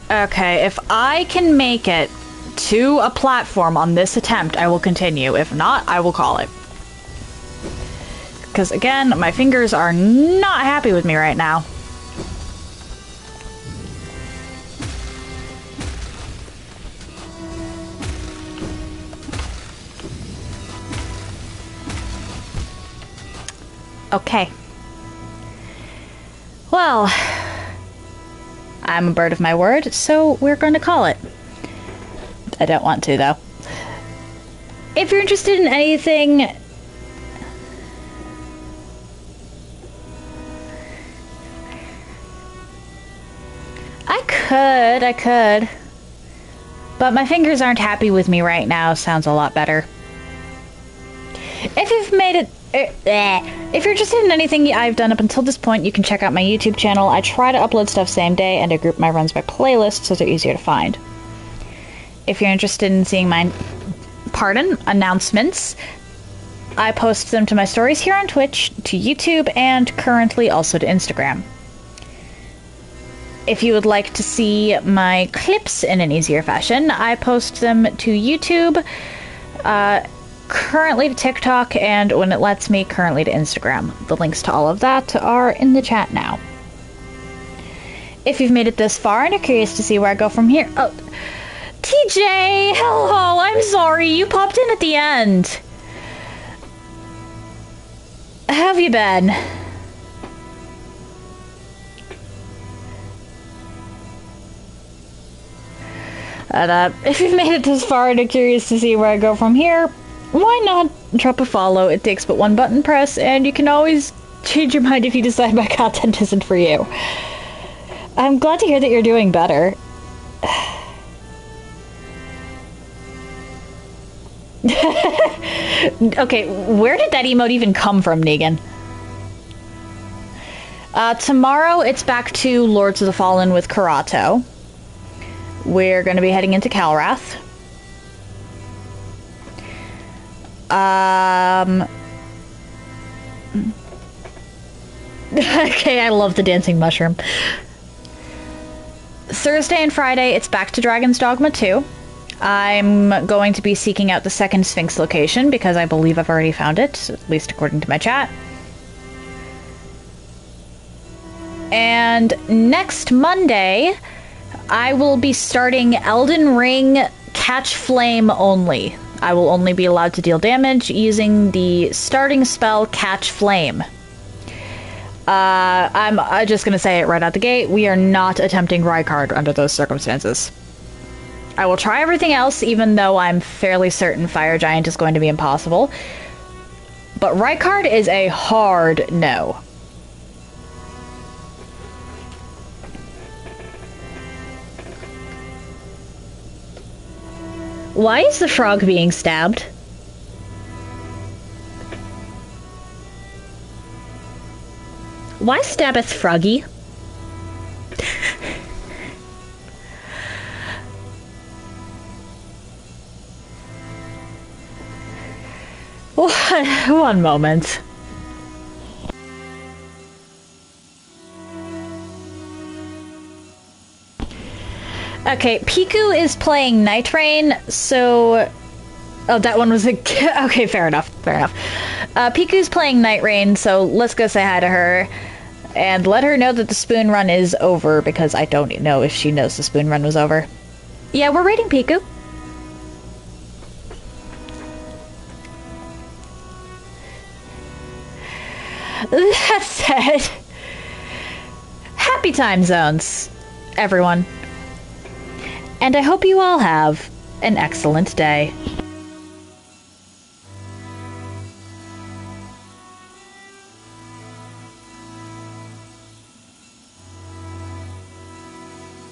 Okay, if I can make it to a platform on this attempt, I will continue. If not, I will call it. Because again, my fingers are not happy with me right now. Okay. Well, I'm a bird of my word, so we're going to call it. I don't want to, though. If you're interested in anything... I could. But my fingers aren't happy with me right now. Sounds a lot better. If you've made it... If you're interested in anything I've done up until this point, you can check out my YouTube channel. I try to upload stuff same day, and I group my runs by playlist so they're easier to find. If you're interested in seeing my... announcements, I post them to my stories here on Twitch, to YouTube, and currently also to Instagram. If you would like to see my clips in an easier fashion, I post them to YouTube, currently to TikTok, and when it lets me, currently to Instagram. The links to all of that are in the chat now. If you've made it this far and are curious to see where I go from here... Oh, TJ, hello, I'm sorry, you popped in at the end. How have you been? And, if you've made it this far and are curious to see where I go from here, why not drop a follow? It takes but one button press, and you can always change your mind if you decide my content isn't for you. I'm glad to hear that you're doing better. Okay, where did that emote even come from, Negan? Tomorrow it's back to Lords of the Fallen with Karato. We're going to be heading into Calrath. Okay, I love the dancing mushroom. Thursday and Friday, it's back to Dragon's Dogma 2. I'm going to be seeking out the second Sphinx location because I believe I've already found it, at least according to my chat. And next Monday, I will be starting Elden Ring Catch Flame only. I will only be allowed to deal damage using the starting spell Catch Flame. I'm just gonna say it right out the gate, we are not attempting Rykard under those circumstances. I will try everything else, even though I'm fairly certain Fire Giant is going to be impossible. But Rykard is a hard no. Why is the frog being stabbed? Why stabbeth Froggy? One moment. Okay, Piku is playing Night Rain, so... Oh, that one was a... Okay, fair enough, fair enough. Piku's playing Night Rain, so let's go say hi to her. And let her know that the spoon run is over, because I don't know if she knows the spoon run was over. Yeah, we're raiding Piku. That said, happy time zones, everyone. And I hope you all have an excellent day.